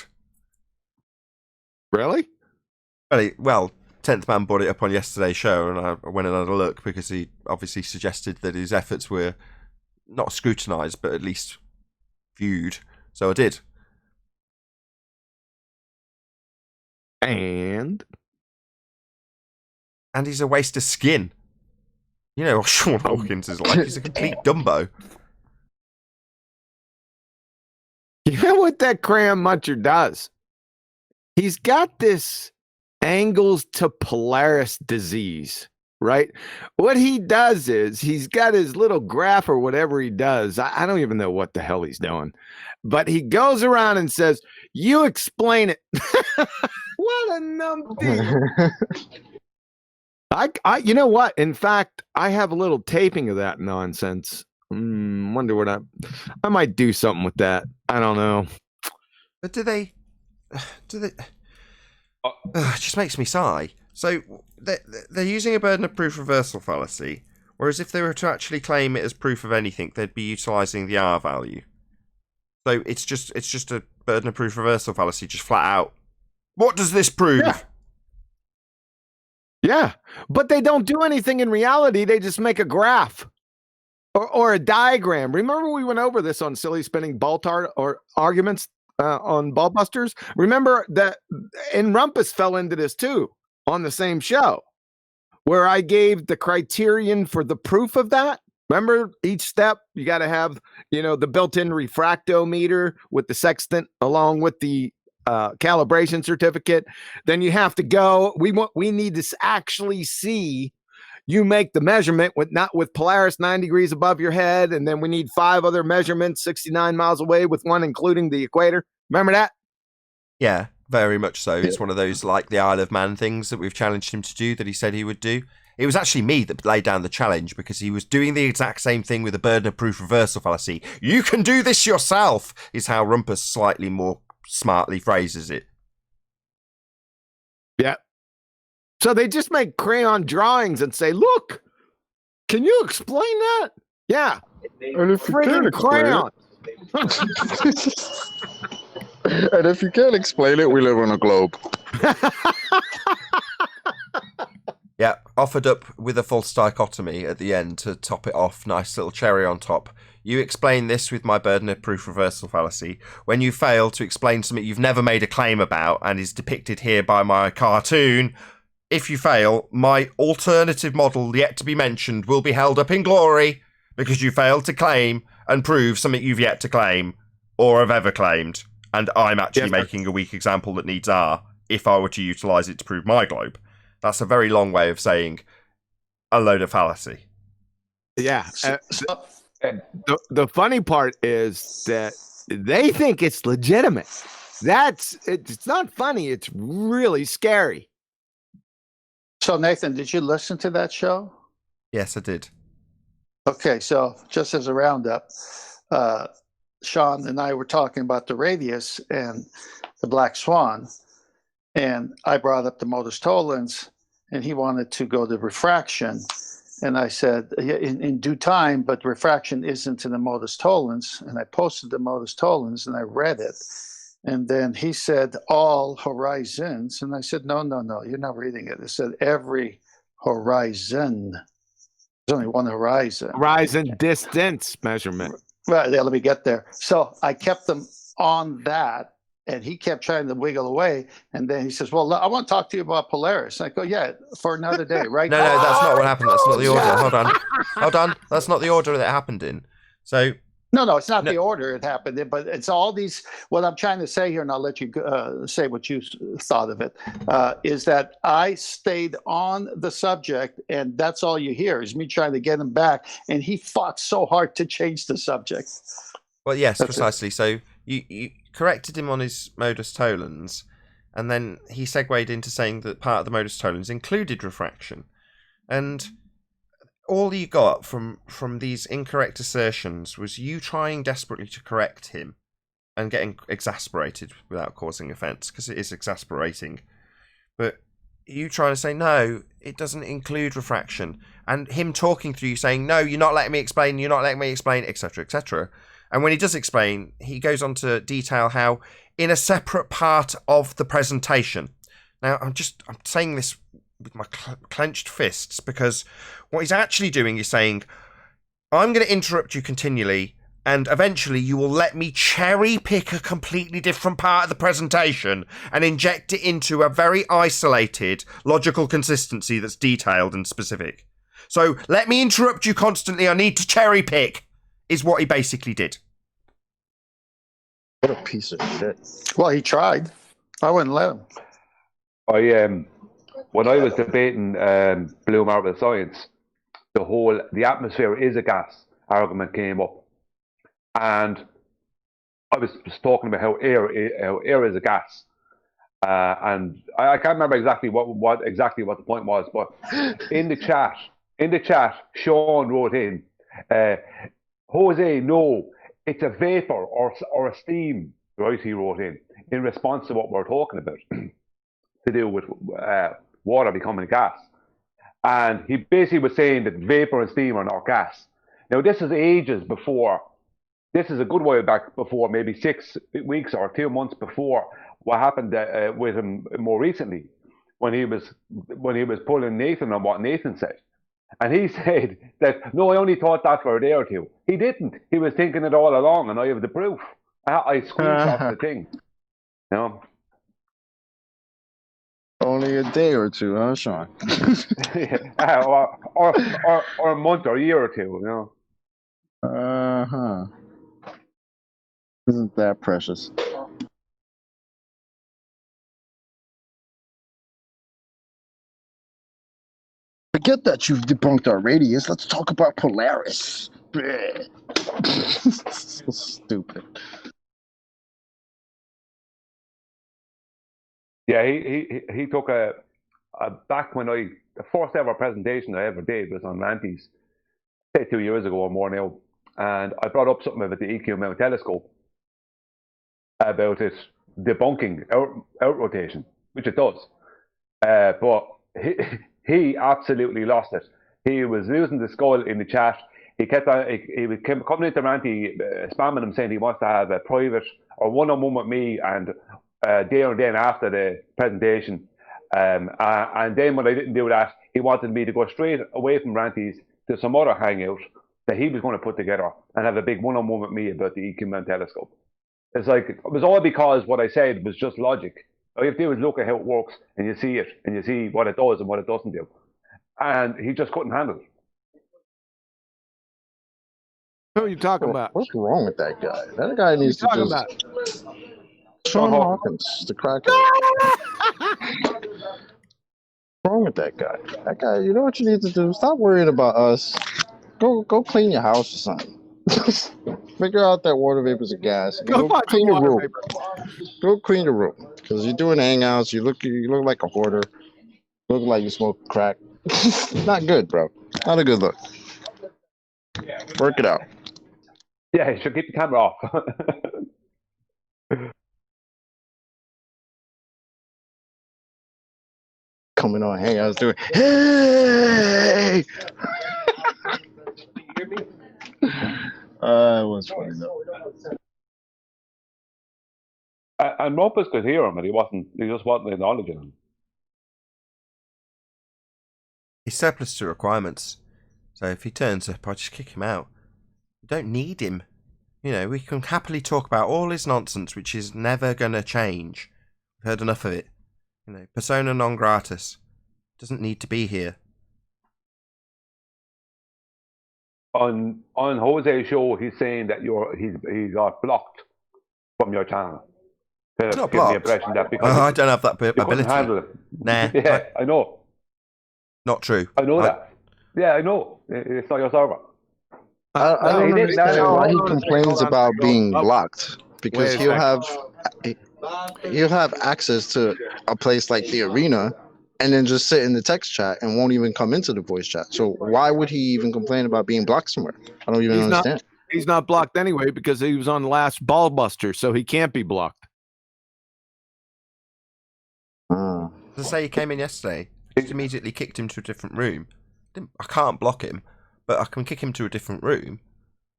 Really? Well, 10th Man brought it up on yesterday's show, and I went and had a look because he obviously suggested that his efforts were not scrutinised, but at least viewed. So I did. And he's a waste of skin. You know what Sean Hawkins is like. He's a complete Dumbo. You know what that crayon muncher does? He's got this angles to Polaris disease, right? What he does is he's got his little graph or whatever he does. I don't even know what the hell he's doing, but he goes around and says, you explain it. What a numpty. I you know what? In fact, I have a little taping of that nonsense. Wonder what I might do something with that. I don't know. But do they it just makes me sigh. So they're using a burden of proof reversal fallacy, whereas if they were to actually claim it as proof of anything, they'd be utilising the R value. So it's just a burden of proof reversal fallacy, just flat out. What does this prove? Yeah, but they don't do anything in reality. They just make a graph or a diagram. Remember we went over this on Silly Spinning Ball or Arguments on Ballbusters? Remember that, and Rumpus fell into this too on the same show, where I gave the criterion for the proof of that. Remember, each step you got to have, the built-in refractometer with the sextant along with the calibration certificate. Then you have to go. We need to actually see you make the measurement not with Polaris 9 degrees above your head, and then we need 5 other measurements 69 miles away, with one including the equator. Remember that? Yeah, very much so. It's one of those like the Isle of Man things that we've challenged him to do, that he said he would do. It was actually me that laid down the challenge, because he was doing the exact same thing with a burden of proof reversal fallacy. You can do this yourself, is how Rumpus slightly more smartly phrases it. Yeah. So they just make crayon drawings and say, look, can you explain that? Yeah. And if you can't crayon. And if you can't explain it, we live on a globe. Yeah, offered up with a false dichotomy at the end to top it off. Nice little cherry on top. You explain this with my burden of proof reversal fallacy. When you fail to explain something you've never made a claim about and is depicted here by my cartoon, if you fail, my alternative model yet to be mentioned will be held up in glory because you failed to claim and prove something you've yet to claim or have ever claimed. And I'm actually making a weak example that needs R if I were to utilise it to prove my globe. That's a very long way of saying a load of fallacy. Yeah. The funny part is that they think it's legitimate. It's not funny. It's really scary. So Nathan, did you listen to that show? Yes, I did. Okay, so just as a roundup, Sean and I were talking about the radius and the black swan, and I brought up the modus tollens, and he wanted to go to refraction. And I said, in due time, but refraction isn't in the modus tollens. And I posted the modus tollens and I read it. And then he said, all horizons. And I said, no, you're not reading it. It said every horizon. There's only one horizon. Horizon distance measurement. Right, yeah, let me get there. So I kept them on that. And he kept trying to wiggle away. And then he says, well, I want to talk to you about Polaris. And I go, yeah, for another day, right? No, that's not what happened. That's not the order. Hold on. That's not the order that it happened in. So No, it's not the order it happened in, but it's all these, what I'm trying to say here, and I'll let you say what you thought of it, is that I stayed on the subject, and that's all you hear is me trying to get him back. And he fought so hard to change the subject. Well, yes, precisely. So you corrected him on his modus tollens, and then he segued into saying that part of the modus tollens included refraction. And all you got from these incorrect assertions was you trying desperately to correct him and getting exasperated without causing offence, because it is exasperating. But you trying to say, no, it doesn't include refraction, and him talking through you saying, no, you're not letting me explain, etc., etc. And when he does explain, he goes on to detail how in a separate part of the presentation. Now, I'm saying this with my clenched fists, because what he's actually doing is saying, I'm going to interrupt you continually, and eventually you will let me cherry pick a completely different part of the presentation and inject it into a very isolated logical consistency that's detailed and specific. So let me interrupt you constantly. I need to cherry pick, is what he basically did. What a piece of shit. Well, he tried. I wouldn't let him. When I was debating blue marble science, the atmosphere is a gas argument came up, and I was talking about how air is a gas, and I can't remember exactly what the point was, but in the chat, Sean wrote in, Jose, no, it's a vapor or a steam, right? He wrote in response to what we're talking about, to do with water becoming a gas. And he basically was saying that vapor and steam are not gas. Now, this is ages before. This is a good while back before, maybe 6 weeks or 2 months before what happened with him more recently, when he was pulling Nathan on what Nathan said. And he said that, no, I only thought that for a day or two. He didn't. He was thinking it all along, and I have the proof. I screenshot the thing. You know? Only a day or two, huh, Sean? or a month or a year or two, you know. Uh-huh. Isn't that precious? Forget that you've debunked our radius. Let's talk about Polaris. So stupid. Yeah, he took back when the first ever presentation I ever did was on Ranties, say 2 years ago or more now, and I brought up something about the EQ mount telescope, about it debunking out rotation, which it does, but he absolutely lost it. He was losing the skull in the chat. He kept coming into Ranty, spamming him, saying he wants to have a private or one-on-one with me, and day and then after the presentation, and then when I didn't do that, he wanted me to go straight away from Ranty's to some other hangout that he was going to put together and have a big one-on-one with me about the EQ mount telescope. It's like, it was all because what I said was just logic. All you have to do is look at how it works, and you see it, and you see what it does and what it doesn't do. And he just couldn't handle it. Who are you talking about? What's wrong with that guy? That guy needs to just... About? Sean Hawkins, the crackhead. What's wrong with that guy? That guy, you know what you need to do? Stop worrying about us. Go clean your house or something. Figure out that water vapor is a gas. Go clean your room. Go clean your room. Because you're doing hangouts. You look like a hoarder. Look like you smoke crack. Not good, bro. Not a good look. Work it out. Yeah, you should keep the camera off. Coming on Hangouts doing, hey! It was funny though. And Rumpus could hear him, and he just wasn't acknowledging him. He's surplus to requirements. So if he turns up, I just kick him out. We don't need him. You know, we can happily talk about all his nonsense, which is never going to change. We've heard enough of it. You know, persona non gratis. Doesn't need to be here. On Jose's show, he's saying that he got blocked from your channel. It's not Give the blocked. impression that because I don't have that couldn't ability. handle it. Nah. Yeah, I know. Not true. I know that. Yeah, I know. It's not your server. I don't he didn't. understand why he Hold on. complains about being blocked, because Wait a he'll have access to a place like the arena and then just sit in the text chat and won't even come into the voice chat. So why would he even complain about being blocked somewhere? I don't even understand. He's not blocked anyway because he was on the last ball buster, so he can't be blocked. Let's say he came in yesterday, just immediately kicked him to a different room. I can't block him, but I can kick him to a different room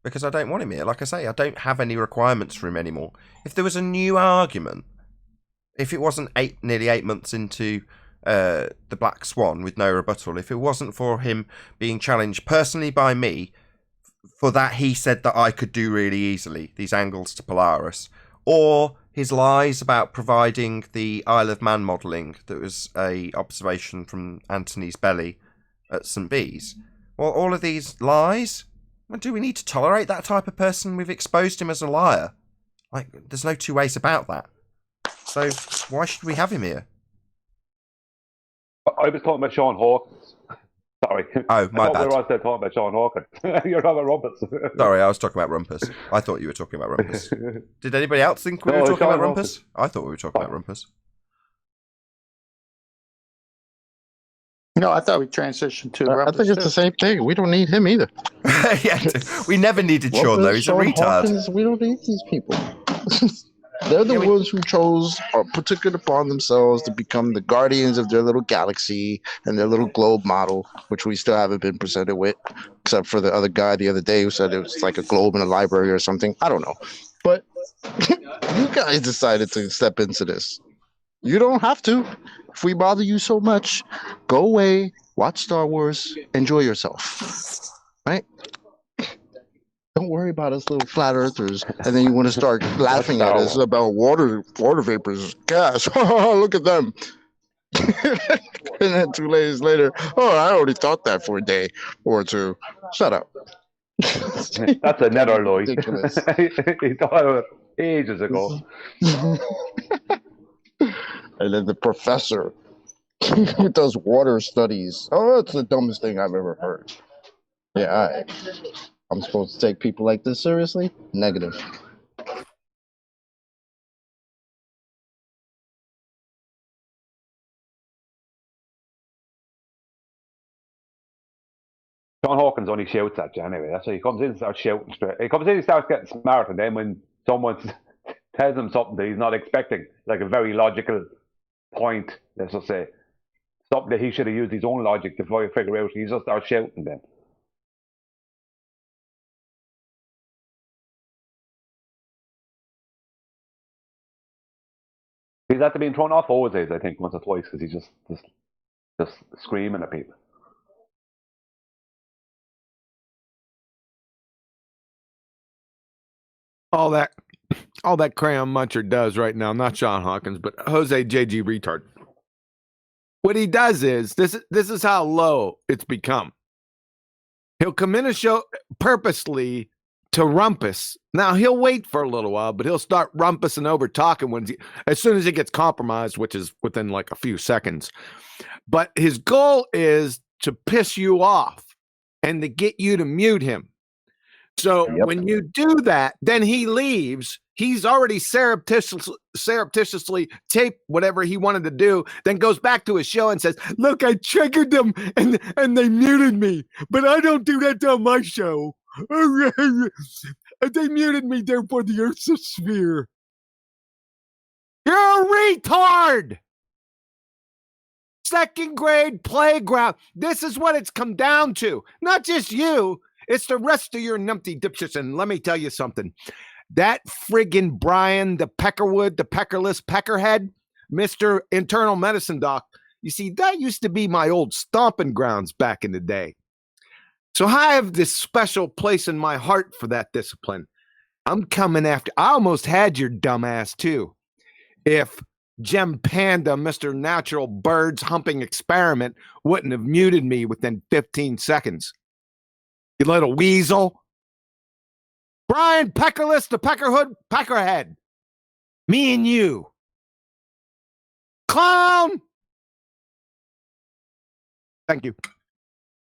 because I don't want him here. Like I say, I don't have any requirements for him anymore. If there was a new argument, if it wasn't nearly 8 months into the Black Swan with no rebuttal, if it wasn't for him being challenged personally by me for that he said that I could do really easily, these angles to Polaris, or his lies about providing the Isle of Man modelling that was a observation from Antony's belly at St. Bees. Well, all of these lies, do we need to tolerate that type of person? We've exposed him as a liar. Like, there's no two ways about that. So why should we have him here? I was talking about Sean Hawkins. Sorry. Oh, my bad. We were all still talking about Sean Hawkins. You're talking about Rumpus. Sorry, I was talking about Rumpus. I thought you were talking about Rumpus. Did anybody else think we were talking about Rumpus? I thought we were talking about Rumpus. No, I thought we transitioned to. I think it's the same thing. We don't need him either. Yeah, we never needed Sean though. He's a retard. Hawkins, we don't need these people. They're the ones who chose or took it upon themselves to become the guardians of their little galaxy and their little globe model, which we still haven't been presented with, except for the other guy the other day who said it was like a globe in a library or something. I don't know. But you guys decided to step into this. You don't have to. If we bother you so much, go away, watch Star Wars, enjoy yourself. Right? Don't worry about us little flat earthers. And then you want to start laughing at us about water vapors, gas. Look at them. And then 2 days later, I already thought that for a day or two. Shut up. That's another lie. Ridiculous. He thought it ages ago. And then the professor who does water studies. Oh, that's the dumbest thing I've ever heard. Yeah, I'm supposed to take people like this seriously? Negative. Sean Hawkins only shouts at you anyway. That's why he comes in and starts shouting straight. He comes in and starts getting smart, and then when someone tells him something that he's not expecting, like a very logical point, let's just say, something that he should have used his own logic to figure out, he just starts shouting then. He's had to be thrown off Jose's, I think, once or twice because he's just screaming at people. All that crayon muncher does right now, not Sean Hawkins, but Jose JG retard. What he does is this is how low it's become. He'll come in a show purposely to rumpus. Now he'll wait for a little while, but he'll start rumpusing over talking as soon as he gets compromised, which is within like a few seconds. But his goal is to piss you off and to get you to mute him. So when you do that, then he leaves. he's already surreptitiously taped whatever he wanted to do, then goes back to his show and says, look, I triggered them and they muted me, but I don't do that on my show. They muted me, therefore the Earth's a sphere. You're a retard! Second grade playground. This is what it's come down to. Not just you. It's the rest of your numpty dipshits. And let me tell you something. That friggin' Brian, the Peckerwood, the Peckerless Peckerhead, Mr. Internal Medicine Doc, you see, that used to be my old stomping grounds back in the day. So I have this special place in my heart for that discipline. I'm coming after. I almost had your dumb ass too. If Gem Panda, Mr. Natural Birds Humping Experiment, wouldn't have muted me within 15 seconds. You little weasel. Brian Peckerless, the Peckerhood Peckerhead. Me and you. Clown! Thank you.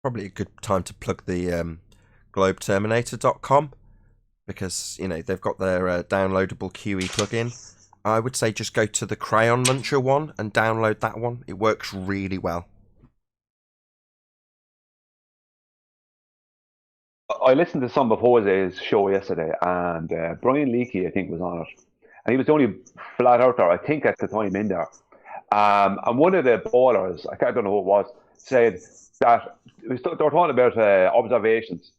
Probably a good time to plug the globeterminator.com because, you know, they've got their downloadable QE plugin. I would say just go to the Crayon Muncher one and download that one. It works really well. I listened to some of Jose's show yesterday, and Brian Leakey, I think, was on it. And he was the only flat earther, I think, at the time in there. And one of the ballers, I don't know who it was, said that they were talking about observations.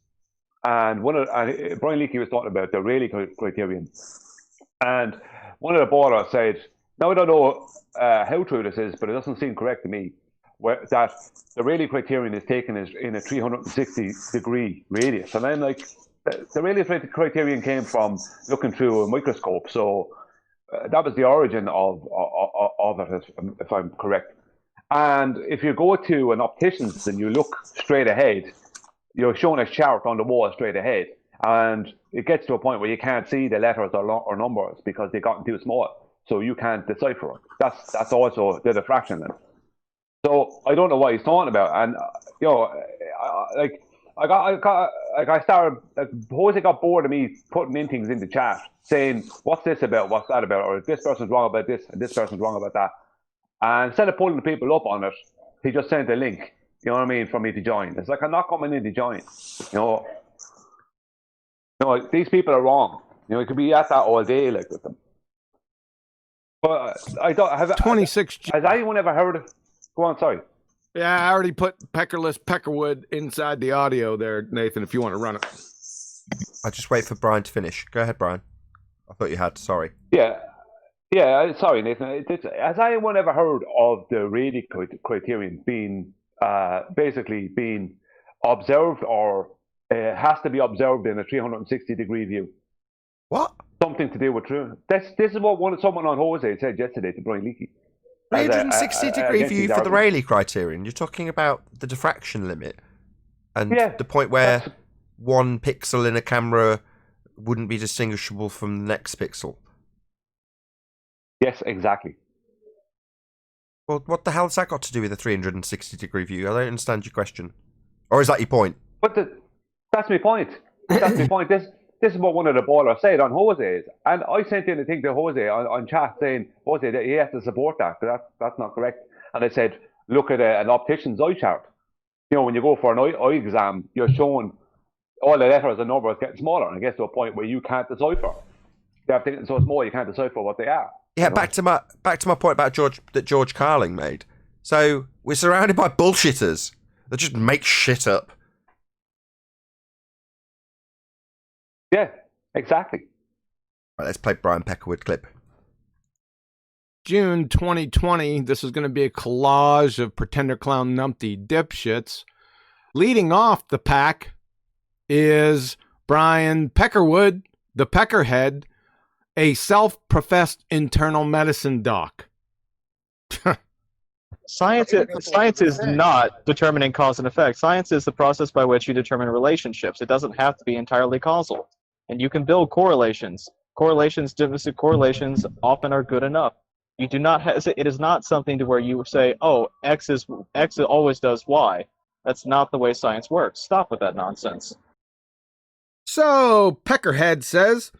And Brian Leakey was talking about the Rayleigh criterion. And one of the ballers said, now I don't know how true this is, but it doesn't seem correct to me, that the Rayleigh criterion is taken in a 360-degree radius. And I'm like, the Rayleigh criterion came from looking through a microscope. So that was the origin of it, if I'm correct. And if you go to an optician's and you look straight ahead, you're shown a chart on the wall straight ahead. And it gets to a point where you can't see the letters or numbers because they've gotten too small. So you can't decipher them. That's also the diffraction then. So I don't know what he's talking about. And, you know, Jose got bored of me putting in things in the chat saying, what's this about? What's that about? Or this person's wrong about this and this person's wrong about that. And instead of pulling the people up on it, he just sent a link, you know what I mean, for me to join. It's like, I'm not coming in to join. You know, these people are wrong. You know, it could be at that all day, like, with them. But I don't have 26. Has anyone ever heard of? Go on, sorry. Yeah, I already put Peckerless Peckerwood inside the audio there, Nathan, if you want to run it. I'll just wait for Brian to finish. Go ahead, Brian. I thought you had. Sorry. Yeah, sorry, Nathan. Has anyone ever heard of the Rayleigh criterion being basically being observed, or has to be observed in a 360-degree view? What? Something to do with true. This is what someone on Jose said yesterday to Brian Leakey. 360-degree view for the Rayleigh criterion. You're talking about the diffraction limit and the point where one pixel in a camera wouldn't be distinguishable from the next pixel. Yes, exactly. Well, what the hell's that got to do with a 360-degree view? I don't understand your question. Or is that your point? But that's my point. That's my point. This is what one of the ballers said on Jose's. And I sent in a thing to Jose on chat saying, Jose, that he has to support that, because that's not correct. And I said, look at an optician's eye chart. You know, when you go for an eye exam, you're shown all the letters and numbers getting smaller, and it gets to a point where you can't decipher. They have things so small you can't decipher what they are. Yeah, back to my point about George Carling made. So we're surrounded by bullshitters that just make shit up. Yeah, exactly. Right, let's play Brian Peckerwood clip. June 2020. This is going to be a collage of pretender clown numpty dipshits. Leading off the pack is Brian Peckerwood, the Peckerhead, a self-professed internal medicine doc. Science is not determining cause and effect. Science is the process by which you determine relationships. It doesn't have to be entirely causal. And you can build correlations. Correlations often are good enough. You do not have, it is not something to where you say, oh, X always does Y. That's not the way science works. Stop with that nonsense. So, Peckerhead says,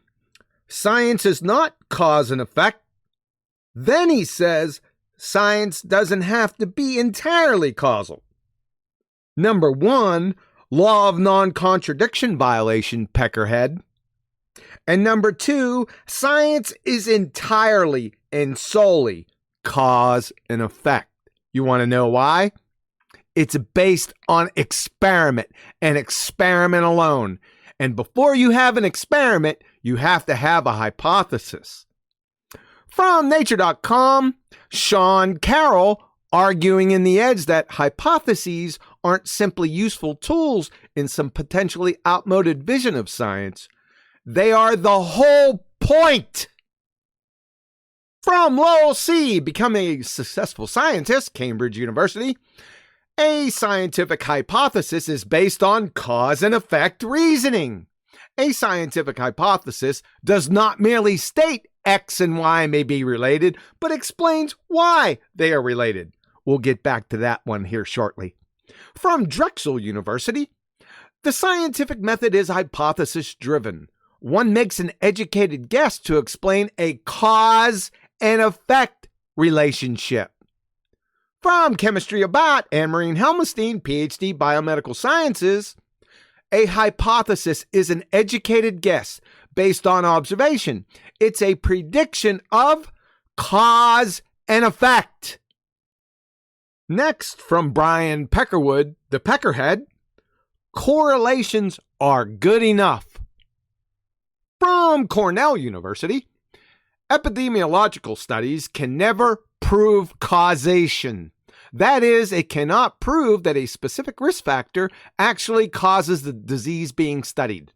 science is not cause and effect. Then he says science doesn't have to be entirely causal. Number 1, law of non-contradiction violation, peckerhead. And number 2, science is entirely and solely cause and effect. You want to know why? It's based on experiment and experiment alone. And before you have an experiment, you have to have a hypothesis. From Nature.com, Sean Carroll arguing in The Edge that hypotheses aren't simply useful tools in some potentially outmoded vision of science. They are the whole point. From Lowell C., becoming a successful scientist, Cambridge University, a scientific hypothesis is based on cause and effect reasoning. A scientific hypothesis does not merely state X and Y may be related, but explains why they are related. We'll get back to that one here shortly. From Drexel University, the scientific method is hypothesis-driven. One makes an educated guess to explain a cause and effect relationship. From Chemistry About, Anne-Marie Helmstein, PhD, Biomedical Sciences, a hypothesis is an educated guess based on observation. It's a prediction of cause and effect. Next, from Brian Peckerwood, the Peckerhead, correlations are good enough. From Cornell University, epidemiological studies can never prove causation. That is, it cannot prove that a specific risk factor actually causes the disease being studied.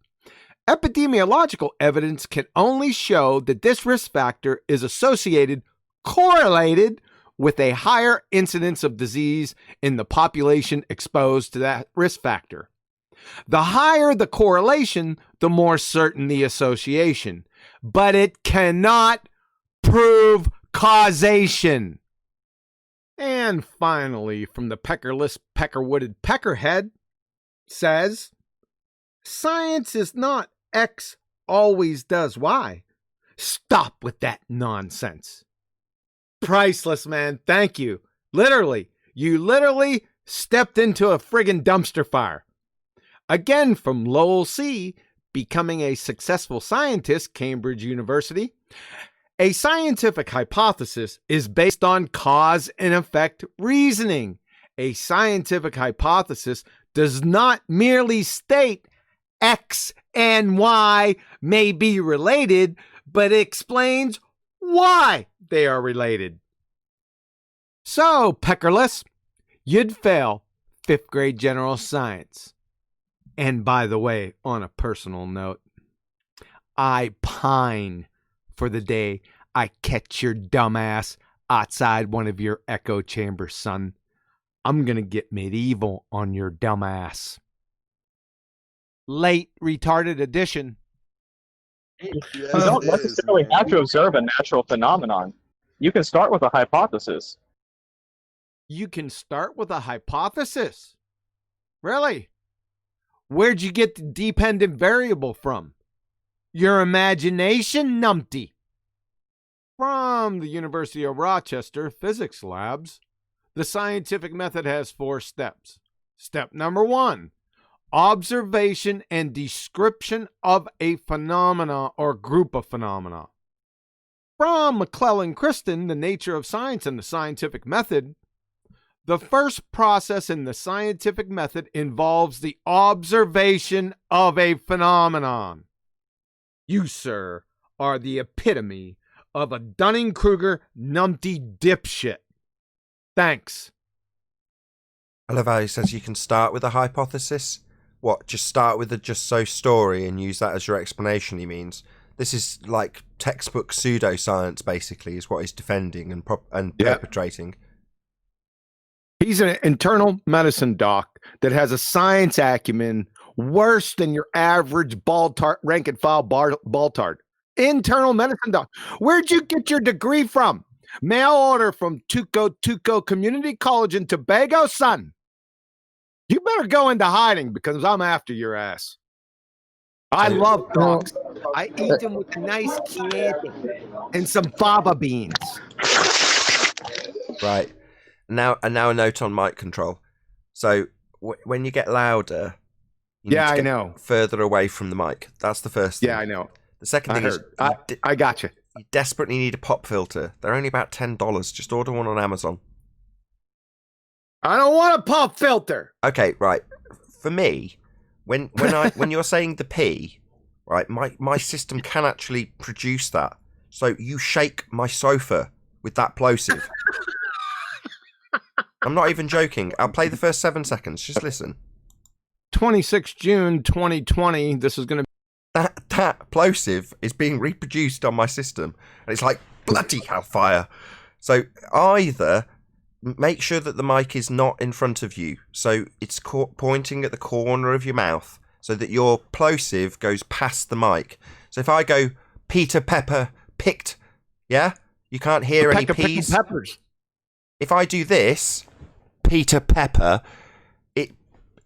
Epidemiological evidence can only show that this risk factor is correlated with a higher incidence of disease in the population exposed to that risk factor. The higher the correlation, the more certain the association. But it cannot prove causation. And finally, from the Peckerless, Peckerwooded Peckerhead, says, science is not X always does Y. Stop with that nonsense. Priceless, man. Thank you. Literally. You literally stepped into a friggin' dumpster fire. Again, from Lowell C., becoming a successful scientist, Cambridge University, a scientific hypothesis is based on cause and effect reasoning. A scientific hypothesis does not merely state X and Y may be related, but explains why they are related. So, Peckerless, you'd fail 5th grade general science. And by the way, on a personal note, I pine for the day I catch your dumbass outside one of your echo chambers, son. I'm gonna get medieval on your dumbass. Late retarded edition. You don't necessarily have to observe a natural phenomenon. You can start with a hypothesis. You can start with a hypothesis? Really? Where'd you get the dependent variable from? Your imagination, numpty. From the University of Rochester Physics Labs, the scientific method has 4 steps. Step number 1, observation and description of a phenomena or group of phenomena. From McClellan-Christen, The Nature of Science and the Scientific Method, the first process in the scientific method involves the observation of a phenomenon. You, sir, are the epitome of a Dunning-Kruger numpty dipshit. Thanks. I love how he says you can start with a hypothesis. What, just start with a just so story and use that as your explanation, he means? This is like textbook pseudoscience, basically, is what he's defending and perpetrating. He's an internal medicine doc that has a science acumen worse than your average rank and file baltard. Internal medicine doc. Where'd you get your degree from? Mail order from Tuco Community College in Tobago, son. You better go into hiding because I'm after your ass. I love dogs. I eat them with a nice candy and some fava beans. Right. Now a note on mic control. So when you get louder, you need to get know. further away from the mic. That's the first thing. Yeah, I know. The second thing is I got you. You desperately need a pop filter. They're only about $10. Just order one on Amazon. I don't want a pop filter. Okay, right. For me, when you're saying the P, right, my system can actually produce that. So you shake my sofa with that plosive. I'm not even joking. I'll play the first 7 seconds. Just listen. 26 June 2020. This is going to be... That plosive is being reproduced on my system. And it's like bloody hellfire. So either make sure that the mic is not in front of you. So it's pointing at the corner of your mouth so that your plosive goes past the mic. So if I go, Peter Pepper picked, yeah? You can't hear any P's. Peppers. If I do this, Peter Pepper,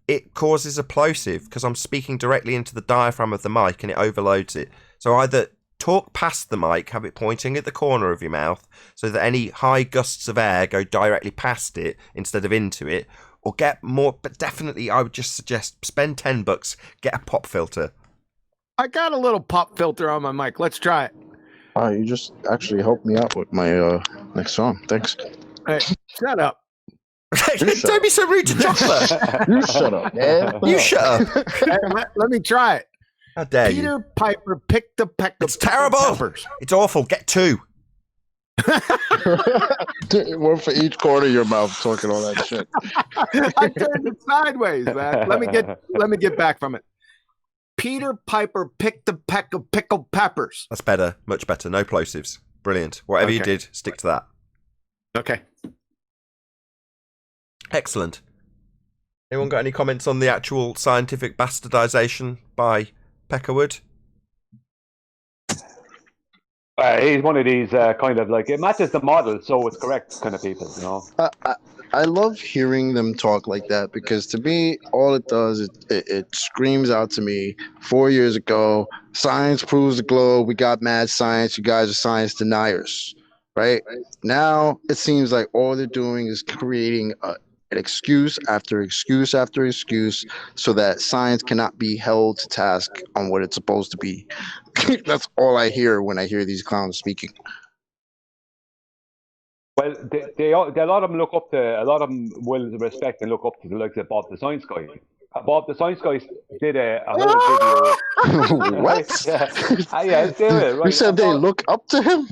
it causes a plosive because I'm speaking directly into the diaphragm of the mic and it overloads it. So either talk past the mic, have it pointing at the corner of your mouth so that any high gusts of air go directly past it instead of into it, or get more, but definitely I would just suggest spend $10, get a pop filter. I got a little pop filter on my mic. Let's try it. You just actually helped me out with my next song. Thanks. Hey, shut up. Don't be so rude to Chocolate. You shut up, man. You shut up. Hey, let me try it. How dare you? Peter Piper picked the peck of It's terrible. peppers. It's awful. Get 2. One for each corner of your mouth, talking all that shit. I turned it sideways, man. Let me get back from it. Peter Piper picked the peck of pickled peppers. That's better. Much better. No plosives. Brilliant. Whatever you did, stick to that. Okay. Excellent. Anyone got any comments on the actual scientific bastardization by Peckerwood? He's one of these kind of like, it matches the model, so it's correct kind of people, you know. I love hearing them talk like that because to me, all it does is it screams out to me 4 years ago, science proves the globe, we got mad science, you guys are science deniers, right? Now it seems like all they're doing is creating an excuse after excuse after excuse so that science cannot be held to task on what it's supposed to be. That's all I hear when I hear these clowns speaking. Well, a lot of them look up to, a lot of them will respect and look up to the likes of Bob the Science Guy. Bob the Science Guy did a whole video. What? Yeah, right. You said they look up to him?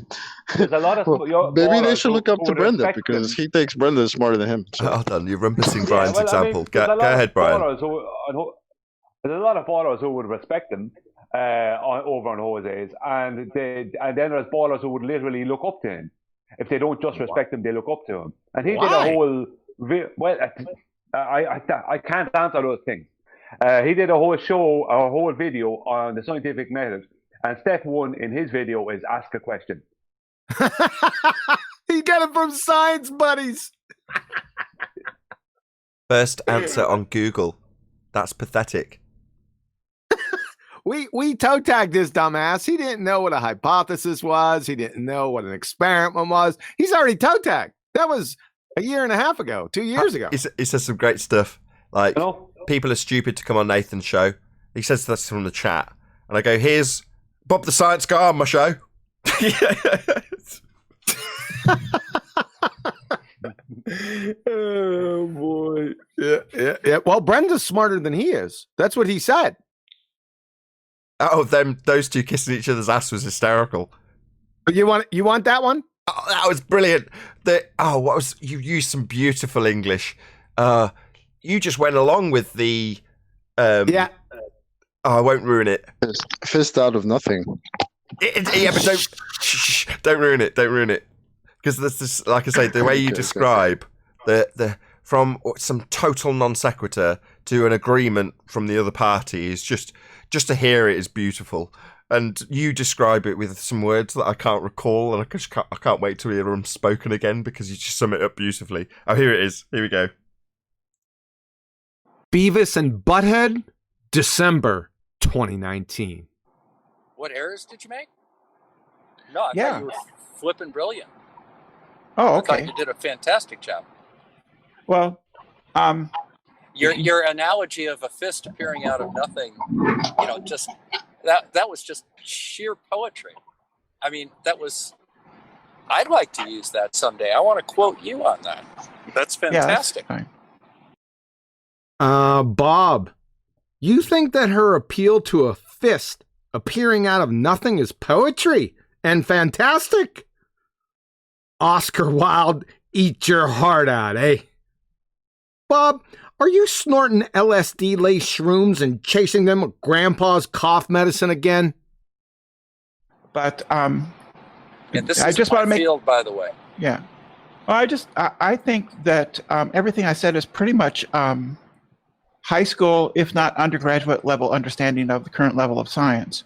There's a lot of maybe they should look up to Brenda because he thinks Brenda is smarter than him. So. Hold on, you're rumpusing Brian's example. Go ahead, Brian. There's a lot of followers who would respect him over on Jose's, and then there's ballers who would literally look up to him. If they don't just respect him, they look up to him. And he did a whole... I can't answer those things. He did a whole show, a whole video on the scientific method. And step 1 in his video is ask a question. He got it from Science Buddies. First answer on Google. That's pathetic. We toe tagged this dumbass. He didn't know what a hypothesis was. He didn't know what an experiment was. He's already toe tagged. That was a year and a half ago, 2 years ago. He says some great stuff. Like, people are stupid to come on Nathan's show. He says this from the chat. And I go, here's Bob the Science Guy on my show. Oh, boy. Yeah. Well, Brenda's smarter than he is. That's what he said. Oh, those two kissing each other's ass was hysterical. You want that one? Oh, that was brilliant. You used some beautiful English. You just went along with the yeah. Oh, I won't ruin it. Fist out of nothing. Yeah, but don't ruin it. Don't ruin it. Because this, like I say, the way you describe the from some total non sequitur to an agreement from the other party is just to hear it is beautiful. And you describe it with some words that I can't recall, and I can't wait to hear them spoken again because you just sum it up beautifully. Oh, here it is. Here we go. Beavis and Butthead, December 2019. What errors did you make? No, I Yeah. thought you were flipping brilliant. Oh, I thought okay. you did a fantastic job. Well, Your analogy of a fist appearing out of nothing, just that was just sheer poetry. I mean, I'd like to use that someday. I want to quote you on that. That's fantastic. Yeah, that's fine. Bob, you think that her appeal to a fist appearing out of nothing is poetry and fantastic? Oscar Wilde, eat your heart out, eh? Bob, are you snorting LSD-laced shrooms and chasing them with Grandpa's cough medicine again? But And this I is just my want to make field, by the way. yeah. Well, I think that everything I said is pretty much high school, if not undergraduate level understanding of the current level of science.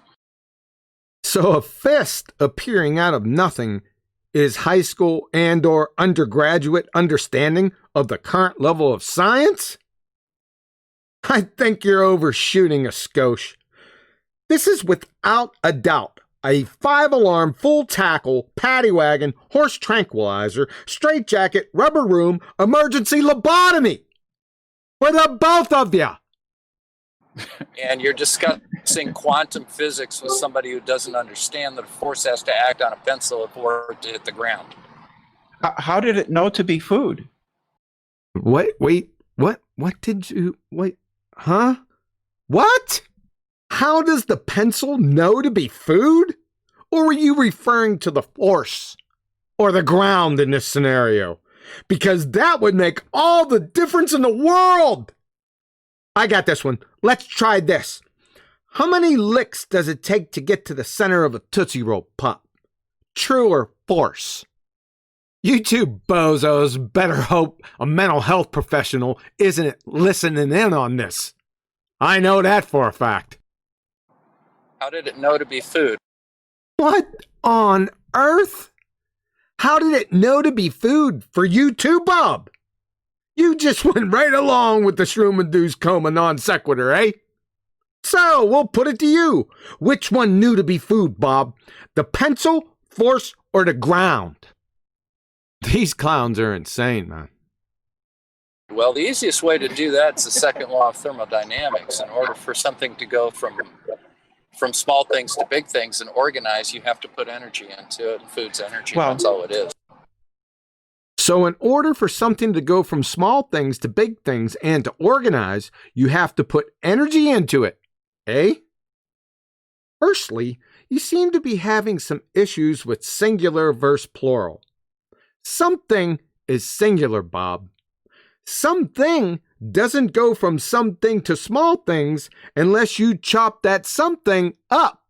So a fist appearing out of nothing is high school and or undergraduate understanding of the current level of science? I think you're overshooting a skosh. This is without a doubt a 5-alarm, full tackle, paddy wagon, horse tranquilizer, straitjacket, rubber room, emergency lobotomy. For the both of you. And you're discussing quantum physics with somebody who doesn't understand that a force has to act on a pencil for it to hit the ground. How did it know to be food? What did you, huh? What? How does the pencil know to be food? Or were you referring to the force or the ground in this scenario? Because that would make all the difference in the world. I got this one. Let's try this. How many licks does it take to get to the center of a Tootsie Roll Pop? True or false? You two bozos better hope a mental health professional isn't listening in on this. I know that for a fact. How did it know to be food? What on earth? How did it know to be food for you too, Bob? You just went right along with the shroom-induced coma non sequitur, eh? So, we'll put it to you. Which one knew to be food, Bob? The pencil, force, or the ground? These clowns are insane, man. Well, the easiest way to do that is the second law of thermodynamics. In order for something to go from small things to big things and organize, you have to put energy into it, and food's energy. Well, that's all it is. So in order for something to go from small things to big things and to organize, you have to put energy into it, eh? Firstly, you seem to be having some issues with singular versus plural. Something is singular, Bob. Something doesn't go from something to small things unless you chop that something up.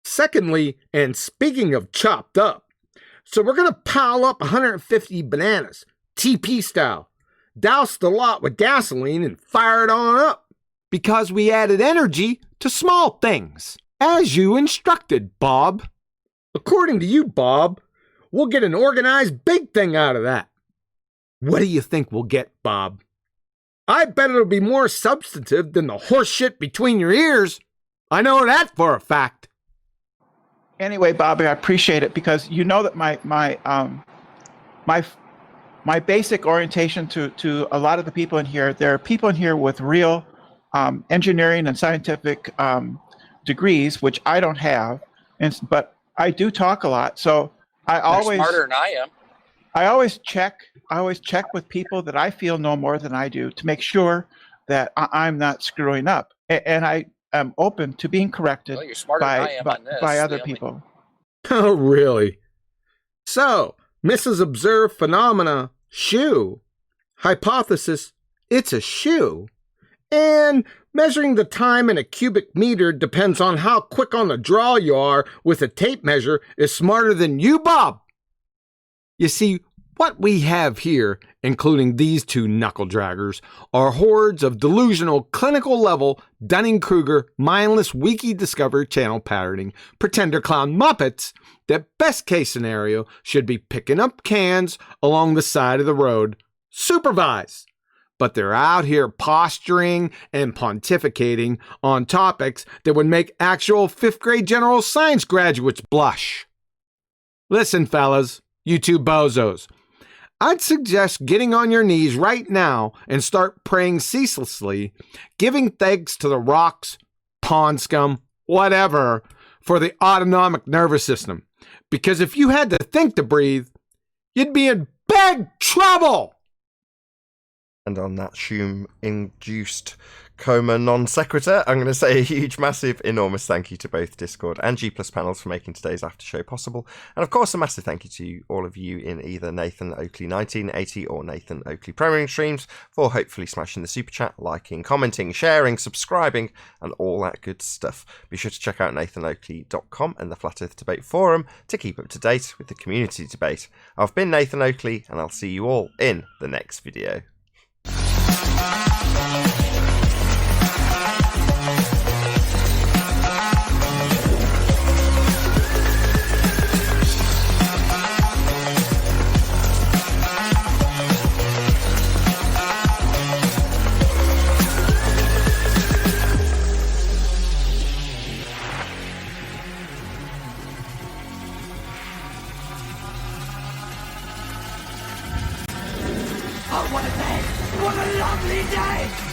Secondly, and speaking of chopped up, so we're going to pile up 150 bananas, TP style, douse the lot with gasoline and fire it on up because we added energy to small things, as you instructed, Bob. According to you, Bob, we'll get an organized big thing out of that. What do you think we'll get, Bob? I bet it'll be more substantive than the horse shit between your ears. I know that for a fact. Anyway, Bobby, I appreciate it because you know that my basic orientation to a lot of the people in here, there are people in here with real engineering and scientific degrees, which I don't have, but I do talk a lot. So You're smarter than I am. I always check with people that I feel know more than I do to make sure that I'm not screwing up. And I am open to being corrected Well, you're smarter than I am on this. by other The only- people. Oh, really? So, Mrs. Observed Phenomena, shoe. Hypothesis, it's a shoe. And measuring the time in a cubic meter depends on how quick on the draw you are with a tape measure is smarter than you, Bob. You see, what we have here, including these two knuckle-draggers, are hordes of delusional, clinical-level, Dunning-Kruger, mindless Wiki-Discover channel parroting, pretender clown Muppets that best-case scenario should be picking up cans along the side of the road, supervised but they're out here posturing and pontificating on topics that would make actual 5th grade general science graduates blush. Listen, fellas, you two bozos, I'd suggest getting on your knees right now and start praying ceaselessly, giving thanks to the rocks, pond scum, whatever, for the autonomic nervous system. Because if you had to think to breathe, you'd be in big trouble! And on that Schum-induced coma non sequitur, I'm going to say a huge, massive, enormous thank you to both Discord and G Plus panels for making today's after show possible. And of course, a massive thank you to all of you in either Nathan Oakley 1980 or Nathan Oakley Premiering streams for hopefully smashing the super chat, liking, commenting, sharing, subscribing, and all that good stuff. Be sure to check out nathanoakley.com and the Flat Earth Debate Forum to keep up to date with the community debate. I've been Nathan Oakley, and I'll see you all in the next video. What a day! What a lovely day!